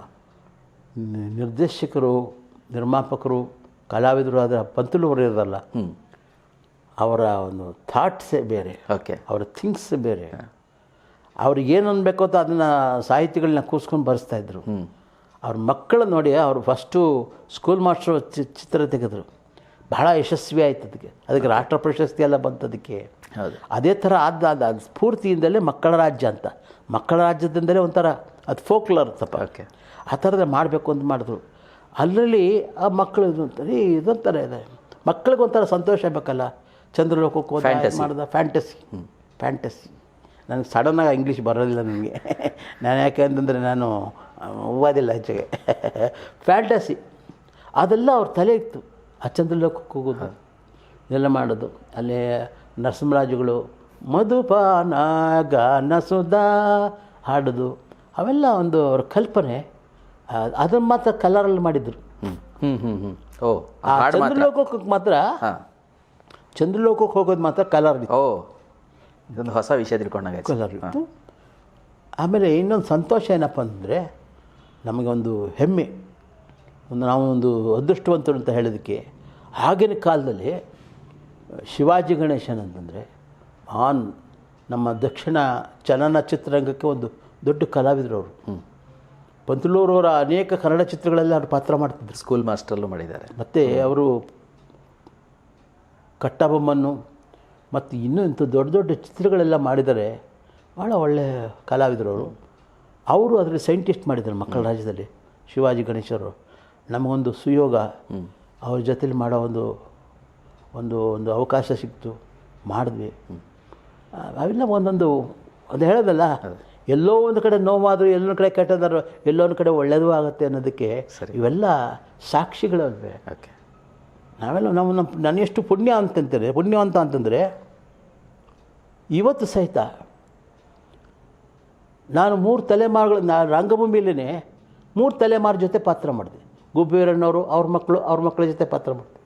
ನಿರ್ದೇಶಕರು, ನಿರ್ಮಾಪಕರು, ಕಲಾವಿದರು ಆದ ಪಂತುಲವರು ಇರೋದಲ್ಲ, ಅವರ ಒಂದು ಥಾಟ್ಸೇ ಬೇರೆ,
ಓಕೆ,
ಅವರ ಥಿಂಕ್ಸ್ ಬೇರೆ. ಅವ್ರಿಗೆ ಏನು ಅನ್ಬೇಕು ಅಂತ ಅದನ್ನು ಸಾಹಿತಿಗಳನ್ನ ಕೂರಿಸ್ಕೊಂಡು ಬರೆಸ್ತಾಯಿದ್ರು. ಅವ್ರ ಮಕ್ಕಳು ನೋಡಿ, ಅವರು ಫಸ್ಟು ಸ್ಕೂಲ್ ಮಾಸ್ಟ್ರು ಚಿತ್ರ ತೆಗೆದ್ರು, ಬಹಳ ಯಶಸ್ವಿ ಆಯ್ತು. ಅದಕ್ಕೆ ರಾಷ್ಟ್ರ ಪ್ರಶಸ್ತಿ ಎಲ್ಲ ಬಂತದಕ್ಕೆ.
ಹೌದು,
ಅದೇ ಥರ ಆದ ಸ್ಫೂರ್ತಿಯಿಂದಲೇ ಮಕ್ಕಳ ರಾಜ್ಯ ಅಂತ, ಮಕ್ಕಳ ರಾಜ್ಯದಿಂದಲೇ ಒಂಥರ ಅದು ಫೋಕ್ಲರ್ ತಪ್ಪ,
ಓಕೆ,
ಆ ಥರದ ಮಾಡಬೇಕು ಅಂತ ಮಾಡಿದ್ರು. ಅದರಲ್ಲಿ ಆ ಮಕ್ಕಳು ಇದೊಂಥರ ಇದೆ, ಮಕ್ಕಳಿಗೊಂಥರ ಸಂತೋಷ ಬೇಕಲ್ಲ. ಚಂದ್ರಲೋಕಕ್ಕೆ ಹೋದ ಮಾಡಿದ ಫ್ಯಾಂಟಸಿ. ನನಗೆ ಸಡನ್ನಾಗಿ ಇಂಗ್ಲೀಷ್ ಬರೋದಿಲ್ಲ ನನಗೆ. ನಾನು ಯಾಕೆ ಅಂತಂದರೆ ನಾನು ಓದೋದಿಲ್ಲ ಹೆಚ್ಚಿಗೆ. ಫ್ಯಾಂಟಸಿ ಅದೆಲ್ಲ ಅವ್ರ ತಲೆ ಇತ್ತು. ಆ ಚಂದ್ರಲೋಕಕ್ಕೆ ಹೋಗೋದು, ಇದೆಲ್ಲ ಮಾಡೋದು. ಅಲ್ಲೇ ನರಸಿಂಹರಾಜುಗಳು ಮಧುಪಾನ ಗಾನ ಸುಧಾ ಹಾಡೋದು, ಅವೆಲ್ಲ ಒಂದು ಅವ್ರ ಕಲ್ಪನೆ. ಅದನ್ನು ಮಾತ್ರ ಕಲರಲ್ಲಿ ಮಾಡಿದ್ರು.
ಓ,
ಚಂದ್ರಲೋಕಕ್ಕೆ ಮಾತ್ರ, ಚಂದ್ರಲೋಕಕ್ಕೆ ಹೋಗೋದು ಮಾತ್ರ ಕಲರ್ ಇತ್ತು.
ಓ, ಇದೊಂದು ಹೊಸ ವಿಷಯ ತಿಳ್ಕೊಂಡಾಗ
ಕಲರ್ ಇತ್ತು. ಆಮೇಲೆ ಇನ್ನೊಂದು ಸಂತೋಷ ಏನಪ್ಪ ಅಂದರೆ, ನಮಗೊಂದು ಹೆಮ್ಮೆ, ನಾವೊಂದು ಅದೃಷ್ಟವಂತರು ಅಂತ ಹೇಳೋದಕ್ಕೆ, ಆಗಿನ ಕಾಲದಲ್ಲಿ ಶಿವಾಜಿ ಗಣೇಶನ್ ಅಂತಂದರೆ ನಮ್ಮ ದಕ್ಷಿಣ ಚಲನಚಿತ್ರರಂಗಕ್ಕೆ ಒಂದು ದೊಡ್ಡ ಕಲಾವಿದರು ಅವರು. ಪಂತುಲೂರವರ ಅನೇಕ ಕನ್ನಡ ಚಿತ್ರಗಳಲ್ಲಿ ಅವರು ಪಾತ್ರ ಮಾಡ್ತಿದ್ರು.
ಸ್ಕೂಲ್ ಮಾಸ್ಟರ್ಲ್ಲೂ ಮಾಡಿದ್ದಾರೆ.
ಮತ್ತು ಅವರು ಕಟ್ಟಬೊಮ್ಮನ್ನು ಮತ್ತು ಇನ್ನೂ ಇಂಥ ದೊಡ್ಡ ದೊಡ್ಡ ಚಿತ್ರಗಳೆಲ್ಲ ಮಾಡಿದ್ದಾರೆ. ಭಾಳ ಒಳ್ಳೆಯ ಕಲಾವಿದರು ಅವರು ಅದರಲ್ಲಿ ಸೈಂಟಿಸ್ಟ್ ಮಾಡಿದ್ದಾರೆ ಮಕ್ಕಳ ರಾಜ್ಯದಲ್ಲಿ. ಶಿವಾಜಿ ಗಣೇಶರು ನಮಗೊಂದು ಸುಯೋಗ, ಅವ್ರ ಜೊತೆಲಿ ಮಾಡೋ ಒಂದು ಅವಕಾಶ ಸಿಕ್ತು, ಮಾಡಿದ್ವಿ. ಅವೆಲ್ಲ ಒಂದೊಂದು ಅದು ಹೇಳೋದಲ್ಲ, ಎಲ್ಲೋ ಒಂದು ಕಡೆ ನೋವಾದರೂ, ಎಲ್ಲೊಂದು ಕಡೆ ಕೆಟ್ಟದಾರು, ಎಲ್ಲೋ ಒಂದು ಕಡೆ ಒಳ್ಳೆಯದು ಆಗುತ್ತೆ ಅನ್ನೋದಕ್ಕೆ ಇವೆಲ್ಲ ಸಾಕ್ಷಿಗಳಲ್ವೇ.
ಓಕೆ,
ನಾವೆಲ್ಲ ನಾನು ಎಷ್ಟು ಪುಣ್ಯವಂತ ಅಂತಂದರೆ, ಇವತ್ತು ಸಹಿತ ನಾನು 3 ತಲೆಮಾರುಗಳು ರಂಗಭೂಮಿಯಲ್ಲೇ 3 ತಲೆಮಾರು ಜೊತೆ ಪಾತ್ರ ಮಾಡಿದೆ. ಗುಬ್ಬೇರಣ್ಣವರು ಅವ್ರ ಮಕ್ಕಳ ಜೊತೆ ಪಾತ್ರ ಮಾಡಿದೆ.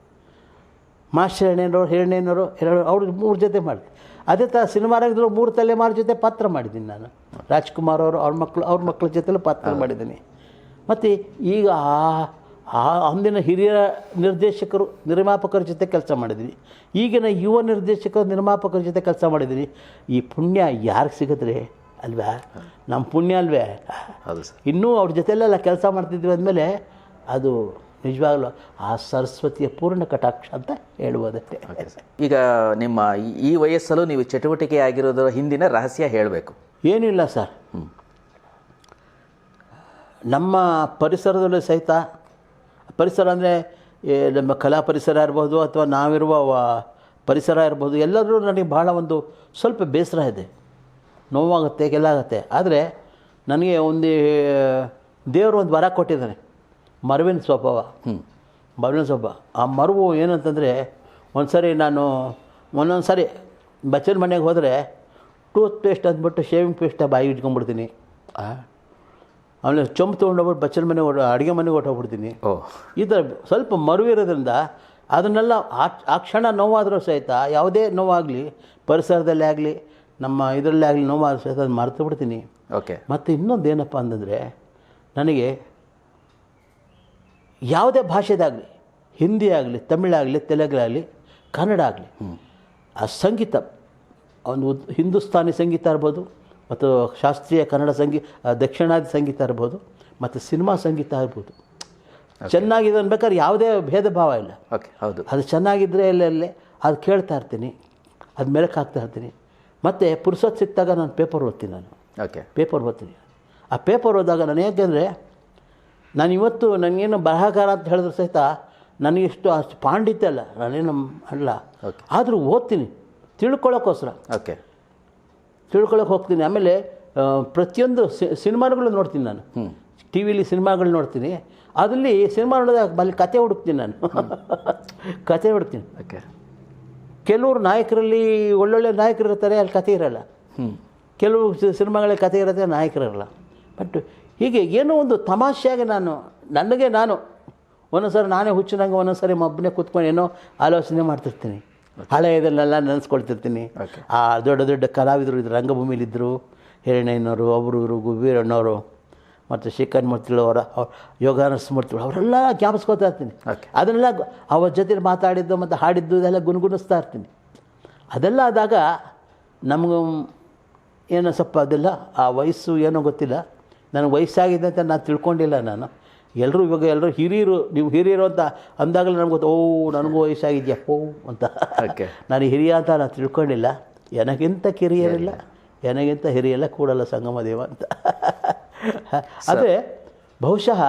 ಮಾಸ್ಟರ್ ಹಿರಣ್ಣಯ್ಯನವರು ಅವ್ರ 3 ಜೊತೆ ಮಾಡಿದೆ. ಅದೇ ಥರ ಸಿನಿಮಾ ರಂಗದಲ್ಲೂ 3 ತಲೆಮಾರು ಜೊತೆ ಪಾತ್ರ ಮಾಡಿದ್ದೀನಿ ನಾನು. ರಾಜ್ಕುಮಾರ್ ಅವರು ಅವ್ರ ಮಕ್ಕಳ ಜೊತೆಲೂ ಪಾತ್ರ ಮಾಡಿದ್ದೀನಿ. ಮತ್ತು ಈಗ ಅಂದಿನ ಹಿರಿಯ ನಿರ್ದೇಶಕರು, ನಿರ್ಮಾಪಕರ ಜೊತೆ ಕೆಲಸ ಮಾಡಿದ್ದೀನಿ. ಈಗಿನ ಯುವ ನಿರ್ದೇಶಕರು, ನಿರ್ಮಾಪಕರ ಜೊತೆ ಕೆಲಸ ಮಾಡಿದ್ದೀನಿ. ಈ ಪುಣ್ಯ ಯಾರಿಗೆ ಸಿಗುತ್ತೆ ಅಲ್ವಾ? ನಮ್ಮ ಪುಣ್ಯ ಅಲ್ವೇ?
ಹೌದು ಸರ್.
ಇನ್ನೂ ಅವ್ರ ಜೊತೆಲೆಲ್ಲ ಕೆಲಸ ಮಾಡ್ತಿದ್ವಿ ಅಂದಮೇಲೆ ಅದು ನಿಜವಾಗ್ಲೂ ಆ ಸರಸ್ವತಿಯ ಪೂರ್ಣ ಕಟಾಕ್ಷ ಅಂತ ಹೇಳುವುದಕ್ಕೆ.
ಈಗ ನಿಮ್ಮ ಈ ವಯಸ್ಸಲ್ಲೂ ನೀವು ಚಟುವಟಿಕೆ ಆಗಿರೋದರ ಹಿಂದಿನ ರಹಸ್ಯ ಹೇಳಬೇಕು.
ಏನಿಲ್ಲ ಸರ್, ನಮ್ಮ ಪರಿಸರದಲ್ಲೂ ಸಹಿತ, ಪರಿಸರ ಅಂದರೆ ನಮ್ಮ ಕಲಾ ಪರಿಸರ ಇರ್ಬೋದು ಅಥವಾ ನಾವಿರುವ ಪರಿಸರ ಇರ್ಬೋದು, ಎಲ್ಲರೂ ನನಗೆ ಭಾಳ ಒಂದು ಸ್ವಲ್ಪ ಬೇಸರ ಇದೆ, ನೋವಾಗುತ್ತೆ, ಆಗುತ್ತೆ. ಆದರೆ ನನಗೆ ದೇವರು ಒಂದು ವರ ಕೊಟ್ಟಿದ್ದಾನೆ, ಮರವಿನ ಸ್ವಭಾವ. ಆ ಮರವು ಏನಂತಂದರೆ, ಒಂದೊಂದು ಸಾರಿ ಬಚ್ಚನ ಮನೆಗೆ ಹೋದರೆ ಟೂತ್ ಪೇಸ್ಟ್ ಅಂದ್ಬಿಟ್ಟು ಶೇವಿಂಗ್ ಪೇಸ್ಟ್ ಬಾಯಿಗೆ ಇಟ್ಕೊಂಡ್ಬಿಡ್ತೀನಿ. ಆಮೇಲೆ ಚೊಂಬು ತೊಗೊಂಡೋಗ್ಬಿಟ್ಟು ಬಚ್ಚನ ಮನೆಗೆ ಅಡುಗೆ ಮನೆಗೆ ಹೊಟ್ಟೋಗ್ಬಿಡ್ತೀನಿ. ಈ ಥರ ಸ್ವಲ್ಪ ಮರುವಿರೋದ್ರಿಂದ ಅದನ್ನೆಲ್ಲ ಆ ಕ್ಷಣ ನೋವಾದರೂ ಸಹಿತ, ಯಾವುದೇ ನೋವಾಗಲಿ, ಪರಿಸರದಲ್ಲೇ ಆಗಲಿ ನಮ್ಮ ಇದರಲ್ಲೇ ಆಗಲಿ ನೋವಾದರೂ ಸಹಿತ ಅದು ಮರೆತು ಬಿಡ್ತೀನಿ.
ಓಕೆ.
ಮತ್ತು ಇನ್ನೊಂದು ಏನಪ್ಪ ಅಂತಂದರೆ, ನನಗೆ ಯಾವುದೇ ಭಾಷೆದಾಗಲಿ, ಹಿಂದಿ ಆಗಲಿ, ತಮಿಳಾಗಲಿ, ತೆಲುಗಾಗಲಿ, ಕನ್ನಡ ಆಗಲಿ, ಆ ಸಂಗೀತ, ಒಂದು ಹಿಂದೂಸ್ತಾನಿ ಸಂಗೀತ ಇರ್ಬೋದು, ಮತ್ತು ಶಾಸ್ತ್ರೀಯ ಕನ್ನಡ ದಕ್ಷಿಣಾದಿ ಸಂಗೀತ ಇರ್ಬೋದು, ಮತ್ತು ಸಿನಿಮಾ ಸಂಗೀತ ಇರ್ಬೋದು, ಚೆನ್ನಾಗಿದೆ ಅನ್ಬೇಕಾದ್ರೆ ಯಾವುದೇ ಭೇದ ಭಾವ ಇಲ್ಲ.
ಓಕೆ, ಹೌದು.
ಅದು ಚೆನ್ನಾಗಿದ್ದರೆ ಎಲ್ಲೆಲ್ಲೇ ಅದು ಕೇಳ್ತಾ ಇರ್ತೀನಿ, ಅದು ಮೆಲಕ್ಕೆ ಹಾಕ್ತಾ ಇರ್ತೀನಿ. ಮತ್ತು ಪುರ್ಸೊತ್ತು ಸಿಕ್ಕಿದಾಗ ನಾನು ಪೇಪರ್ ಓದ್ತೀನಿ. ಪೇಪರ್ ಓದ್ತೀನಿ. ಆ ಪೇಪರ್ ಓದಿದಾಗ ನಾನು ಏಕೆಂದರೆ, ನಾನು ಇವತ್ತು ನನಗೇನು ಬರಹಗಾರ ಅಂತ ಹೇಳಿದ್ರು ಸಹಿತ ನನಗಿಷ್ಟು ಅಷ್ಟು ಪಾಂಡಿತ್ಯ ಅಲ್ಲ, ನಾನೇನು ಅಲ್ಲ, ಆದರೂ ಓದ್ತೀನಿ ತಿಳ್ಕೊಳ್ಳೋಕ್ಕೋಸ್ಕರ. ತಿಳ್ಕೊಳ್ಳೋಕೆ ಹೋಗ್ತೀನಿ. ಆಮೇಲೆ ಪ್ರತಿಯೊಂದು ಸಿನಿಮಾಗಳು ನೋಡ್ತೀನಿ ನಾನು. ಟಿ ವಿಲಿ ಸಿನಿಮಾಗಳು ನೋಡ್ತೀನಿ. ಅದರಲ್ಲಿ ಸಿನಿಮಾ ನೋಡಿದಾಗ ಅಲ್ಲಿ ಕತೆ ಹುಡುಕ್ತೀನಿ ನಾನು. ಕತೆ ಹುಡುಕ್ತೀನಿ. ಕೆಲವರು ನಾಯಕರಲ್ಲಿ ಒಳ್ಳೊಳ್ಳೆ ನಾಯಕರು ಇರ್ತಾರೆ, ಅಲ್ಲಿ ಕತೆ ಇರೋಲ್ಲ. ಕೆಲವು ಸಿನಿಮಾಗಳ ಕಥೆ ಇರುತ್ತೆ, ನಾಯಕರಿರಲ್ಲ. ಬಟ್ ಹೀಗೆ ಏನೋ ಒಂದು ತಮಾಷೆಯಾಗಿ ನಾನು ಒಂದೊಂದ್ಸರಿ ನಾನೇ ಹುಚ್ಚಿನಂಗೆ ಒಂದೊಂದ್ಸರಿ ಒಬ್ಬನೇ ಕೂತ್ಕೊಂಡು ಏನೋ ಆಲೋಚನೆ ಮಾಡ್ತಿರ್ತೀನಿ, ಹಳೆಯದನ್ನೆಲ್ಲ ನೆನೆಸ್ಕೊಳ್ತಿರ್ತೀನಿ. ಆ ದೊಡ್ಡ ದೊಡ್ಡ ಕಲಾವಿದರು ಇದ್ರು, ರಂಗಭೂಮಿಲಿದ್ದರು, ಹಿರಣ್ಣಯ್ಯನವರು, ಅವರು ಇವರು, ವೀರಣ್ಣವರು ಮತ್ತು ಶ್ರೀಕಾಂತ್ ಮೂರ್ತಿಗಳು ಅವರ ಯೋಗಾನಂದ ಮೂರ್ತಿಗಳು, ಅವರೆಲ್ಲ ಜ್ಞಾಪಿಸ್ಕೊತಾ ಇರ್ತೀನಿ. ಅದನ್ನೆಲ್ಲ ಅವ್ರ ಜೊತೆ ಮಾತಾಡಿದ್ದು ಮತ್ತು ಹಾಡಿದ್ದು ಇದೆಲ್ಲ ಗುಣಗುಣಿಸ್ತಾ ಇರ್ತೀನಿ. ಅದೆಲ್ಲ ಆದಾಗ ನಮಗೂ ಏನೋ ಸ್ವಲ್ಪ ಅದೆಲ್ಲ ಆ ವಯಸ್ಸು ಏನೋ ಗೊತ್ತಿಲ್ಲ, ನನಗೆ ವಯಸ್ಸಾಗಿದೆ ಅಂತ ನಾನು ತಿಳ್ಕೊಂಡಿಲ್ಲ. ಇವಾಗ ಎಲ್ಲರೂ ಹಿರಿಯರು, ನೀವು ಹಿರಿಯರು ಅಂತ ಅಂದಾಗಲೇ ನನಗೆ ಗೊತ್ತು, ನನಗೂ ವಯಸ್ಸಾಗಿದೆಯಪ್ಪೋ ಅಂತ. ನಾನು ಹಿರಿಯ ಅಂತ ನಾನು ತಿಳ್ಕೊಂಡಿಲ್ಲ. ನನಗಿಂತ ಕಿರಿಯರಿಲ್ಲ, ನನಗಿಂತ ಹಿರಿಯಲ್ಲ ಕೂಡಲ ಸಂಗಮ ದೇವ ಅಂತ. ಆದರೆ ಬಹುಶಃ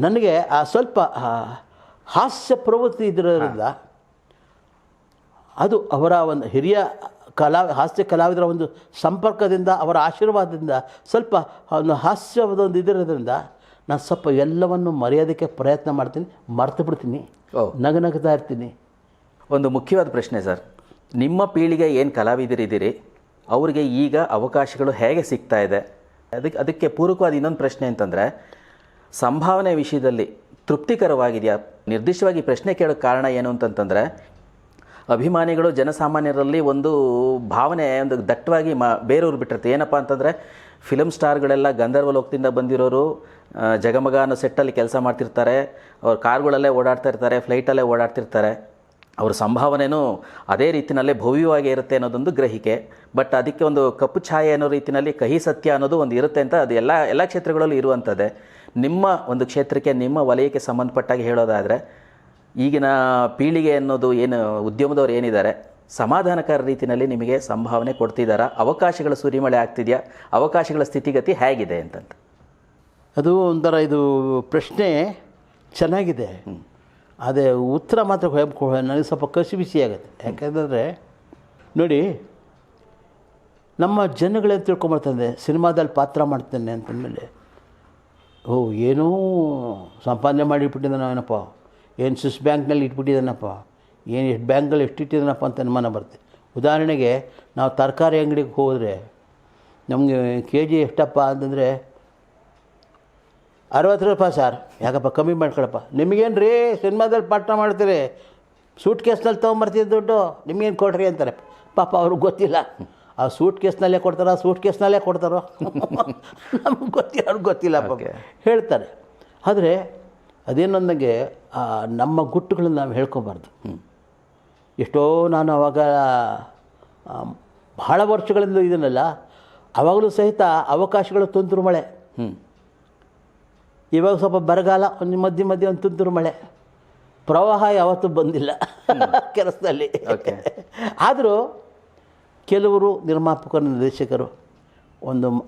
ನನಗೆ ಆ ಸ್ವಲ್ಪ ಹಾಸ್ಯ ಪ್ರವೃತ್ತಿ ಇದರಿಂದ, ಅದು ಅವರ ಒಂದು ಹಿರಿಯ ಹಾಸ್ಯ ಕಲಾವಿದರ ಒಂದು ಸಂಪರ್ಕದಿಂದ, ಅವರ ಆಶೀರ್ವಾದದಿಂದ ಸ್ವಲ್ಪ ಒಂದು ಹಾಸ್ಯದ ಒಂದು ಇದರಿಂದ ನಾನು ಸ್ವಲ್ಪ ಎಲ್ಲವನ್ನು ಮರೆಯೋದಕ್ಕೆ ಪ್ರಯತ್ನ ಮಾಡ್ತೀನಿ, ಮರ್ತು ಬಿಡ್ತೀನಿ, ನಗನಗ್ತಾ ಇರ್ತೀನಿ.
ಒಂದು ಮುಖ್ಯವಾದ ಪ್ರಶ್ನೆ ಸರ್, ನಿಮ್ಮ ಪೀಳಿಗೆ ಏನು ಕಲಾವಿದರಿದ್ದೀರಿ ಅವರಿಗೆ ಈಗ ಅವಕಾಶಗಳು ಹೇಗೆ ಸಿಗ್ತಾ ಇದೆ? ಅದಕ್ಕೆ ಪೂರಕವಾದ ಇನ್ನೊಂದು ಪ್ರಶ್ನೆ ಅಂತಂದರೆ, ಸಂಭಾವನೆ ವಿಷಯದಲ್ಲಿ ತೃಪ್ತಿಕರವಾಗಿದೆಯಾ? ನಿರ್ದಿಷ್ಟವಾಗಿ ಪ್ರಶ್ನೆ ಕೇಳೋಕ್ಕೆ ಕಾರಣ ಏನು ಅಂತಂತಂದರೆ, ಅಭಿಮಾನಿಗಳು ಜನಸಾಮಾನ್ಯರಲ್ಲಿ ಒಂದು ಭಾವನೆ ಒಂದು ದಟ್ಟವಾಗಿ ಬೇರೂರು ಬಿಟ್ಟಿರುತ್ತೆ. ಏನಪ್ಪ ಅಂತಂದರೆ, ಫಿಲಮ್ ಸ್ಟಾರ್ಗಳೆಲ್ಲ ಗಂಧರ್ವ ಲೋಕದಿಂದ ಬಂದಿರೋರು ಜಗಮಗ ಅನ್ನೋ ಸೆಟ್ಟಲ್ಲಿ ಕೆಲಸ ಮಾಡ್ತಿರ್ತಾರೆ, ಅವ್ರ ಕಾರ್ಗಳಲ್ಲೇ ಓಡಾಡ್ತಾ ಇರ್ತಾರೆ, ಫ್ಲೈಟಲ್ಲೇ ಓಡಾಡ್ತಿರ್ತಾರೆ, ಅವ್ರ ಸಂಭಾವನೆಯೂ ಅದೇ ರೀತಿಯಲ್ಲೇ ಭವ್ಯವಾಗಿ ಇರುತ್ತೆ ಅನ್ನೋದೊಂದು ಗ್ರಹಿಕೆ. ಬಟ್ ಅದಕ್ಕೆ ಒಂದು ಕಪ್ಪು ಛಾಯೆ ಅನ್ನೋ ರೀತಿಯಲ್ಲಿ ಕಹಿ ಸತ್ಯ ಅನ್ನೋದು ಒಂದು ಇರುತ್ತೆ ಅಂತ, ಅದು ಎಲ್ಲ ಕ್ಷೇತ್ರಗಳಲ್ಲೂ ಇರುವಂಥದ್ದೇ. ನಿಮ್ಮ ಒಂದು ಕ್ಷೇತ್ರಕ್ಕೆ, ನಿಮ್ಮ ವಲಯಕ್ಕೆ ಸಂಬಂಧಪಟ್ಟಾಗಿ ಹೇಳೋದಾದರೆ, ಈಗಿನ ಪೀಳಿಗೆ ಅನ್ನೋದು ಏನು ಉದ್ಯಮದವ್ರು ಏನಿದ್ದಾರೆ, ಸಮಾಧಾನಕಾರ ರೀತಿಯಲ್ಲಿ ನಿಮಗೆ ಸಂಭಾವನೆ ಕೊಡ್ತಿದ್ದಾರಾ? ಅವಕಾಶಗಳ ಸುರಿಮಳೆ ಆಗ್ತಿದೆಯಾ? ಅವಕಾಶಗಳ ಸ್ಥಿತಿಗತಿ ಹೇಗಿದೆ ಅಂತಂತ?
ಅದು ಒಂಥರ ಇದು ಪ್ರಶ್ನೆ ಚೆನ್ನಾಗಿದೆ, ಅದೇ ಉತ್ತರ ಮಾತ್ರ ನನಗೆ ಸ್ವಲ್ಪ ಕಸಿಬಿಸಿ ಆಗುತ್ತೆ. ಯಾಕೆಂದರೆ ನೋಡಿ, ನಮ್ಮ ಜನಗಳೇನು ತಿಳ್ಕೊಂಬರ್ತಂದೆ, ಸಿನಿಮಾದಲ್ಲಿ ಪಾತ್ರ ಮಾಡ್ತೇನೆ ಅಂತಂದಮೇಲೆ ಏನೋ ಸಂಪಾದನೆ ಮಾಡಿಟ್ಬಿಟ್ಟಿದ್ದಾನೆ ಏನಪ್ಪ, ಏನು ಸ್ವಿಸ್ ಬ್ಯಾಂಕ್ನಲ್ಲಿ ಇಟ್ಬಿಟ್ಟಿದ್ದಾನಪ್ಪ, ಏನು ಎಷ್ಟು ಬ್ಯಾಂಕ್ಗಳು ಎಷ್ಟು ಇಟ್ಟಿದ್ದಾನಪ್ಪ ಅಂತ ಅನುಮಾನ ಬರುತ್ತೆ. ಉದಾಹರಣೆಗೆ ನಾವು ತರಕಾರಿ ಅಂಗಡಿಗೆ ಹೋದರೆ ನಮಗೆ KG ಎಷ್ಟಪ್ಪ ಅಂತಂದರೆ 60 ರೂಪಾಯಿ ಸರ್, ಯಾಕಪ್ಪ ಕಮ್ಮಿ ಮಾಡ್ಕೊಳಪ್ಪ. ನಿಮಗೇನು ರೀ ಸಿನಿಮಾದಲ್ಲಿ ಪಾಠ ಮಾಡ್ತೀರಿ, ಸೂಟ್ ಕೇಸ್ನಲ್ಲಿ ತೊಗೊಂಬರ್ತೀವಿ ದುಡ್ಡು, ನಿಮಗೇನು ಕೊಡ್ರಿ ಅಂತಾರೆ. ಪಾಪ ಅವ್ರಿಗೆ ಗೊತ್ತಿಲ್ಲ, ಆ ಸೂಟ್ ಕೇಸ್ನಲ್ಲೇ ಕೊಡ್ತಾರೋ ನಮ್ಗೆ ಗೊತ್ತಿಲ್ಲ, ಅವ್ರಿಗೆ ಗೊತ್ತಿಲ್ಲ ಪಾಪ ಹೇಳ್ತಾರೆ. ಆದರೆ ಅದೇನೊಂದಂಗೆ ನಮ್ಮ ಗುಟ್ಟುಗಳನ್ನು ನಾವು ಹೇಳ್ಕೊಬಾರ್ದು. ಎಷ್ಟೋ ನಾನು ಆವಾಗ ಬಹಳ ವರ್ಷಗಳಿಂದ ಇದನ್ನಲ್ಲ, ಆವಾಗಲೂ ಸಹಿತ ಅವಕಾಶಗಳು ತುಂತುರು ಮಳೆ. ಇವಾಗ ಸ್ವಲ್ಪ ಬರಗಾಲ, ಒಂದು ಮಧ್ಯೆ ಒಂದು ತುಂತುರು ಮಳೆ, ಪ್ರವಾಹ ಯಾವತ್ತೂ ಬಂದಿಲ್ಲ ಕೆಲಸದಲ್ಲಿ. ಆದರೂ ಕೆಲವರು ನಿರ್ಮಾಪಕರು, ನಿರ್ದೇಶಕರು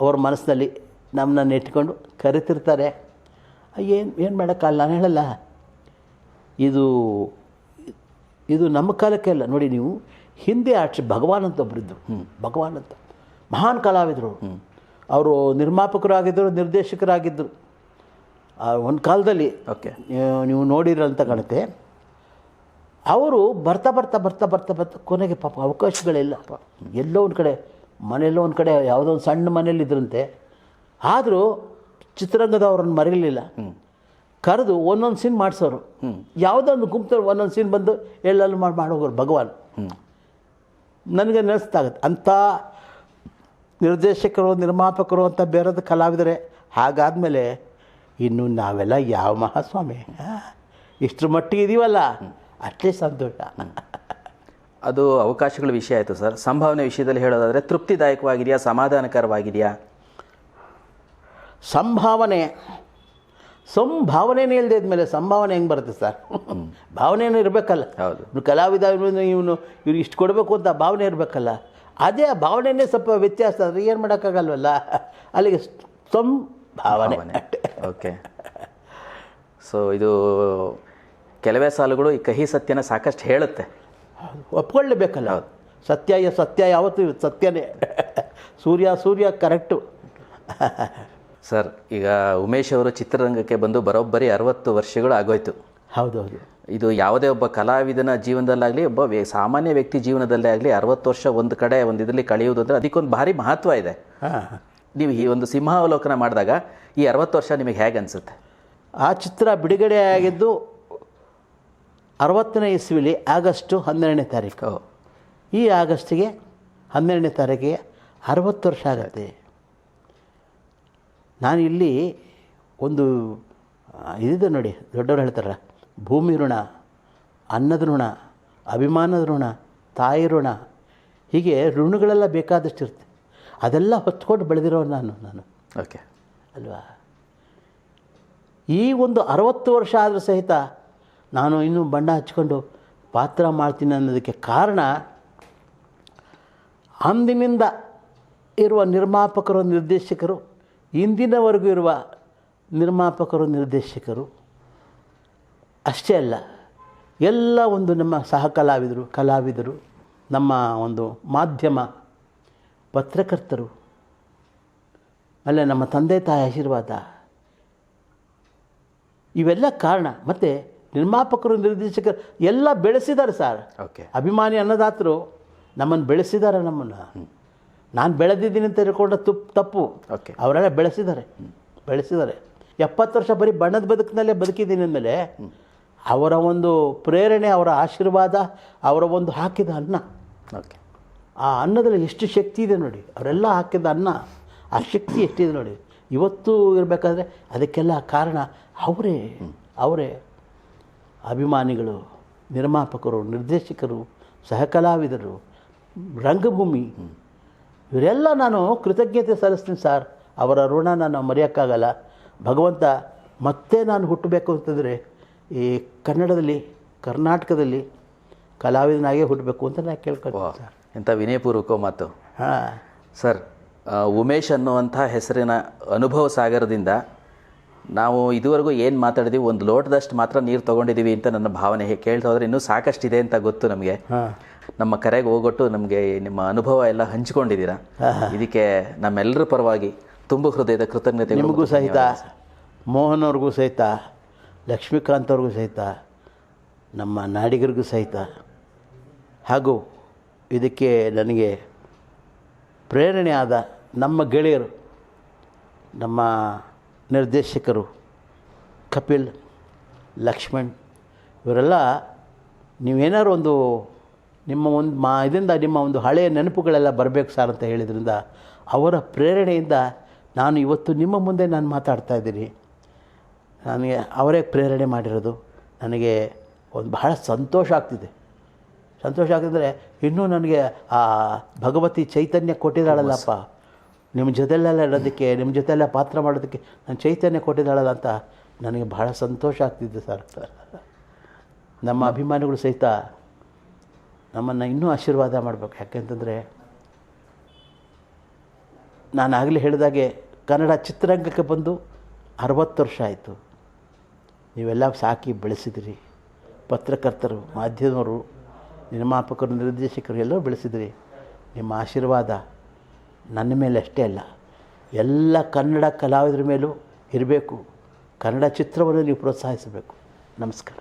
ಅವ್ರ ಮನಸ್ಸಿನಲ್ಲಿ ನಮ್ಮನ್ನ ಇಟ್ಕೊಂಡು ಕರಿತಿರ್ತಾರೆ. ಏನು ಮಾಡೋಕ್ಕಲ್ಲ, ನಾನು ಹೇಳಲ್ಲ, ಇದು ನಮ್ಮ ಕಾಲಕ್ಕೆ ಅಲ್ಲ. ನೋಡಿ, ನೀವು ಹಿಂದೆ ಭಗವಾನ್ ಅಂತ ಒಬ್ಬರಿದ್ದರು, ಭಗವಾನ್ ಅಂತ ಮಹಾನ್ ಕಲಾವಿದರು. ಅವರು ನಿರ್ಮಾಪಕರಾಗಿದ್ದರು, ನಿರ್ದೇಶಕರಾಗಿದ್ದರು. ಒಂದು ಕಾಲದಲ್ಲಿ ನೀವು ನೋಡಿರಂತ ಕಾಣುತ್ತೆ. ಅವರು ಬರ್ತಾ ಕೊನೆಗೆ ಪಾಪ ಅವಕಾಶಗಳಿಲ್ಲ. ಎಲ್ಲೋ ಒಂದು ಕಡೆ ಮನೆಯಲ್ಲೋ ಒಂದು ಕಡೆ ಯಾವುದೋ ಒಂದು ಸಣ್ಣ ಮನೇಲಿದ್ದರಂತೆ. ಆದರೂ ಚಿತ್ರರಂಗದವ್ರನ್ನ ಮರೀಲಿಲ್ಲ, ಕರೆದು ಒಂದೊಂದು ಸೀನ್ ಮಾಡಿಸೋರು. ಯಾವುದೋ ಒಂದು ಗುಂಪಲ್ಲಿ ಒಂದೊಂದು ಸೀನ್ ಬಂದು ಎಲ್ಲೆಲ್ಲಿ ಮಾಡೋಗೋರು ಭಗವಾನ್. ನನಗೆ ನೆನೆಸ್ತಾಗತ್ತೆ, ಅಂಥ ನಿರ್ದೇಶಕರು, ನಿರ್ಮಾಪಕರು ಅಂತ ಬೇರೆದು ಕಲಾವಿದರೆ. ಹಾಗಾದಮೇಲೆ ಇನ್ನು ನಾವೆಲ್ಲ ಯಾವ ಮಹಾಸ್ವಾಮಿ, ಇಷ್ಟರ ಮಟ್ಟಿಗೆ ಇದೀವಲ್ಲ, ಅಷ್ಟೇ ಸಂತೋಷ.
ಅದು ಅವಕಾಶಗಳ ವಿಷಯ ಆಯಿತು ಸರ್. ಸಂಭಾವನೆ ವಿಷಯದಲ್ಲಿ ಹೇಳೋದಾದರೆ ತೃಪ್ತಿದಾಯಕವಾಗಿದೆಯಾ, ಸಮಾಧಾನಕರವಾಗಿದೆಯಾ? ಸಂಭಾವನೆನೇ ಇಲ್ಲದೆ ಇದ್ಮೇಲೆ ಸಂಭಾವನೆ ಹೆಂಗೆ ಬರುತ್ತೆ ಸರ್? ಭಾವನೆಯೂ ಇರಬೇಕಲ್ಲ. ಹೌದು, ಕಲಾವಿದ ಇವ್ರು ಇಷ್ಟು ಕೊಡಬೇಕು ಅಂತ ಭಾವನೆ ಇರಬೇಕಲ್ಲ. ಅದೇ ಆ ಭಾವನೆಯೇ ಸ್ವಲ್ಪ ವ್ಯತ್ಯಾಸ ಆದರೆ ಏನು ಮಾಡೋಕ್ಕಾಗಲ್ವಲ್ಲ. ಅಲ್ಲಿಗೆ ಸಂಭಾವನೆ. ಓಕೆ. ಸೊ ಇದು ಕೆಲವೇ ಸಾಲುಗಳು ಈ ಕಹಿ ಸತ್ಯನ ಸಾಕಷ್ಟು ಹೇಳುತ್ತೆ,
ಒಪ್ಕೊಳ್ಳೇಬೇಕಲ್ಲ. ಸತ್ಯ ಯಾವತ್ತೂ ಸತ್ಯನೇ. ಸೂರ್ಯ ಕರೆಕ್ಟು.
ಸರ್, ಈಗ ಉಮೇಶ್ ಅವರು ಚಿತ್ರರಂಗಕ್ಕೆ ಬಂದು ಬರೋಬ್ಬರಿ 60 ವರ್ಷಗಳು ಆಗೋಯ್ತು.
ಹೌದೌದು.
ಇದು ಯಾವುದೇ ಒಬ್ಬ ಕಲಾವಿದನ ಜೀವನದಲ್ಲಾಗಲಿ ಒಬ್ಬ ಸಾಮಾನ್ಯ ವ್ಯಕ್ತಿ ಜೀವನದಲ್ಲೇ ಆಗಲಿ 60 ವರ್ಷ ಒಂದು ಕಡೆ ಒಂದು ಇದರಲ್ಲಿ ಕಳೆಯುವುದು ಅಂದರೆ ಅದಕ್ಕೊಂದು ಭಾರಿ ಮಹತ್ವ ಇದೆ. ನೀವು ಈ ಒಂದು ಸಿಂಹಾವಲೋಕನ ಮಾಡಿದಾಗ ಈ 60 ವರ್ಷ ನಿಮಗೆ ಹೇಗೆ ಅನಿಸುತ್ತೆ?
ಆ ಚಿತ್ರ ಬಿಡುಗಡೆ ಆಗಿದ್ದು 60ನೇ ಇಸ್ವಿಲಿ ಆಗಸ್ಟು 12ನೇ ತಾರೀಕು. ಈ ಆಗಸ್ಟಿಗೆ 12ನೇ ತಾರೀಕಿಗೆ 60 ವರ್ಷ ಆಗುತ್ತೆ. ನಾನು ಇಲ್ಲಿ ಒಂದು ಇದಿದೆ ನೋಡಿ, ದೊಡ್ಡವರು ಹೇಳ್ತಾರೆ, ಭೂಮಿ ಋಣ, ಅನ್ನದ ಋಣ, ಅಭಿಮಾನದ ಋಣ, ತಾಯಿ ಋಣ, ಹೀಗೆ ಋಣಗಳೆಲ್ಲ ಬೇಕಾದಷ್ಟು ಇರುತ್ತೆ. ಅದೆಲ್ಲ ಹೊತ್ಕೊಂಡು ಬೆಳೆದಿರೋ ನಾನು
ಓಕೆ
ಅಲ್ವಾ. ಈ ಒಂದು 60 ವರ್ಷ ಆದರೂ ಸಹಿತ ನಾನು ಇನ್ನೂ ಬಣ್ಣ ಹಚ್ಕೊಂಡು ಪಾತ್ರ ಮಾಡ್ತೀನಿ ಅನ್ನೋದಕ್ಕೆ ಕಾರಣ ಅಂದಿನಿಂದ ಇರುವ ನಿರ್ಮಾಪಕರು, ನಿರ್ದೇಶಕರು, ಇಂದಿನವರೆಗೂ ಇರುವ ನಿರ್ಮಾಪಕರು, ನಿರ್ದೇಶಕರು ಅಷ್ಟೇ ಅಲ್ಲ, ಎಲ್ಲ ಒಂದು ನಮ್ಮ ಸಹ ಕಲಾವಿದರು, ನಮ್ಮ ಒಂದು ಮಾಧ್ಯಮ, ಪತ್ರಕರ್ತರು, ಆಮೇಲೆ ನಮ್ಮ ತಂದೆ ತಾಯಿ ಆಶೀರ್ವಾದ, ಇವೆಲ್ಲ ಕಾರಣ. ಮತ್ತು ನಿರ್ಮಾಪಕರು, ನಿರ್ದೇಶಕರು ಎಲ್ಲ ಬೆಳೆಸಿದ್ದಾರೆ ಸರ್.
ಓಕೆ,
ಅಭಿಮಾನಿ ಅನ್ನದಾತರು ನಮ್ಮನ್ನು ಬೆಳೆಸಿದ್ದಾರೆ. ನಮ್ಮನ್ನು ನಾನು ಬೆಳೆದಿದ್ದೀನಿ ಅಂತ ತಿಳ್ಕೊಂಡ ತಪ್ಪು.
ಓಕೆ,
ಅವರೆಲ್ಲ ಬೆಳೆಸಿದ್ದಾರೆ. 70 ವರ್ಷ ಬರೀ ಬಣ್ಣದ ಬದುಕಿನಲ್ಲೇ ಬದುಕಿದ್ದೀನಿ ಅಂದಮೇಲೆ ಅವರ ಒಂದು ಪ್ರೇರಣೆ, ಅವರ ಆಶೀರ್ವಾದ, ಅವರ ಒಂದು ಹಾಕಿದ ಅನ್ನ,
ಓಕೆ,
ಆ ಅನ್ನದಲ್ಲಿ ಎಷ್ಟು ಶಕ್ತಿ ಇದೆ ನೋಡಿ. ಅವರೆಲ್ಲ ಹಾಕಿದ ಅನ್ನ, ಆ ಶಕ್ತಿ ಎಷ್ಟಿದೆ ನೋಡಿ. ಇವತ್ತು ಇರಬೇಕಾದ್ರೆ ಅದಕ್ಕೆಲ್ಲ ಕಾರಣ ಅವರೇ ಅಭಿಮಾನಿಗಳು, ನಿರ್ಮಾಪಕರು, ನಿರ್ದೇಶಕರು, ಸಹಕಲಾವಿದರು, ರಂಗಭೂಮಿ, ಇವರೆಲ್ಲ ನಾನು ಕೃತಜ್ಞತೆ ಸಲ್ಲಿಸ್ತೀನಿ ಸರ್. ಅವರ ಋಣ ನಾನು ಮರೆಯೋಕ್ಕಾಗಲ್ಲ. ಭಗವಂತ ಮತ್ತೆ ನಾನು ಹುಟ್ಟಬೇಕು ಅಂತಂದರೆ ಈ ಕನ್ನಡದಲ್ಲಿ, ಕರ್ನಾಟಕದಲ್ಲಿ ಕಲಾವಿದನಾಗೇ ಹುಟ್ಟಬೇಕು ಅಂತ ನಾನು ಕೇಳ್ಕೊಳ್ತೀನಿ ಸರ್.
ಎಂಥ ವಿನಯಪೂರ್ವಕ ಮಾತು.
ಹಾಂ
ಸರ್, ಉಮೇಶ್ ಅನ್ನುವಂಥ ಹೆಸರಿನ ಅನುಭವ ಸಾಗರದಿಂದ ನಾವು ಇದುವರೆಗೂ ಏನು ಮಾತಾಡಿದ್ದೀವಿ, ಒಂದು ಲೋಟದಷ್ಟು ಮಾತ್ರ ನೀರು ತೊಗೊಂಡಿದ್ದೀವಿ ಅಂತ ನನ್ನ ಭಾವನೆ. ಕೇಳ್ತಾ ಹೋದರೆ ಇನ್ನೂ ಸಾಕಷ್ಟಿದೆ ಅಂತ ಗೊತ್ತು ನಮಗೆ. ನಮ್ಮ ಕರೆಗೆ ಹೋಗೊಟ್ಟು ನಮಗೆ ನಿಮ್ಮ ಅನುಭವ ಎಲ್ಲ ಹಂಚಿಕೊಂಡಿದ್ದೀರಾ. ಇದಕ್ಕೆ ನಮ್ಮೆಲ್ಲರ ಪರವಾಗಿ ತುಂಬ ಹೃದಯದ ಕೃತಜ್ಞತೆ.
ನಿಮಗೂ ಸಹಿತ, ಮೋಹನ್ ಅವ್ರಿಗೂ ಸಹಿತ, ಲಕ್ಷ್ಮೀಕಾಂತ್ ಅವ್ರಿಗೂ ಸಹಿತ, ನಮ್ಮ ನಾಡಿಗರಿಗೂ ಸಹಿತ, ಹಾಗೂ ಇದಕ್ಕೆ ನನಗೆ ಪ್ರೇರಣೆ ಆದ ನಮ್ಮ ಗೆಳೆಯರು, ನಮ್ಮ ನಿರ್ದೇಶಕರು ಕಪಿಲ್, ಲಕ್ಷ್ಮಣ್, ಇವರೆಲ್ಲ ನೀವೇನಾದ್ರು ಒಂದು ನಿಮ್ಮ ಒಂದು ಇದರಿಂದ ನಿಮ್ಮ ಒಂದು ಹಳೆಯ ನೆನಪುಗಳೆಲ್ಲ ಬರಬೇಕು ಸರ್ ಅಂತ ಹೇಳಿದ್ರಿಂದ ಅವರ ಪ್ರೇರಣೆಯಿಂದ ನಾನು ಇವತ್ತು ನಿಮ್ಮ ಮುಂದೆ ನಾನು ಮಾತಾಡ್ತಾ ಇದ್ದೀನಿ. ನನಗೆ ಅವರೇ ಪ್ರೇರಣೆ ಮಾಡಿರೋದು. ನನಗೆ ಒಂದು ಬಹಳ ಸಂತೋಷ ಆಗ್ತಿದೆ. ಇನ್ನೂ ನನಗೆ ಆ ಭಗವತಿ ಚೈತನ್ಯ ಕೊಟ್ಟಿದ್ದಾಳಲ್ಲಪ್ಪ, ನಿಮ್ಮ ಜೊತೆಲೆಲ್ಲ ಇರೋದಕ್ಕೆ, ನಿಮ್ಮ ಜೊತೆಲ್ಲ ಪಾತ್ರ ಮಾಡೋದಕ್ಕೆ ನಾನು ಚೈತನ್ಯ ಕೊಟ್ಟಿದ್ದಾಳಲ್ಲ ಅಂತ ನನಗೆ ಬಹಳ ಸಂತೋಷ ಆಗ್ತಿದೆ ಸರ್. ನಮ್ಮ ಅಭಿಮಾನಿಗಳು ಸಹಿತ ನಮ್ಮನ್ನು ಇನ್ನೂ ಆಶೀರ್ವಾದ ಮಾಡಬೇಕು. ಯಾಕೆಂತಂದರೆ ನಾನು ಆಗಲೇ ಹೇಳಿದಾಗೆ ಕನ್ನಡ ಚಿತ್ರರಂಗಕ್ಕೆ ಬಂದು 60 ವರ್ಷ ಆಯಿತು. ನೀವೆಲ್ಲ ಸಾಕಿ ಬೆಳೆಸಿದಿರಿ. ಪತ್ರಕರ್ತರು, ಮಾಧ್ಯಮರು, ನಿರ್ಮಾಪಕರು, ನಿರ್ದೇಶಕರು ಎಲ್ಲರೂ ಬೆಳೆಸಿದಿರಿ. ನಿಮ್ಮ ಆಶೀರ್ವಾದ ನನ್ನ ಮೇಲೆ ಅಷ್ಟೇ ಅಲ್ಲ, ಎಲ್ಲ ಕನ್ನಡ ಕಲಾವಿದರ ಮೇಲೂ ಇರಬೇಕು. ಕನ್ನಡ ಚಿತ್ರವನ್ನು ನೀವು ಪ್ರೋತ್ಸಾಹಿಸಬೇಕು. ನಮಸ್ಕಾರ.